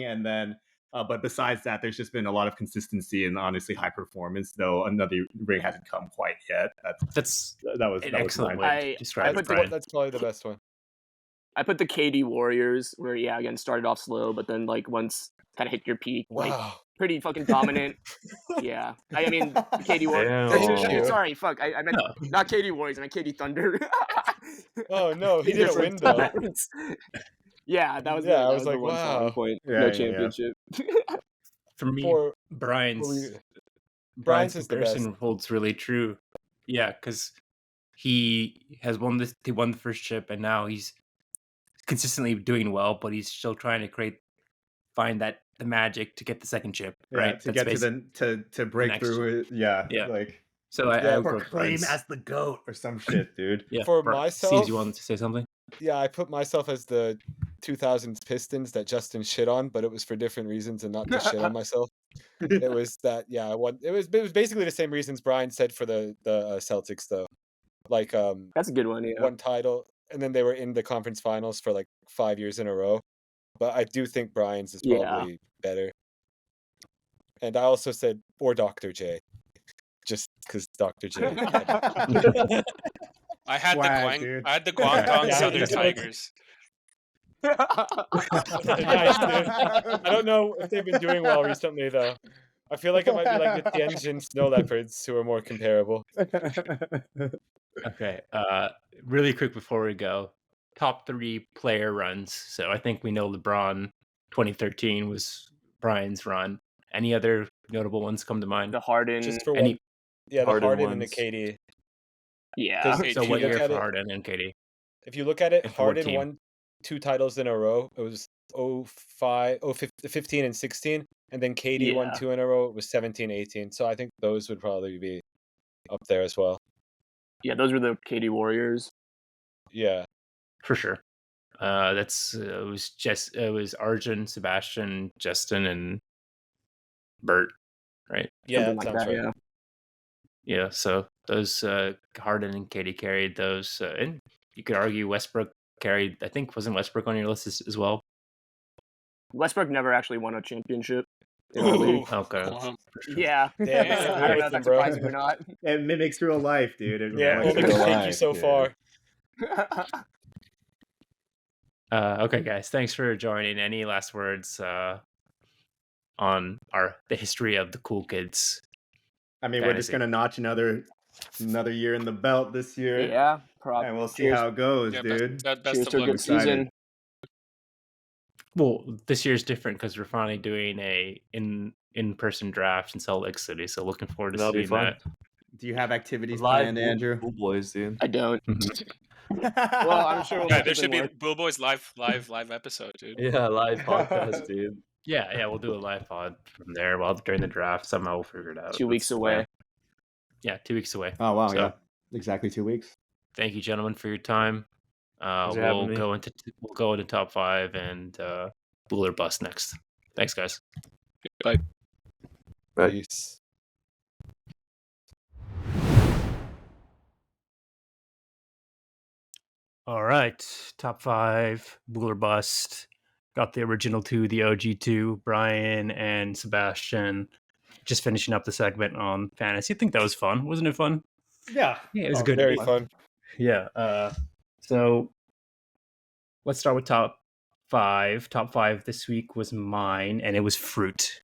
and then but besides that, there's just been a lot of consistency and honestly high performance. Though another ring hasn't come quite yet. That's That was an that was excellent mine. way to I describe put it, the- Brian. That's probably the best one. I put the KD Warriors, where again started off slow, but then like once kind of hit your peak, like Wow. pretty fucking dominant. Yeah, I mean KD Warriors. Damn. Sorry, fuck. I meant No. not KD Warriors. I meant KD Thunder. Oh no, he didn't win though. Yeah, that was Yeah, that I was was the like, one selling wow. point. Yeah, No yeah. championship. For me, For Brian's Brian's Brian's is the best. comparison holds really true. Yeah, because he won the first chip, and now he's consistently doing well, but he's still trying to find the magic to get the second chip, Yeah, right? to get to break next- through it. Yeah, Yeah. like So I would go with proclaim Brian's. as the GOAT or some shit, dude. Yeah, For Siebes, myself- you wanted to say something? Yeah, I put myself as the 2000s Pistons that Justin shit on, but it was for different reasons and not to shit on myself. It was that I won. It was basically the same reasons Brian said for the Celtics though, like That's a good one. Yeah. one title, and then they were in the conference finals for like 5 years in a row. But I do think Brian's is Yeah. probably better. And I also said or Dr. J, just because Dr. J. I had Swag, the dude. I had the Guangdong Yeah, Southern that's- Tigers. Nice, dude. I don't know if they've been doing well recently, though. I feel like it might be like the Tianjin Snow Leopards, who are more comparable. Okay. Really quick before we go, top 3 player runs. So I think we know LeBron 2013 was Brian's run. Any other notable ones come to mind? The Harden. Just for Any? one, yeah, the Harden Harden and the ones. KD. Yeah. 'Cause Okay, So if you what look year at for it, Harden and KD? if you look at it, And for what Harden team? won 2 titles in a row. It was 15 and 16, and then KD won Yeah. 2 in a row. It was 17, 18. So I think those would probably be up there as well. Yeah, those were the KD Warriors. Yeah. For sure. It was Arjun, Sebastian, Justin, and Bert, right? Yeah, Something that like sounds that, right. yeah. Yeah, so those Harden and Katie carried those, and you could argue Westbrook carried. I think wasn't Westbrook on your list as well? Westbrook never actually won a championship in our league. Ooh. Okay, Wow. for sure. Yeah. Damn, Yeah. I don't know if with him, that's bro. surprising or not. It mimics real life, dude. It Yeah, reflects only real can take you life, so dude. far. Okay, guys, thanks for joining. Any last words on the history of the cool kids? I mean, we're just Fantasy. gonna notch another year in the belt this year, Yeah. and we'll see Cheers. how it goes, Yeah, dude. best Cheers of to a luck. good excited. season. Well, this year's different because we're finally doing a in-person draft in Salt Lake City, so looking forward to That'll be seeing fun. that. Do you have activities Live planned, Andrew? Bool boys, dude. I don't. well, Well, I'm sure we'll Yeah, make there something should be work. Bool Boys live episode, dude. Yeah, live podcast, dude. Yeah, we'll do a live pod from there while during the draft. Somehow we'll figure it out. 2 weeks That's the plan. away. Yeah, 2 weeks away. Oh wow, So, yeah, exactly 2 weeks. Thank you, gentlemen, for your time. Thanks for having We'll me. go into top 5 and Bool or bust next. Thanks, guys. Right. Peace. All right, top 5 Bool or bust. Got the original 2, the OG 2, Brian and Sebastian. Just finishing up the segment on fantasy. I think that was fun. Wasn't it fun? Yeah, Yeah, it was Oh, good. Very fun. Yeah. So let's start with top 5. Top 5 this week was mine, and it was fruit.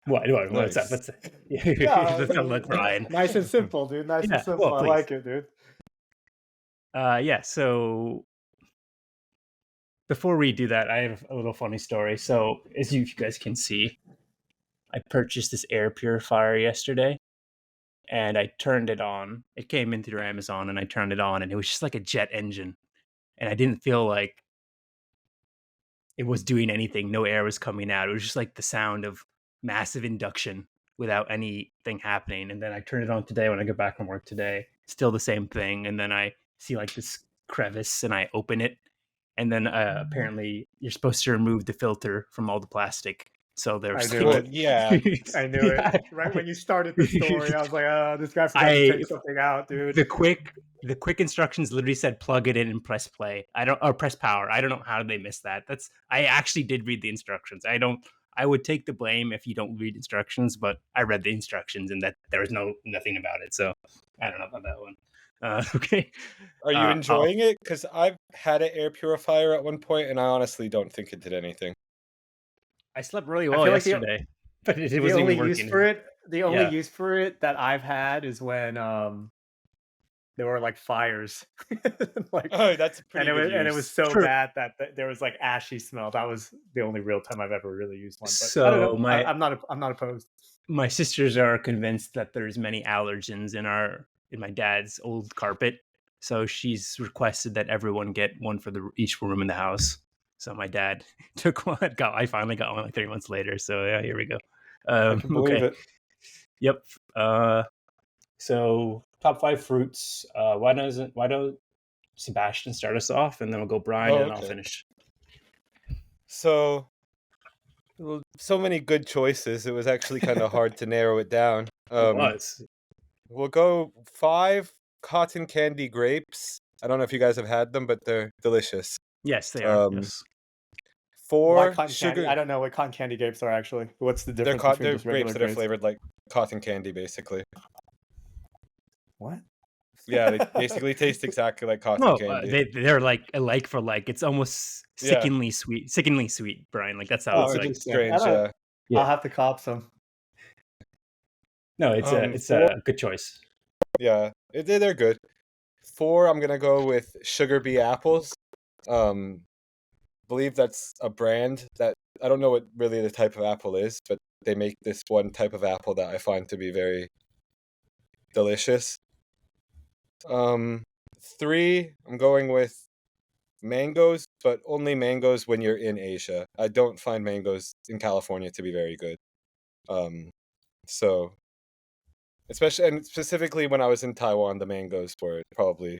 What's Nice. that? What's that? Yeah, Let's not let Brian. Nice and simple, dude. Nice Yeah, and simple. well, I please. like it, dude. Yeah, so before we do that, I have a little funny story. So as you guys can see, I purchased this air purifier yesterday, and I turned it on. It came in through Amazon, and I turned it on, and it was just like a jet engine. And I didn't feel like it was doing anything. No air was coming out. It was just like the sound of massive induction without anything happening. And then I turned it on today when I got back from work today. Still the same thing. And then I see like this crevice and I open it. And then apparently you're supposed to remove the filter from all the plastic. So there's I knew Well, it. yeah. I knew it. Right when you started the story, I was like, "Oh, this guy forgot to take something out, dude." the quick instructions literally said plug it in and press play. Or press power. I don't know how they missed that. I actually did read the instructions. I would take the blame if you don't read instructions, but I read the instructions and that there was nothing about it. So I don't know about that one. Okay. Are you enjoying it? Because I've had an air purifier at one point, and I honestly don't think it did anything. I slept really I well feel like yesterday, but it the wasn't only even use working. for it, Yeah. use for it that I've had is when there were like fires, like, Oh, that's a pretty good and it use. was so True. bad that there was like ashy smell. That was the only real time I've ever really used one. But I don't So know. I'm not opposed. my sisters are convinced that there's many allergens in my dad's old carpet. So she's requested that everyone get one for each room in the house. So my dad took one. I finally got one like 3 months later. So yeah, here we go. I can believe it. Yep. So top 5 fruits. Why don't Sebastian start us off, and then we'll go Brian, Oh, and then I'll okay. finish. So many good choices. It was actually kind of hard to narrow it down. It was. We'll go 5 cotton candy grapes. I don't know if you guys have had them, but they're delicious. Yes, they are. Yes. Why 4 cotton sugar. candy? I don't know what cotton candy grapes are actually. What's the They're difference between they're just regular grapes that are grapes? flavored like cotton candy, basically. What? Yeah, they basically taste exactly like cotton No, candy. they're like alike for like. It's almost Yeah. sickeningly sweet, Brian. Like that's how Oh, it's like. interesting. Strange, yeah. Yeah. I'll have to cop some. No, it's Four, a good choice. yeah, they're good. 4, I'm gonna go with Sugar Bee apples. Believe that's a brand that I don't know what really the type of apple is, but they make this one type of apple that I find to be very delicious. 3, I'm going with mangoes, but only mangoes when you're in Asia. I don't find mangoes in California to be very good. So especially and specifically when I was in Taiwan, the mangoes were probably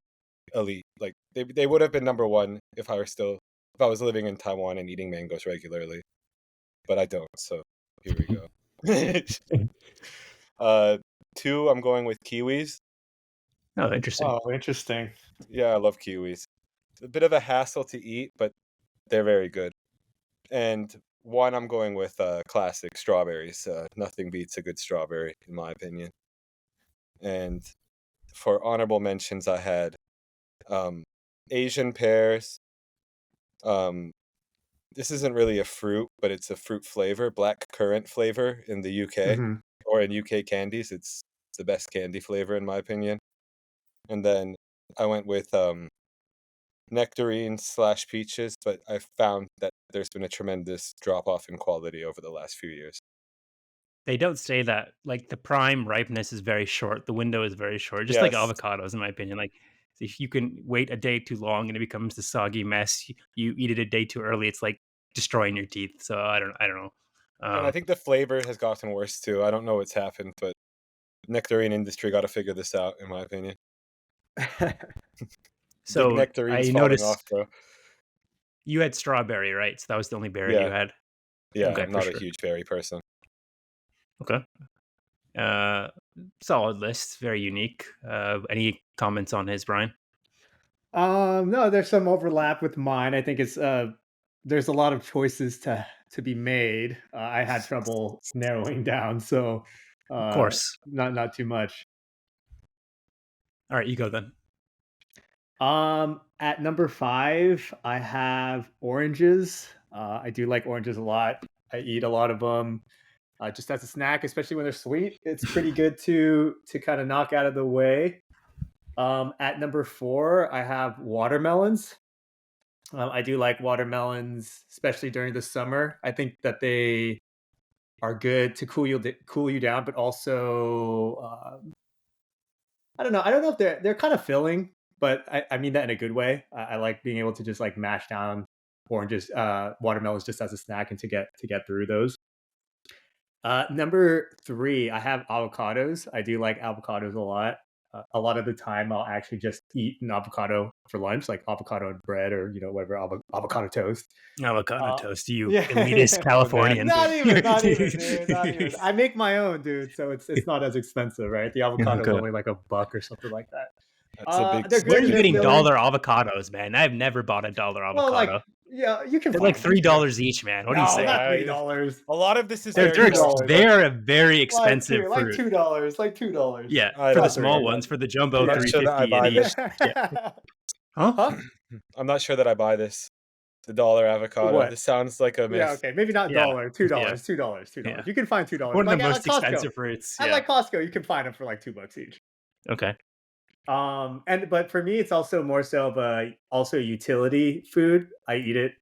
elite. Like they would have been number 1 if I was living in Taiwan and eating mangoes regularly. But I don't, so here we go. 2, I'm going with kiwis. Oh, interesting. Oh, interesting. Yeah, I love kiwis. It's a bit of a hassle to eat, but they're very good. And 1, I'm going with classic strawberries. Nothing beats a good strawberry, in my opinion. And for honorable mentions, I had Asian pears. This isn't really a fruit, but it's a fruit flavor, black currant flavor in the UK hmm or in UK candies. It's the best candy flavor, in my opinion. And then I went with nectarines / peaches, but I found that there's been a tremendous drop off in quality over the last few years. They don't say that. Like the prime ripeness is very short. The window is very short. Just like Yes. avocados, in my opinion. Like if you can wait a day too long and it becomes the soggy mess, you eat it a day too early, it's like destroying your teeth. So I don't know. And I think the flavor has gotten worse too. I don't know what's happened, but nectarine industry got to figure this out, in my opinion. Big So nectarines I falling noticed off, bro. you had strawberry, right? So that was the only berry you Yeah. had. Yeah, Okay, I'm for not a sure. huge berry person. Okay. Solid list, very unique. Any comments on his, Brian? No, there's some overlap with mine. I think it's there's a lot of choices to be made. I had trouble narrowing down, so Of course. not too much. All right, you go then. At number 5, I have oranges. I do like oranges a lot. I eat a lot of them just as a snack, especially when they're sweet. It's pretty good to kind of knock out of the way. At number 4, I have watermelons. I do like watermelons, especially during the summer. I think that they are good to cool you down, but also I don't know. I don't know if they're kind of filling, but I mean that in a good way. I like being able to just like mash down oranges, watermelons just as a snack and to get through those. Number 3, I have avocados. I do like avocados a lot. A lot of the time, I'll actually just eat an avocado for lunch, like avocado and bread, or whatever avocado toast. Avocado Uh, toast, you yeah, elitist yeah. Californian. Not even, dude. Not even. I make my own, dude. So it's not as expensive, right? The avocado is Okay. only like $1 or something like that. That's a big They're Where are good. you They're getting filling. dollar avocados, man? I've never bought a dollar Well, like avocado. yeah, you can They're find like them. $3 each, man. What do you No, say? not Yeah, $3. A lot of this is They're very $2. they're a very expensive like fruit. $2, like $2. Yeah, I for the don't small know. ones, for the jumbo, I'm not sure that I 350 buy and this. each. Yeah. Huh? Huh? I'm not sure that I buy this. The dollar avocado. What? This sounds like a myth. Yeah, okay, maybe not Yeah. $1, $2, $2. Yeah. You can find $2. One of Like the at most Costco. expensive fruits. At Yeah. like Costco, you can find them for like $2 each. Okay. But for me, it's also more so of a utility food. I eat it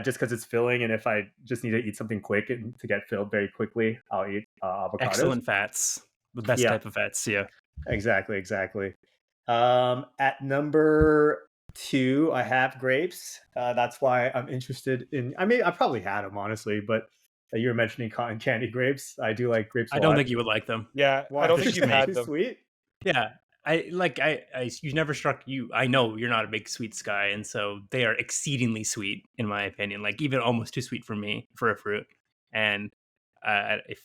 just because it's filling, and if I just need to eat something quick and to get filled very quickly, I'll eat avocados. Excellent fats. The best Yeah. type of fats. Yeah. Exactly. At number 2, I have grapes. That's why I'm interested in. I mean, I probably had them honestly, but you were mentioning cotton candy grapes. I do like grapes. I don't think you would like them. Yeah, Why? I don't They're think just you've had too them. sweet. Yeah. You never struck you. I know you're not a big sweets guy, and so they are exceedingly sweet, in my opinion. Like even almost too sweet for me for a fruit. And if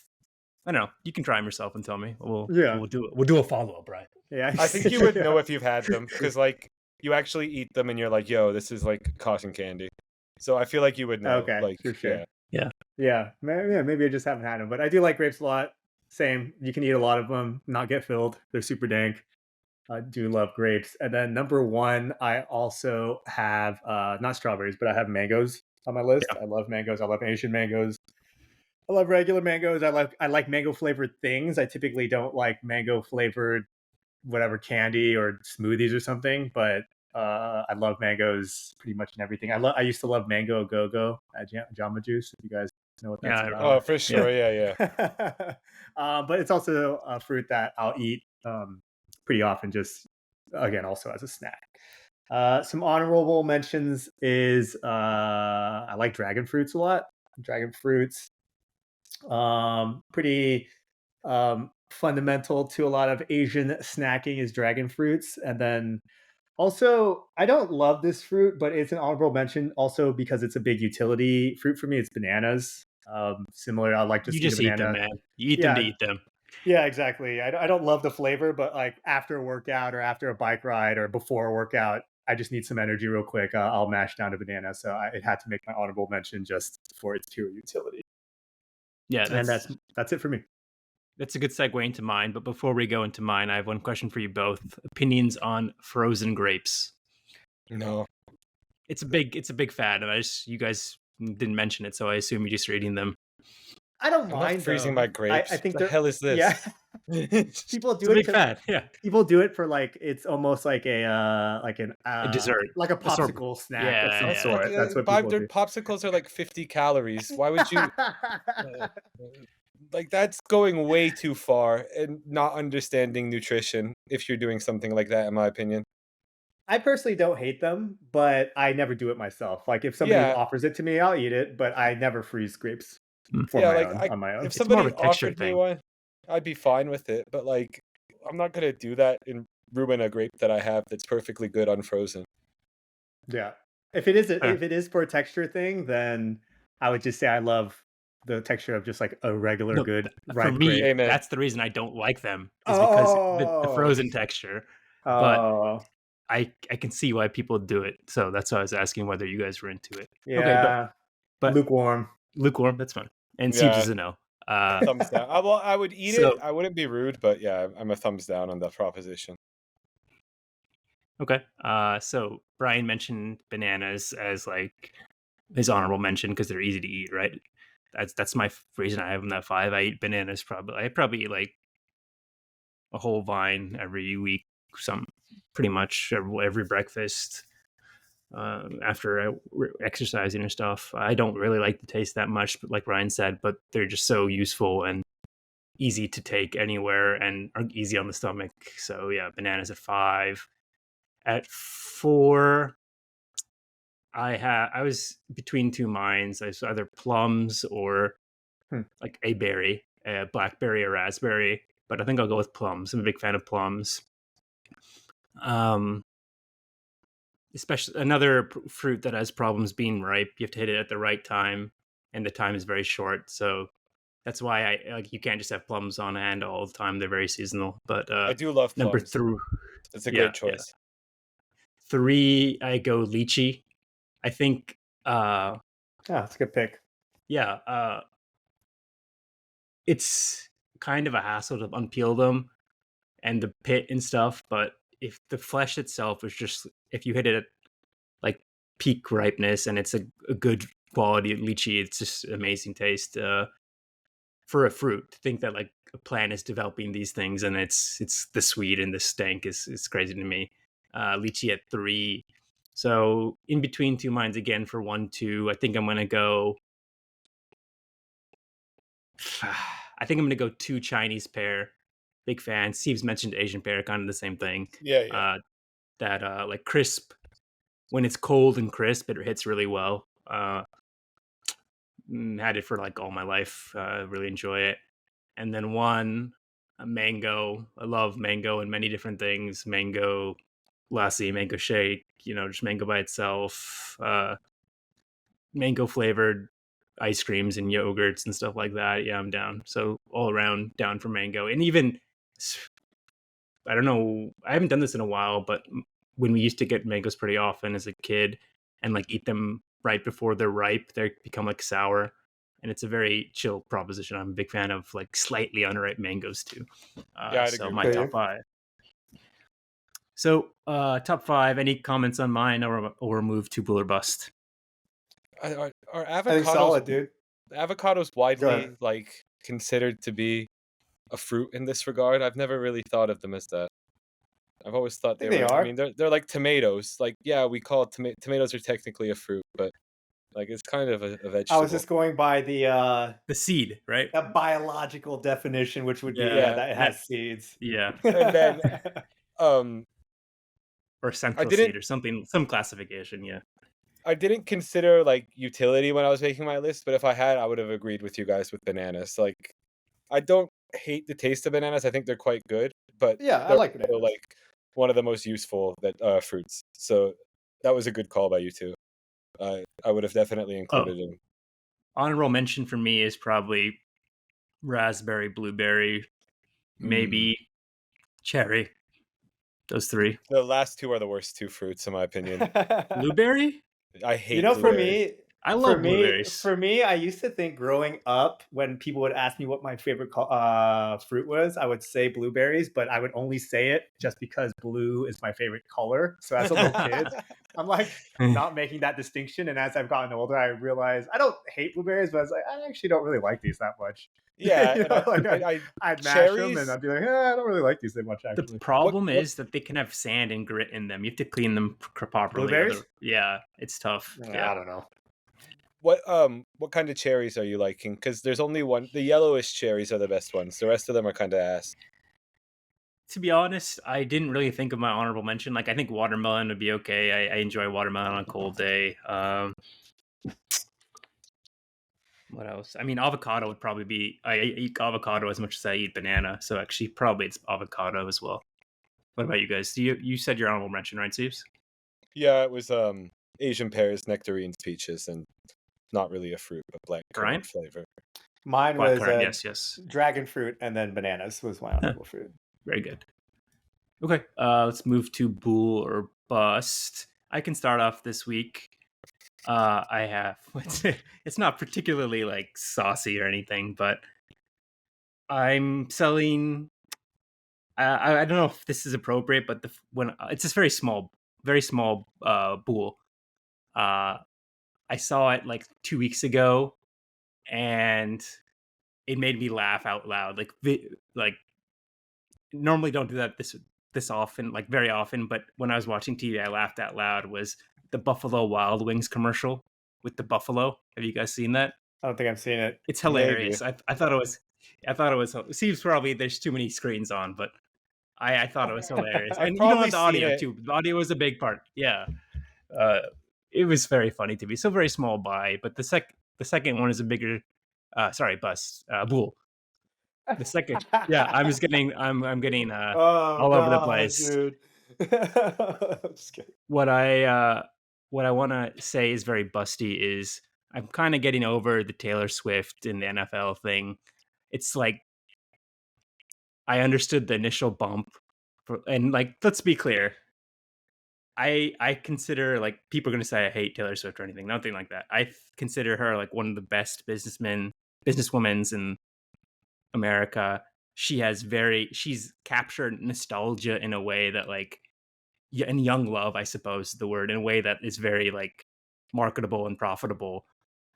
I don't know, you can try them yourself and tell me. We'll do a follow up, right? Yeah, I think you would know if you've had them because, like, you actually eat them and you're like, "Yo, this is like cotton candy." So I feel like you would know. Okay, like, for sure. Yeah. Yeah, maybe I just haven't had them, but I do like grapes a lot. Same, you can eat a lot of them, not get filled. They're super dank. I do love grapes. And then number one, I also have not strawberries, but I have mangoes on my list. Yeah. I love mangoes. I love Asian mangoes. I love regular mangoes. I like mango flavored things. I typically don't like mango flavored whatever candy or smoothies or something, but I love mangoes pretty much in everything. I used to love mango go-go at Jamba Juice. If you guys know what that's Yeah, about. Oh, for sure. Yeah. But it's also a fruit that I'll eat pretty often, just again also as a snack. Some honorable mentions is I like dragon fruits a lot. Dragon fruits, pretty fundamental to a lot of Asian snacking is dragon fruits, and then also I don't love this fruit, but it's an honorable mention also because it's a big utility fruit for me. It's bananas. Similar, I like you just eat a just eat them, banana. man. You eat them to Yeah, eat them. yeah, exactly. I don't love the flavor, but like after a workout or after a bike ride or before a workout, I just need some energy real quick. I'll mash down a banana. So it had to make my honorable mention just for its pure utility. Yeah, And that's it for me. that's a good segue into mine. But before we go into mine, I have one question for you both: opinions on frozen grapes. No. It's a big fad, and you guys didn't mention it, so I assume you're just reading them. I don't I'm not mind freezing them. my grapes. I think the they're hell is this? Yeah. People It's do a it big to fad. Yeah, people do it for like it's almost like a dessert, like a a sort of- popsicle snack of Yeah, some yeah. sort. That's what Five, people their do. popsicles are like 50 calories. Why would you? Like that's going way too far and not understanding nutrition if you're doing something like that, in my opinion. I personally don't hate them, but I never do it myself. Like if somebody Yeah, offers it to me, I'll eat it, but I never freeze grapes Hmm. for yeah. my Like own on my own. if It's more of somebody a texture offered me thing. one, I'd be fine with it. But like, I'm not gonna do that and ruin a grape that I have that's perfectly good unfrozen. Yeah. If it is Fair. if it is for a texture thing, then I would just say I love the texture of just like a regular No, good for ripe me, grape. Amen. that's the reason I don't like them is because the Oh. frozen texture. But Oh. I can see why people do it, so that's why I was asking whether you guys were into it. Okay, Yeah. but Lukewarm. lukewarm, that's fine. And Siebes Yeah, is a no. thumbs down. I would eat So it. I wouldn't be rude, but yeah, I'm a thumbs down on that proposition. okay, so Brian mentioned bananas as like his honorable mention because they're easy to eat, right? That's my reason I have them at 5. I eat bananas I probably eat like a whole vine every week, some pretty much every breakfast. After exercising and stuff, I don't really like the taste that much, but like Ryan said, but they're just so useful and easy to take anywhere and are easy on the stomach. So yeah, bananas at 5. At 4, I was between two minds. I was either plums or Hmm. like a berry, blackberry or raspberry. But I think I'll go with plums. I'm a big fan of plums. Especially another fruit that has problems being ripe. You have to hit it at the right time, and the time is very short. So that's why I like you can't just have plums on hand all the time. They're very seasonal. But I do love number plums. 3, It's a yeah, great choice. 3, I go lychee. I think, That's a good pick. yeah, it's kind of a hassle to unpeel them and the pit and stuff. But if the flesh itself is just if you hit it at like peak ripeness and it's a good quality lychee, it's just amazing taste for a fruit. To think that like a plant is developing these things and it's the sweet and the stank is crazy to me. Lychee at 3. So in between two minds again for 1, 2. I think I'm gonna go. I think I'm gonna go 2 Chinese pear. Big fan. Steve's mentioned Asian pear, kind of the same thing. Yeah. That like crisp when it's cold and crisp, it hits really well. Had it for like all my life. Really enjoy it. And then 1, a mango. I love mango and many different things. Mango lassi, mango shake. Just mango by itself. Mango flavored ice creams and yogurts and stuff like that. Yeah, I'm down. So all around down for mango. And even I don't know, I haven't done this in a while, but when we used to get mangoes pretty often as a kid and like eat them right before they're ripe, they become like sour. And it's a very chill proposition. I'm a big fan of like slightly unripe mangoes too. Yeah, I'd So agree my with that. top 5. So, top 5. Any comments on mine, or move to Bool or bust? Are I think solid, dude. avocados Go ahead. widely like considered to be a fruit in this regard? I've never really thought of them as that. I've always thought think they they were. I are. mean, they're like tomatoes. Like, yeah, we call tomatoes are technically a fruit, but like it's kind of a I vegetable. was just going by The seed, right? biological definition, which would be Yeah. that it has seeds. Yeah. And then, Or central didn't- seed or something, some classification. Yeah. I didn't consider like utility when I was making my list, but if I had, I would have agreed with you guys with bananas. Like, I don't hate the taste of bananas. I think they're quite good, but Yeah, I they're like also, bananas. like one of the most useful fruits. So that was a good call by you two. I would have definitely included them. Honorable mention for me is probably raspberry, blueberry, maybe cherry. Those 3. The last 2 are the worst 2 fruits, in my opinion. Blueberry? I hate. You know, for blueberry. me, I love blueberries. For me, I used to think growing up, when people would ask me what my favorite fruit was, I would say blueberries, but I would only say it just because blue is my favorite color. So as a little kid, I'm like not making that distinction. And as I've gotten older, I realized I don't hate blueberries, but I was like, I actually don't really like these that much. Yeah, You know, like I'd mash them cherries- and I'd be like, I don't really like these that much, actually. The problem What- is that they can have sand and grit in them. You have to clean them properly. Blueberries? Yeah, it's tough. Yeah. I don't know. What kind of cherries are you liking? Because there's only one. The yellowish cherries are the best ones. The rest of them are kind of ass. To be honest, I didn't really think of my honorable mention. Like, I think watermelon would be okay. I enjoy watermelon on a cold day. What else? I mean, avocado would probably be. I eat avocado as much as I eat banana, so actually, probably it's avocado as well. What about you guys? You said your honorable mention, right, Steves? Yeah, it was Asian pears, nectarines, peaches, and not really a fruit, but black Brian? currant flavor. Mine was Yes. dragon fruit, and then bananas was my honorable fruit. Very good. Okay, let's move to Bool or bust. I can start off this week. I have. It's not particularly like saucy or anything, but I'm selling. I don't know if this is appropriate, but when it's just very small Bool. I saw it like 2 weeks ago, and it made me laugh out loud. Like normally don't do that this often, like very often, but when I was watching TV, I laughed out loud. Was the Buffalo Wild Wings commercial with the buffalo? Have you guys seen that? I don't think I've seen it. It's hilarious. I thought it was. Seems probably there's too many screens on, but I thought it was hilarious. I've And you don't probably have the audio seen it. too. The audio was a big part. Yeah, it was very funny to me. So very small buy, but the second one is a bigger. Bust. Bool. The second, yeah, I'm getting all over the place. Dude. I'm just kidding. What I want to say is very busty is I'm kind of getting over the Taylor Swift and the NFL thing. It's like I understood the initial bump, and like let's be clear, I consider, like, people are going to say I hate Taylor Swift or anything, nothing like that. I consider her like one of the best businesswomen in America. She's captured nostalgia in a way that, like, and young love, I suppose, the word, in a way that is very like marketable and profitable.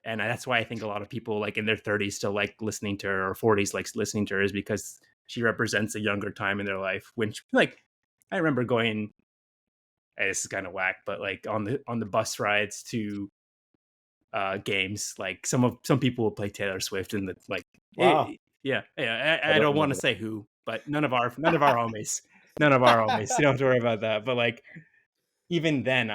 And that's why I think a lot of people like in their 30s still like listening to her, or 40s like listening to her, is because she represents a younger time in their life. When like I remember going, this is kind of whack, but like on the bus rides to games, like some people will play Taylor Swift in the like. Wow. Yeah. I don't don't want remember to say who, but none of our homies. None of our homies. You don't have to worry about that. But like, even then,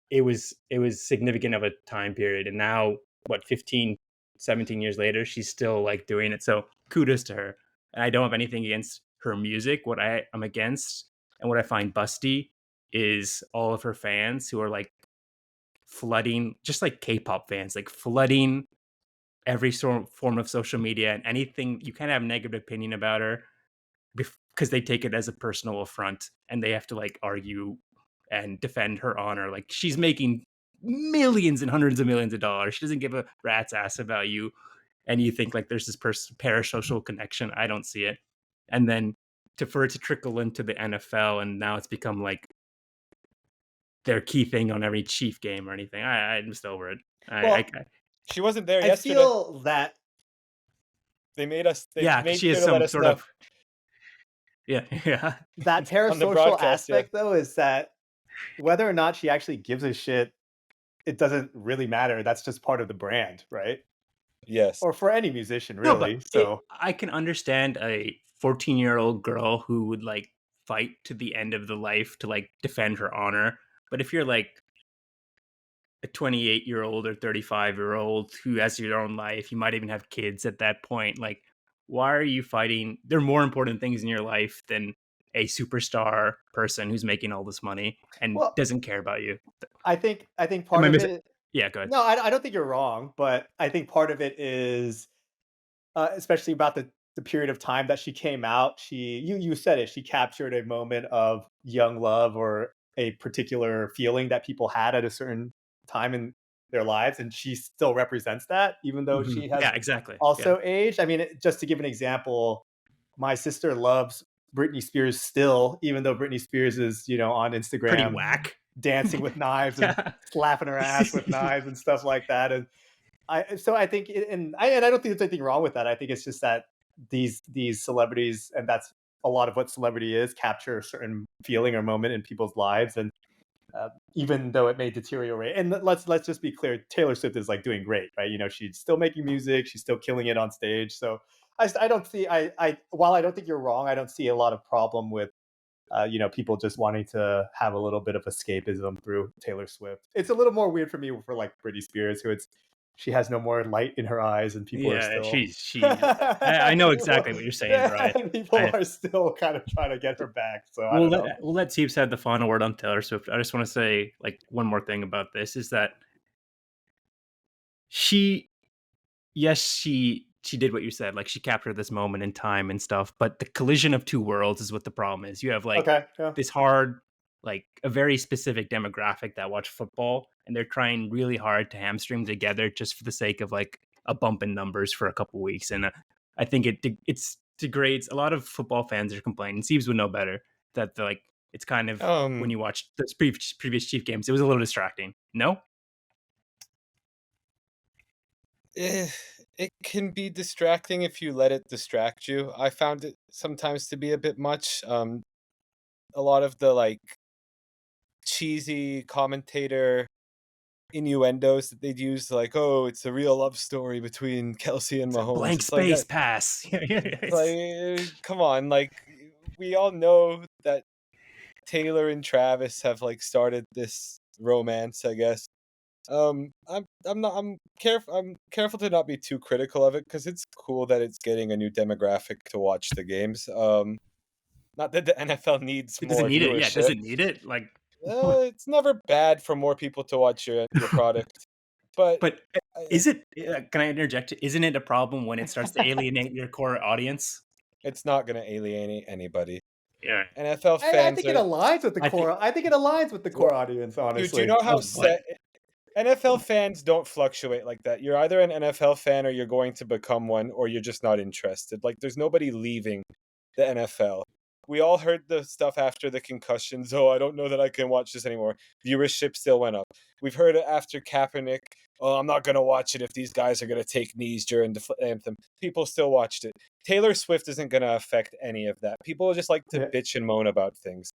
it was significant of a time period. And now, what, 15, 17 years later, she's still like doing it. So kudos to her. And I don't have anything against her music. What I'm against, and what I find busty, is all of her fans who are like flooding, just like K-pop fans, like flooding every form of social media, and anything you can't have a negative opinion about her because they take it as a personal affront, and they have to like argue and defend her honor. Like, she's making millions and hundreds of millions of dollars. She doesn't give a rat's ass about you, and you think like there's this parasocial connection. I don't see it. And then for it to trickle into the NFL, and now it's become like their key thing on every Chief game or anything. I'm just over it. Well, She wasn't there I yesterday. feel that They made us. They yeah, 'cause made she has sure to let some us sort know of yeah. that on the parasocial broadcast. Yeah. aspect though is that whether or not she actually gives a shit, it doesn't really matter. That's just part of the brand, right? Yes. Or for any musician, No, really. but So I can understand a 14-year-old girl who would like fight to the end of the life to like defend her honor. But if you're like a 28-year-old or 35-year-old who has your own life, you might even have kids at that point. Like, why are you fighting? There are more important things in your life than a superstar person who's making all this money and Well, doesn't care about you. I think Am part I of missing? it. Yeah, go ahead. No, I don't think you're wrong, but I think part of it is, especially about the period of time that she came out. You said it. She captured a moment of young love or a particular feeling that people had at a certain time in their lives, and she still represents that, even though Mhm. she has Yeah, exactly. Yeah. also aged. I mean, just to give an example, my sister loves Britney Spears still, even though Britney Spears is, on Pretty Instagram whack. dancing with knives and Yeah. slapping her ass with knives and stuff like that. And I think, and I don't think there's anything wrong with that. I think it's just that these celebrities, and that's a lot of what celebrity is, capture a certain feeling or moment in people's lives, and even though it may deteriorate. And let's just be clear, Taylor Swift is like doing great, right? She's still making music, she's still killing it on stage. So I don't see, while I don't think you're wrong, I don't see a lot of problem with people just wanting to have a little bit of escapism through Taylor Swift. It's a little more weird for me for like Britney Spears, who she has no more light in her eyes, and people are Yeah, still. I know exactly what you're saying, right? People are still kind of trying to get her back. So I We'll don't know. we'll let Teeps have the final word on Taylor Swift. I just want to say like one more thing about this is that she yes, she did what you said. Like she captured this moment in time and stuff, but the collision of two worlds is what the problem is. You have like Okay. Yeah. this hard, like a very specific demographic that watch football, and they're trying really hard to hamstring together just for the sake of like a bump in numbers for a couple weeks. And I think it's degrades. A lot of football fans are complaining. Steves would know better that like it's kind of when you watch those previous Chief games, it was a little distracting. No. It can be distracting if you let it distract you. I found it sometimes to be a bit much. A lot of the like cheesy commentator innuendos that they'd use, like, "Oh, it's a real love story between Kelsey and Mahomes." Blank It's space like, pass. come on, like we all know that Taylor and Travis have like started this romance, I guess. I'm careful to not be too critical of it because it's cool that it's getting a new demographic to watch the games. Not that the NFL needs It doesn't more need it. Yeah, viewership. does it need it? Like, It's never bad for more people to watch your product, but but is it? Can I interject? Isn't it a problem when it starts to alienate your core audience? it's not going to alienate anybody. Yeah. NFL I fans think it are. aligns with the core. I think it aligns with the core audience. Dude, Honestly, do you know how Oh, boy. NFL fans don't fluctuate like that? You're either an NFL fan or you're going to become one, or you're just not interested. Like, there's nobody leaving the NFL. We all heard the stuff after the concussions. Oh, I don't know that I can watch this anymore. Viewership still went up. We've heard it after Kaepernick. Oh, I'm not going to watch it if these guys are going to take knees during the anthem. People still watched it. Taylor Swift isn't going to affect any of that. People just like to bitch and moan about things.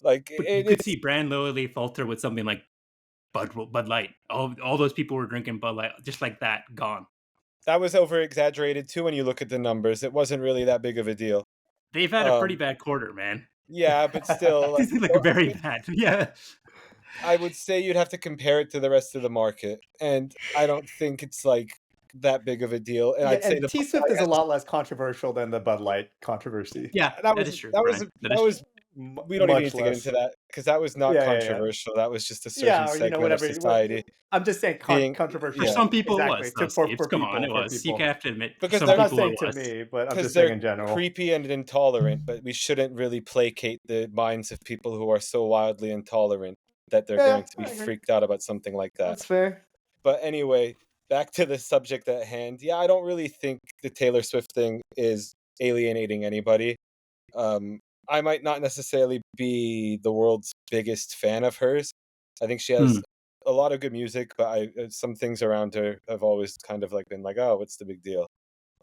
Like, But you could see brand loyalty falter with something like Bud Light. All those people were drinking Bud Light just like that, gone. That was over exaggerated too when you look at the numbers. It wasn't really that big of a deal. They've had a pretty bad quarter, man. Yeah, but still, like very bad. Yeah. I would say you'd have to compare it to the rest of the market, and I don't think it's like that big of a deal. And I'd say and T Swift is a lot less controversial than the Bud Light controversy. Yeah, that is true. That was we don't even need much to get less. into that because that was not Yeah. controversial. That was just a certain Yeah, or segment whatever. of society. I'm just saying being- controversial. For Yeah. some people, exactly. it was. For Steves. Come on, it for was. people. You have to admit, Because some they're I'm people not saying it to was. me, but I'm because just they're saying in general. creepy and intolerant, but we shouldn't really placate the minds of people who are so wildly intolerant that they're going to be I agree. freaked out about something like that. That's fair. But anyway, back to the subject at hand. Yeah, I don't really think the Taylor Swift thing is alienating anybody. I might not necessarily be the world's biggest fan of hers, I think she has a lot of good music, but some things around her have always kind of like been like, oh, what's the big deal?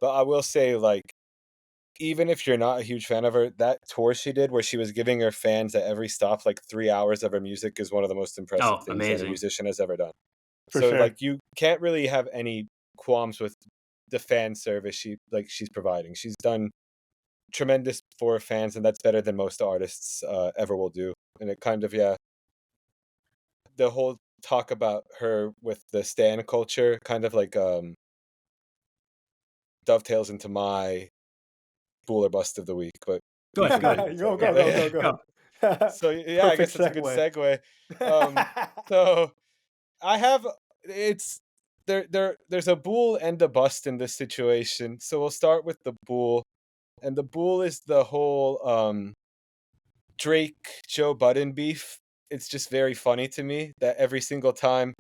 But I will say, like, even if you're not a huge fan of her, that tour she did where she was giving her fans at every stop like 3 hours of her music is one of the most impressive Oh, things that a amazing. musician has ever done. For So sure. like you can't really have any qualms with the fan service she's providing. She's done tremendous for her fans, and that's better than most artists ever will do. And it kind of the whole talk about her with the stan culture kind of like dovetails into my Bool or bust of the week. But Go ahead. Go leave ahead. it Go, there. go, go, go, go. So yeah, I guess Perfect that's a good segue. segue. So I have it's there's a Bool and a bust in this situation. So we'll start with the Bool. And the Bool is the whole Drake Joe Budden beef. It's just very funny to me that every single time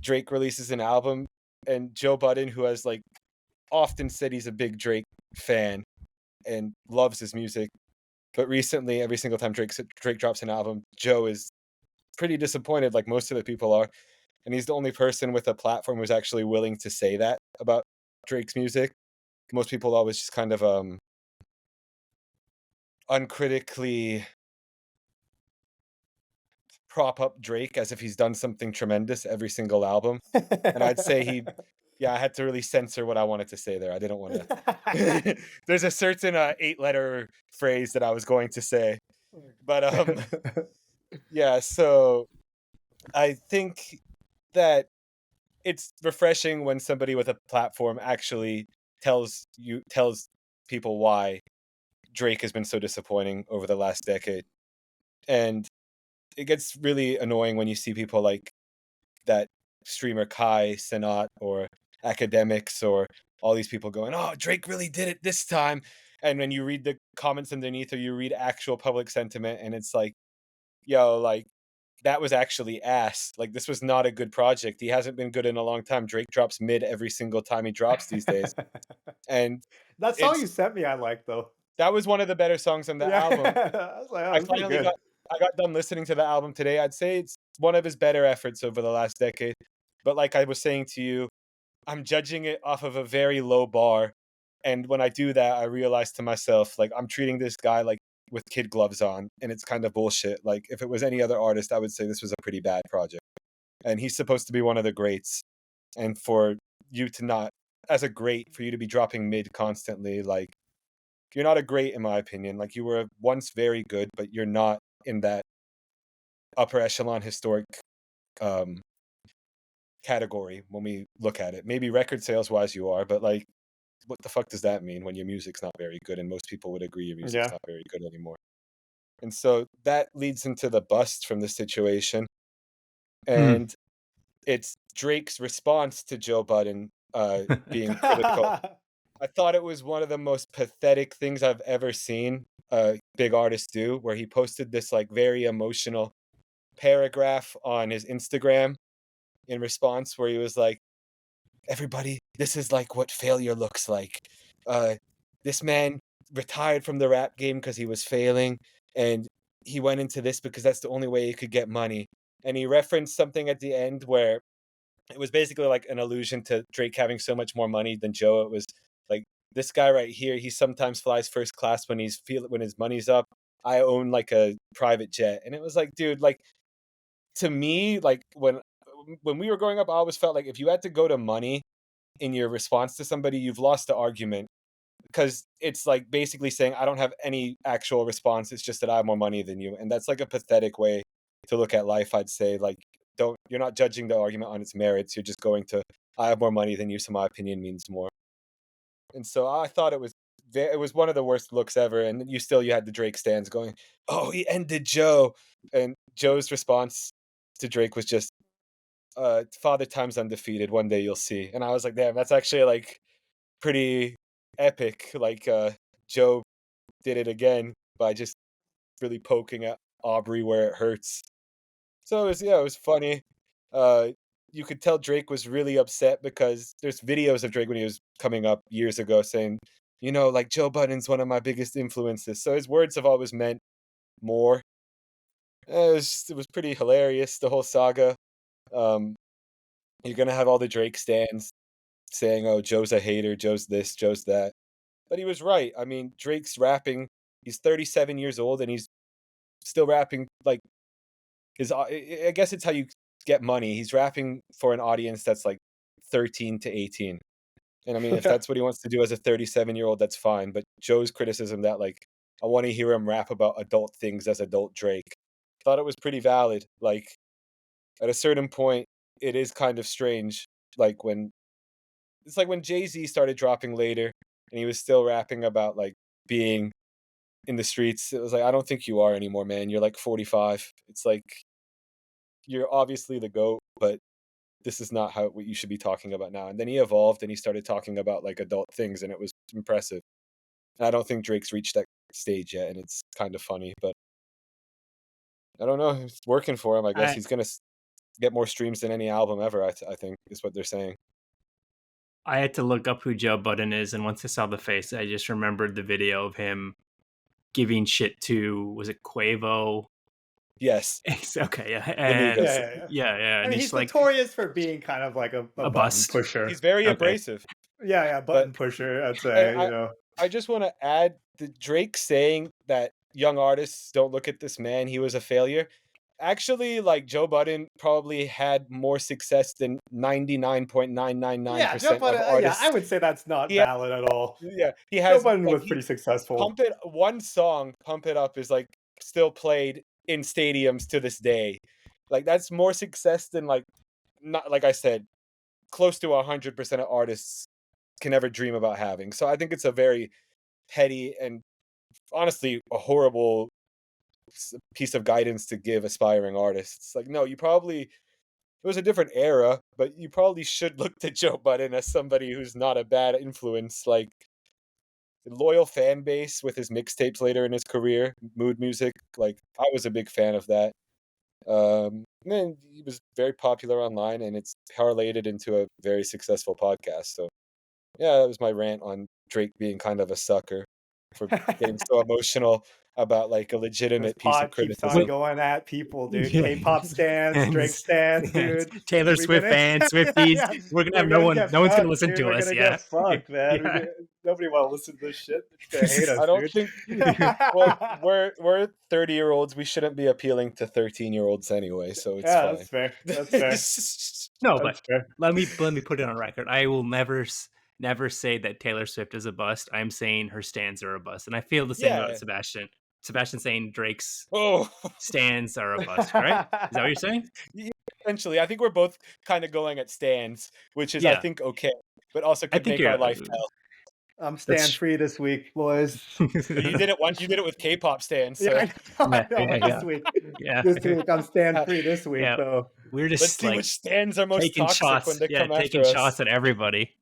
Drake releases an album and Joe Budden, who has like often said he's a big Drake fan and loves his music, but recently every single time Drake drops an album, Joe is pretty disappointed like most of the people are. And he's the only person with a platform who's actually willing to say that about Drake's music. Most people always just kind of uncritically prop up Drake as if he's done something tremendous every single album. And I'd say I had to really censor what I wanted to say there. I didn't want to. There's a certain 8-letter phrase that I was going to say, but yeah. So I think that it's refreshing when somebody with a platform actually tells people why Drake has been so disappointing over the last decade. And it gets really annoying when you see people like that streamer Kai Cenat or academics or all these people going, oh, Drake really did it this time. And when you read the comments underneath or you read actual public sentiment and it's like, yo, like that was actually ass. Like this was not a good project. He hasn't been good in a long time. Drake drops mid every single time he drops these days. And That song you sent me, I like though. that was one of the better songs on the album. I was like, oh, it's pretty good. I got done listening to the album today. I'd say it's one of his better efforts over the last decade. But like I was saying to you, I'm judging it off of a very low bar. And when I do that, I realize to myself, like, I'm treating this guy like with kid gloves on, and it's kind of bullshit. Like, if it was any other artist, I would say this was a pretty bad project. And he's supposed to be one of the greats. And for you to not, as a great, for you to be dropping mid constantly, like, you're not a great in my opinion. Like, you were once very good, but you're not in that upper echelon historic category when we look at it. Maybe record sales wise you are, but like what the fuck does that mean when your music's not very good and most people would agree your music's Yeah. not very good anymore? And so that leads into the bust from this situation. And it's Drake's response to Joe Budden being critical. I thought it was one of the most pathetic things I've ever seen a big artist do, where he posted this like very emotional paragraph on his Instagram in response, where he was like, everybody, this is like what failure looks like. This man retired from the rap game because he was failing, and he went into this because that's the only way he could get money. And he referenced something at the end where it was basically like an allusion to Drake having so much more money than Joe. It was like, this guy right here, he sometimes flies first class when when his money's up. I own like a private jet. And it was like, dude, like to me, like when we were growing up, I always felt like if you had to go to money in your response to somebody, you've lost the argument, because it's like basically saying I don't have any actual response. It's just that I have more money than you, and that's like a pathetic way to look at life. I'd say like you're not judging the argument on its merits. You're just going to I have more money than you, so my opinion means more. And so I thought it was one of the worst looks ever. And you had the Drake stands going, oh, he ended Joe, and Joe's response to Drake was just, Father Time's undefeated. One day you'll see. And I was like, damn, that's actually like pretty epic. Like Joe did it again by just really poking at Aubrey where it hurts. So it was funny. You could tell Drake was really upset because there's videos of Drake when he was coming up years ago saying, like Joe Budden's one of my biggest influences. So his words have always meant more. It was pretty hilarious, the whole saga. Um, you're gonna have all the Drake stans saying, "Oh, Joe's a hater, Joe's this, Joe's that." But he was right. I mean, Drake's rapping. He's 37 years old and he's still rapping like I guess it's how you get money. He's rapping for an audience that's like 13 to 18. And I mean, if that's what he wants to do as a 37-year-old, that's fine. But Joe's criticism that like I want to hear him rap about adult things as adult Drake, thought it was pretty valid. Like at a certain point, it is kind of strange. Like when it's like when Jay-Z started dropping later and he was still rapping about like being in the streets. It was like, I don't think you are anymore, man. You're like 45. It's like you're obviously the GOAT, but this is not how what you should be talking about now. And then he evolved and he started talking about like adult things and it was impressive. And I don't think Drake's reached that stage yet, and it's kind of funny, but I don't know. It's working for him. I guess he's gonna get more streams than any album ever. I think is what they're saying. I had to look up who Joe Budden is, and once I saw the face, I just remembered the video of him giving shit to, was it Quavo? Yes. Okay, yeah. The And Migos. yeah. I And mean, he's he's like notorious for being kind of like a button bust. pusher. He's very Okay. abrasive. Yeah, button But pusher. I'd say, I, I just want to add the Drake saying that young artists don't look at this man. He was a failure. Actually, like Joe Budden probably had more success than 99.999% Yeah, Joe of Budden. artists. I would say that's not He has, valid at all. yeah, he Joe has Budden like was pretty successful. one song, Pump It Up, is like still played in stadiums to this day. Like that's more success than like not like I said, close to 100% of artists can ever dream about having. So I think it's a very petty and honestly a horrible piece of guidance to give aspiring artists. Like, no, it was a different era, but you probably should look to Joe Budden as somebody who's not a bad influence. Like, loyal fan base with his mixtapes later in his career, mood music. Like, I was a big fan of that. And he was very popular online, and it's parlayed into a very successful podcast. So, yeah, that was my rant on Drake being kind of a sucker for getting so emotional about like a This legitimate piece of pod keeps on criticism. going at people, dude. K-pop stands, Drake stands, dude. Taylor Swift fans, Swifties. Yeah, We're gonna have no one's gonna listen dude. to We're us. gonna Yeah. get fucked, man. Yeah. Nobody want to listen to this shit. They're gonna hate us, I don't dude. think. Well, we're 30-year-olds. We shouldn't be appealing to 13-year-olds anyway, so it's Yeah, fine. that's fair. That's fair. No, That's but fair. let me put it on record. I will never say that Taylor Swift is a bust. I'm saying her stands are a bust, and I feel the same Yeah. about Sebastian. Sebastian's saying Drake's Oh, stands are a bust, right? Is that what you're saying? essentially, I think we're both kind of going at stands, which is I Yeah. think okay, but also I could think make our you're life hell. I'm stand free this week, boys. But you did it once. You did it with K-pop stands. So. Yeah, I know. Yeah. This week. Yeah. This week, I'm stand free this week, Yeah. though. We're just Let's see like which stands are most taking toxic shots. when they Yeah, come taking after shots us. at everybody.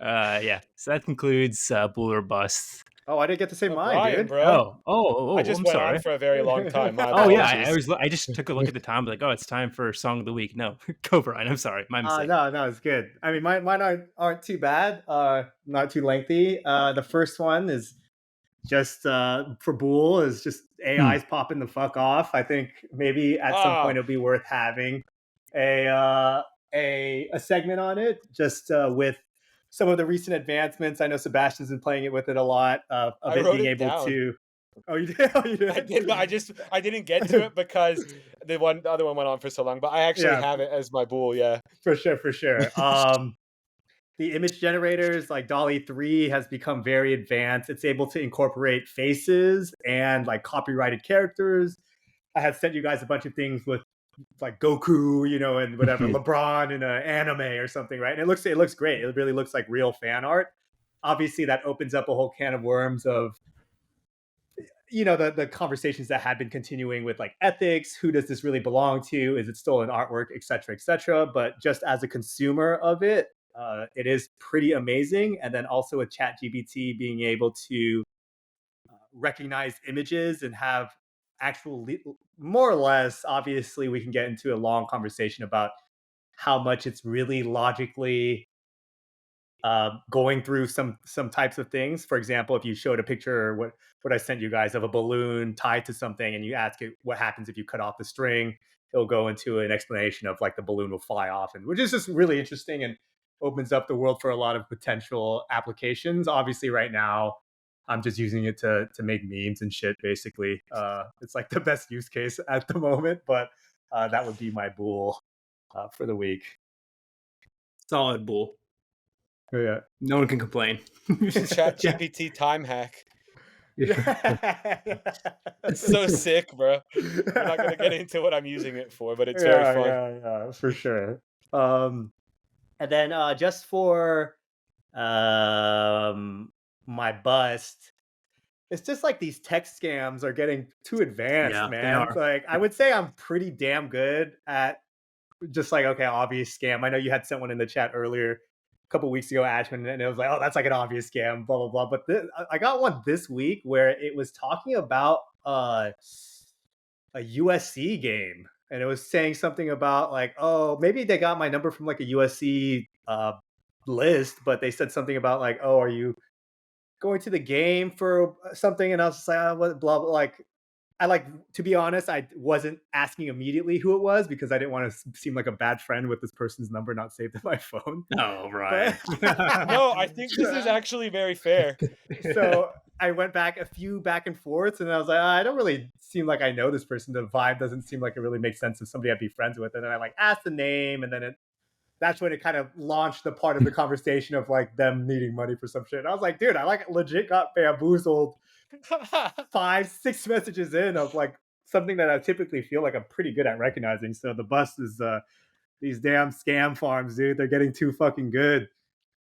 Yeah. So that concludes Bool or Bust. Oh, I didn't get to say mine, Brian, dude. bro. Oh, I just I'm went sorry. on for a very long time. My Oh yeah, apologies. I just took a look at the time, like, oh, it's time for song of the week. No, go Brian. I'm sorry, my mistake. No, it's good. I mean, mine aren't too bad. Not too lengthy. The first one is just for Bool is just AI's popping the fuck off. I think maybe at some point it'll be worth having a segment on it, just with some of the recent advancements. I know Sebastian's been playing it with it a lot. Of I it wrote being it able down. to. Oh, you did. Oh, you did. I did, but I didn't get to it because the other one went on for so long. But I actually have it as my Bool. Yeah, for sure. The image generators like Dolly 3 has become very advanced. It's able to incorporate faces and like copyrighted characters. I had sent you guys a bunch of things with like Goku, and whatever, LeBron in an anime or something, right? And it looks great. It really looks like real fan art. Obviously, that opens up a whole can of worms of the conversations that had been continuing with like ethics. Who does this really belong to? Is it stolen artwork, et cetera, et cetera? But just as a consumer of it, it is pretty amazing. And then also with ChatGPT being able to recognize images and have actual more or less, obviously we can get into a long conversation about how much it's really logically going through some types of things. For example, if you showed a picture, what I sent you guys of a balloon tied to something, and you ask it what happens if you cut off the string, it'll go into an explanation of like the balloon will fly off, and which is just really interesting and opens up the world for a lot of potential applications. Obviously, right now, I'm just using it to make memes and shit. Basically, it's like the best use case at the moment. But that would be my Bool for the week. Solid Bool. Yeah. No one can complain. Chat GPT time hack. It's so sick, bro. We're not gonna get into what I'm using it for, but it's very fun. Yeah, for sure. And then just for my bust, it's just like these text scams are getting too advanced, Yeah, they man. are. Like I would say I'm pretty damn good at just like, okay, obvious scam. I know you had sent one in the chat earlier a couple weeks ago, Ashman, and it was like, oh, that's like an obvious scam, blah blah blah. But I got one this week where it was talking about a USC game, and it was saying something about like, oh, maybe they got my number from like a USC list, but they said something about like, oh, are you going to the game for something? And I was just like, oh, what, blah blah. Like, I like, to be honest, I wasn't asking immediately who it was because I didn't want to seem like a bad friend with this person's number not saved in my phone. Oh, right. No, I think this is actually very fair. So I went back a few back and forths, and I was like, I don't really seem like I know this person. The vibe doesn't seem like it really makes sense of somebody I'd be friends with. And then I like asked the name, and then that's when it kind of launched the part of the conversation of like them needing money for some shit. And I was like, dude, I like legit got bamboozled 5-6 messages in of like something that I typically feel like I'm pretty good at recognizing. So the bust is these damn scam farms, dude. They're getting too fucking good.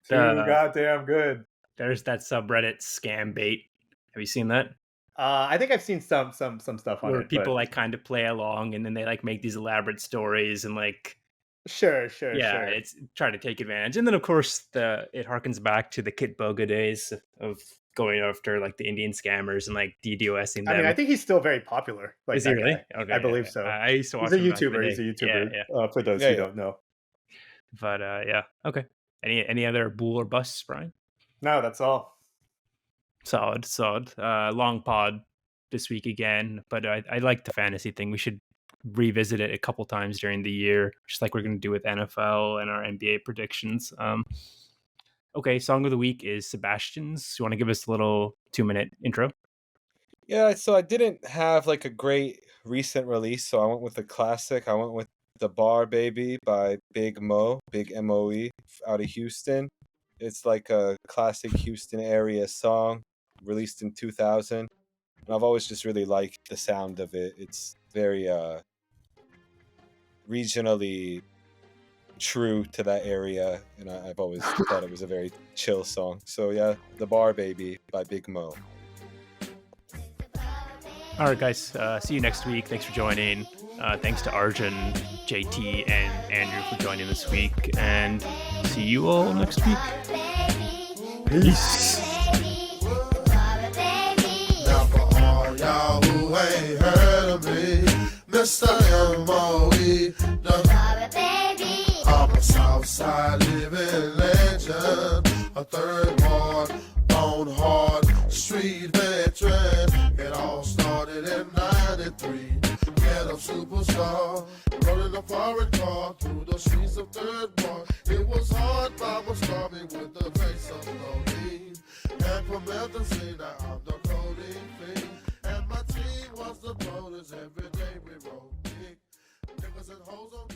Too goddamn good. There's that subreddit scam bait. Have you seen that? I think I've seen some stuff on Where it. people like kind of play along, and then they like make these elaborate stories and like sure. It's trying to take advantage. And then of course it harkens back to the Kit Boga days of going after like the Indian scammers and like DDoSing them. I mean, I think he's still very popular. Like, is he really? Guy. Okay, I believe so. I used to watch He's a him back in the YouTuber. He's a YouTuber. Yeah. For those who don't know. But yeah, okay. Any other Bool or busts, Brian? No, that's all. Solid. Long pod this week again, but I like the fantasy thing. We should revisit it a couple times during the year, just like we're going to do with NFL and our NBA predictions. Okay, song of the week is Sebastian's. You want to give us a little 2-minute intro? Yeah, so I didn't have like a great recent release, so I went with a classic. I went with The Bar Baby by Big M-O-E, out of Houston. It's like a classic Houston area song, released in 2000. And I've always just really liked the sound of it. It's very regionally true to that area, and I've always thought it was a very chill song. So yeah, The Bar Baby by Big Mo. All right, guys. See you next week. Thanks for joining. Thanks to Arjun, JT, and Andrew for joining this week. And see you all next week. Peace. Now for all y'all who ain't heard of me, Mr. M.O.E. I'm a Southside living legend, a third ward, bone hard, street veteran. It all started in 93. Ghetto superstar, running a foreign car through the streets of Third Ward. It was hard, mama starving with the face of Lorraine. And promethazine, now I'm the codeine fiend. And my team was the voters, every day we roll big. Niggas and hoes on